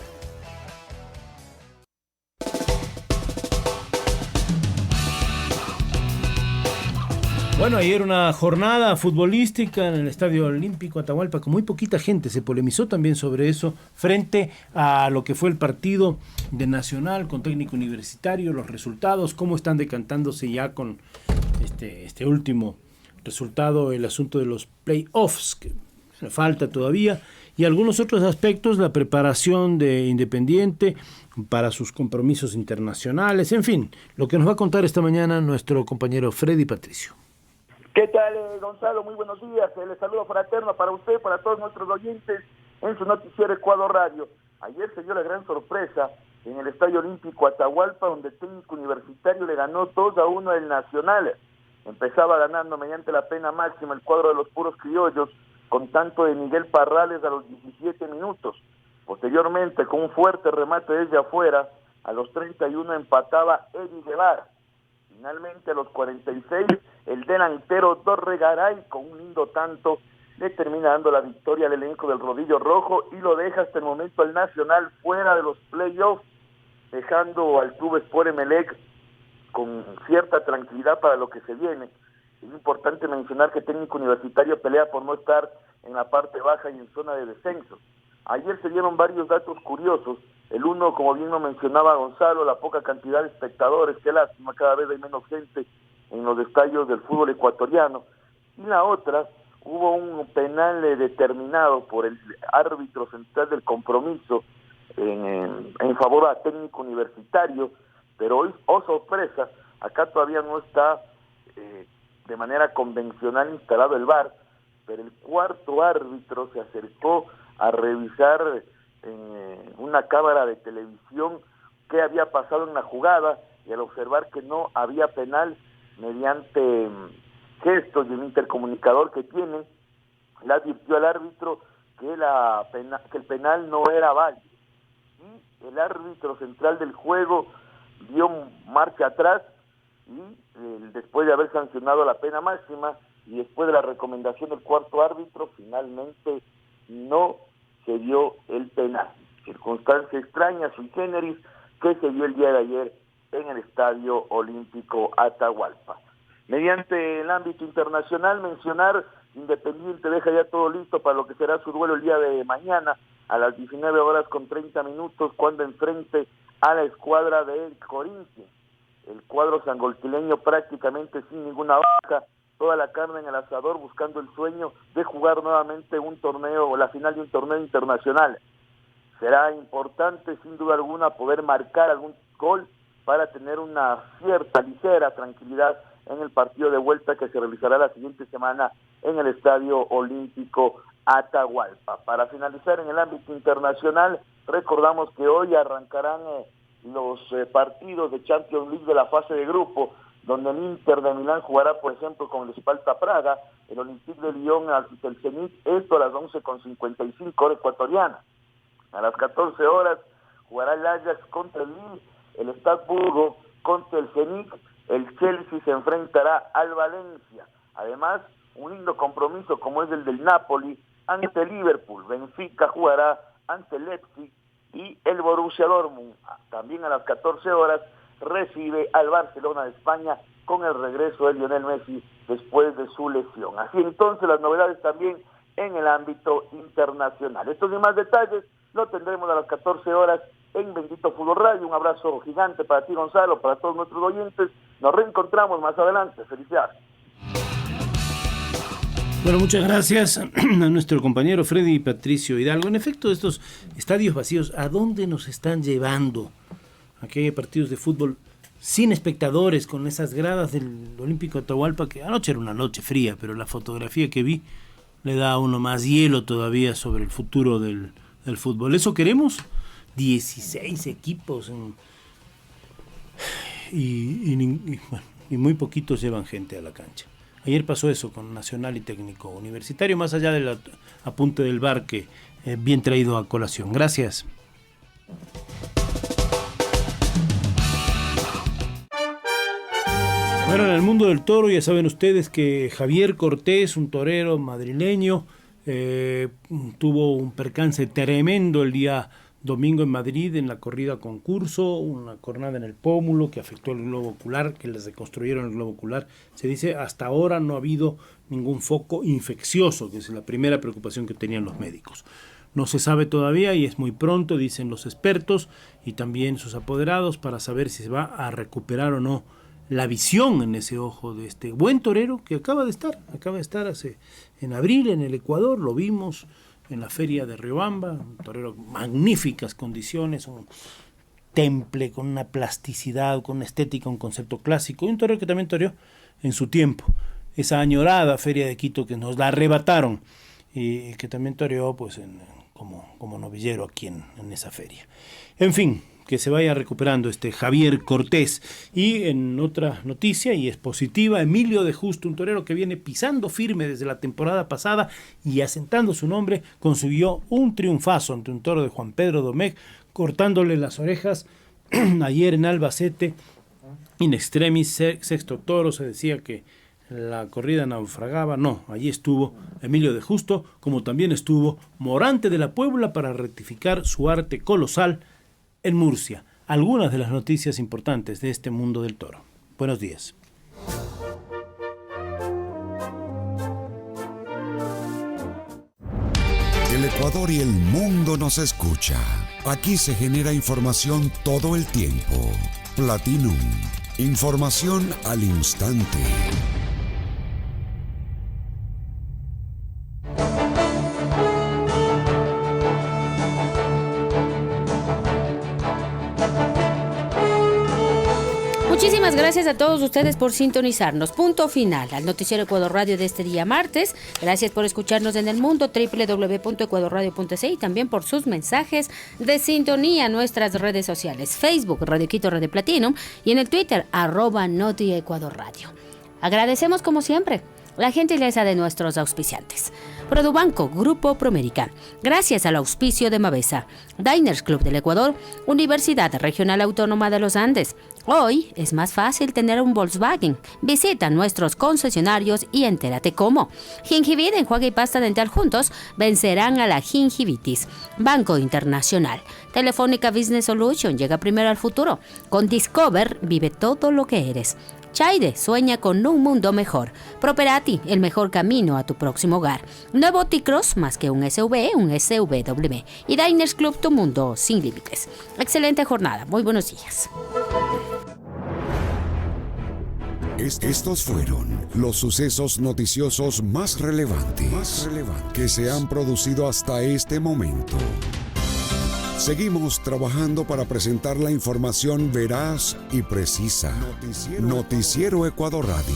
[SPEAKER 23] Bueno, ayer una jornada futbolística en el Estadio Olímpico Atahualpa, con muy poquita gente. Se polemizó también sobre eso frente a lo que fue el partido de Nacional con Técnico Universitario, los resultados, cómo están decantándose ya con este último resultado, el asunto de los playoffs, que falta todavía, y algunos otros aspectos, la preparación de Independiente para sus compromisos internacionales, en fin, lo que nos va a contar esta mañana nuestro compañero Freddy Patricio.
[SPEAKER 5] ¿Qué tal, Gonzalo? Muy buenos días. Les saludo fraterno para usted, para todos nuestros oyentes en su noticiero Ecuador Radio. Ayer se dio la gran sorpresa en el Estadio Olímpico Atahualpa, donde el Técnico Universitario le ganó 2-1 al Nacional. Empezaba ganando mediante la pena máxima el cuadro de los puros criollos, con tanto de Miguel Parrales a los 17 minutos. Posteriormente, con un fuerte remate desde afuera, a los 31 empataba Eddie Guevara. Finalmente, a los 46, el delantero Dorregaray, con un lindo tanto, le termina dando la victoria al elenco del Rodillo Rojo y lo deja hasta el momento al Nacional fuera de los playoffs, dejando al Club Sport Emelec con cierta tranquilidad para lo que se viene. Es importante mencionar que Técnico Universitario pelea por no estar en la parte baja y en zona de descenso. Ayer se dieron varios datos curiosos. El uno, como bien lo mencionaba Gonzalo, la poca cantidad de espectadores, qué lástima, cada vez hay menos gente en los estadios del fútbol ecuatoriano. Y la otra, hubo un penal determinado por el árbitro central del compromiso en favor a Técnico Universitario, pero hoy, oh sorpresa, acá todavía no está de manera convencional instalado el VAR, pero el cuarto árbitro se acercó a revisar en una cámara de televisión qué había pasado en la jugada, y al observar que no había penal, mediante gestos y un intercomunicador que tienen, le advirtió al árbitro que el penal no era válido. Y el árbitro central del juego dio marcha atrás y después de haber sancionado la pena máxima y después de la recomendación del cuarto árbitro, finalmente no se dio el penal. Circunstancia extraña, sui generis, que se dio el día de ayer en el Estadio Olímpico Atahualpa. Mediante el ámbito internacional, mencionar, Independiente deja ya todo listo para lo que será su duelo el día de mañana a las 19:30, cuando enfrente a la escuadra del Corinthians. El cuadro sangoltileño prácticamente sin ninguna baja, toda la carne en el asador, buscando el sueño de jugar nuevamente un torneo o la final de un torneo internacional. Será importante, sin duda alguna, poder marcar algún gol para tener una cierta, ligera tranquilidad en el partido de vuelta que se realizará la siguiente semana en el Estadio Olímpico Atahualpa. Para finalizar en el ámbito internacional, recordamos que hoy arrancarán los partidos de Champions League de la fase de grupo, donde el Inter de Milán jugará, por ejemplo, con el Sparta Praga, el Olympique de Lyon ante el Zenit, esto a las 11:55 hora ecuatoriana. A las 14 horas jugará el Ajax contra el Lille, el Estrasburgo contra el Zenit, el Chelsea se enfrentará al Valencia. Además, un lindo compromiso como es el del Napoli ante Liverpool. Benfica jugará ante Leipzig, y el Borussia Dortmund también a las 14 horas recibe al Barcelona de España con el regreso de Lionel Messi después de su lesión. Así entonces las novedades también en el ámbito internacional. Estos y más detalles lo tendremos a las 14 horas en Bendito Fútbol Radio. Un abrazo gigante para ti, Gonzalo, para todos nuestros oyentes. Nos reencontramos más adelante. Felicidades.
[SPEAKER 23] Bueno, muchas gracias a nuestro compañero Freddy Patricio Hidalgo. En efecto, estos estadios vacíos, ¿a dónde nos están llevando? Aquí hay partidos de fútbol sin espectadores, con esas gradas del Olímpico de Atahualpa, que anoche era una noche fría, pero la fotografía que vi le da a uno más hielo todavía sobre el futuro del fútbol. ¿Eso queremos? 16 equipos y muy poquitos llevan gente a la cancha. Ayer pasó eso con Nacional y Técnico Universitario, más allá del apunte del VAR que bien traído a colación. Gracias. Bueno, en el mundo del toro ya saben ustedes que Javier Cortés, un torero madrileño, tuvo un percance tremendo el día domingo en Madrid en la corrida concurso, una cornada en el pómulo que afectó el globo ocular, que les reconstruyeron el globo ocular. Se dice hasta ahora no ha habido ningún foco infeccioso, que es la primera preocupación que tenían los médicos. No se sabe todavía y es muy pronto, dicen los expertos y también sus apoderados, para saber si se va a recuperar o no la visión en ese ojo de este buen torero que acaba de estar en abril en el Ecuador, lo vimos en la feria de Riobamba, un torero, magníficas condiciones, un temple con una plasticidad, con una estética, un concepto clásico, y un torero que también toreó en su tiempo, esa añorada feria de Quito que nos la arrebataron, y que también toreó pues como novillero aquí en esa feria. En fin, que se vaya recuperando este Javier Cortés. Y en otra noticia, y es positiva, Emilio de Justo, un torero que viene pisando firme desde la temporada pasada y asentando su nombre, consiguió un triunfazo ante un toro de Juan Pedro Domecq, cortándole las orejas ayer en Albacete, in extremis, sexto toro. Se decía que la corrida naufragaba. No, allí estuvo Emilio de Justo, como también estuvo Morante de la Puebla para rectificar su arte colosal en Murcia. Algunas de las noticias importantes de este mundo del toro. Buenos días.
[SPEAKER 1] El Ecuador y el mundo nos escucha. Aquí se genera información todo el tiempo. Platinum. Información al instante.
[SPEAKER 2] Muchísimas gracias a todos ustedes por sintonizarnos. Punto final al Noticiero Ecuador Radio de este día martes. Gracias por escucharnos en el mundo, www.ecuadorradio.c, y también por sus mensajes de sintonía en nuestras redes sociales, Facebook, Radio Quito, Radio Platinum, y en el Twitter, @NotiEcuadorRadio. Agradecemos como siempre la gentileza de nuestros auspiciantes. Produbanco, Grupo Promérica, gracias al auspicio de Mavesa, Diners Club del Ecuador, Universidad Regional Autónoma de los Andes. Hoy es más fácil tener un Volkswagen. Visita nuestros concesionarios y entérate cómo. Gingivit, enjuague y pasta dental juntos vencerán a la gingivitis. Banco Internacional. Telefónica Business Solution, llega primero al futuro. Con Discover, vive todo lo que eres. Chaide, sueña con un mundo mejor. Properati, el mejor camino a tu próximo hogar. Nuevo T-Cross, más que un SUV, un SUV. Y Diners Club, tu mundo sin límites. Excelente jornada, muy buenos días.
[SPEAKER 1] Estos fueron los sucesos noticiosos más relevantes que se han producido hasta este momento. Seguimos trabajando para presentar la información veraz y precisa. Noticiero Ecuador Radio.